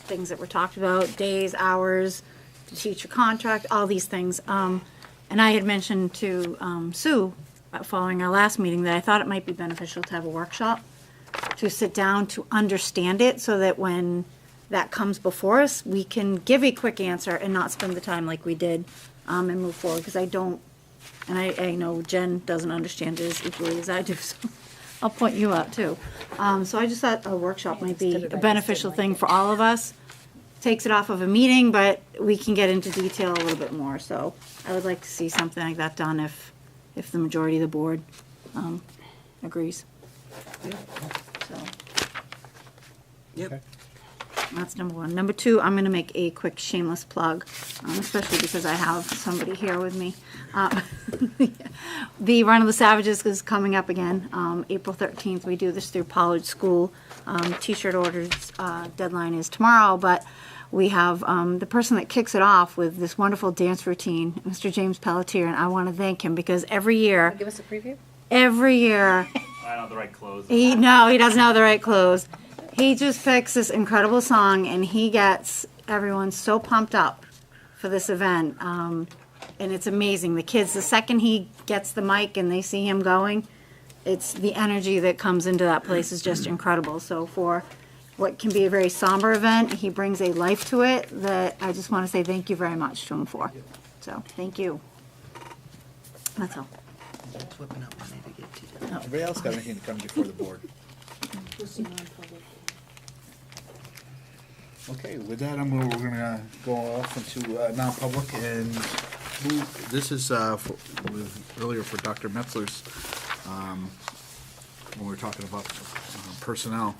things that were talked about, days, hours, the teacher contract, all these things. And I had mentioned to Sue, following our last meeting, that I thought it might be beneficial to have a workshop, to sit down to understand it, so that when that comes before us, we can give a quick answer and not spend the time like we did, and move forward, because I don't, and I know Jen doesn't understand it as equally as I do, so I'll point you out too. So I just thought a workshop might be a beneficial thing for all of us. Takes it off of a meeting, but we can get into detail a little bit more, so I would like to see something like that done if the majority of the board agrees. So, Yep. that's number one. Number two, I'm gonna make a quick shameless plug, especially because I have somebody here with me. The Run of the Savages is coming up again, April 13th. We do this through Pollard School. T-shirt orders, deadline is tomorrow, but we have the person that kicks it off with this wonderful dance routine, Mr. James Pelletier, and I want to thank him because every year, Give us a preview? every year, I don't have the right clothes. he doesn't have the right clothes. He just picks this incredible song, and he gets everyone so pumped up for this event. And it's amazing. The kids, the second he gets the mic and they see him going, it's the energy that comes into that place is just incredible. So for what can be a very somber event, he brings a life to it that I just want to say thank you very much to him for. So, thank you. That's all. Whipping up money to get to you. Everybody else got anything to come before the board? Okay, with that, we're gonna go off into non-public and move, this is earlier for Dr. Metzler's, when we were talking about personnel.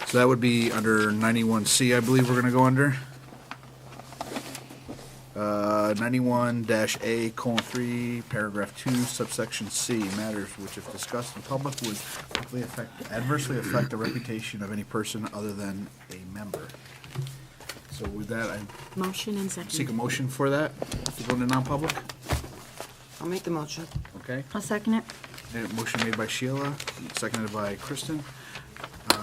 So that would be under 91C, I believe we're gonna go under. 91-A:3, paragraph 2, subsection C, matters which if discussed in public would adversely affect the reputation of any person other than a member. So with that, I Motion and seek a second. motion for that, to go into non-public, I'll make the motion. okay? I'll second it. Motion made by Sheila, seconded by Kristen.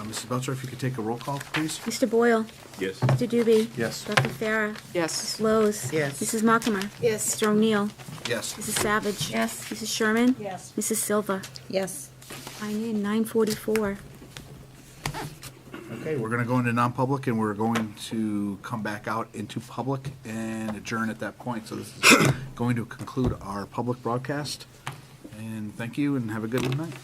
Mrs. Belcher, if you could take a roll call, please? Mr. Boyle? Yes. Mr. Doobie? Yes. Dr. Farah? Yes. Lowe's? Yes. Mrs. Malkamer? Yes. Mr. O'Neill? Yes. Mrs. Savage? Yes. Mrs. Sherman? Yes. Mrs. Silva? Yes. Sign in, 9:44. Okay, we're gonna go into non-public and we're going to come back out into public and adjourn at that point. So this is going to conclude our public broadcast. And thank you and have a good night.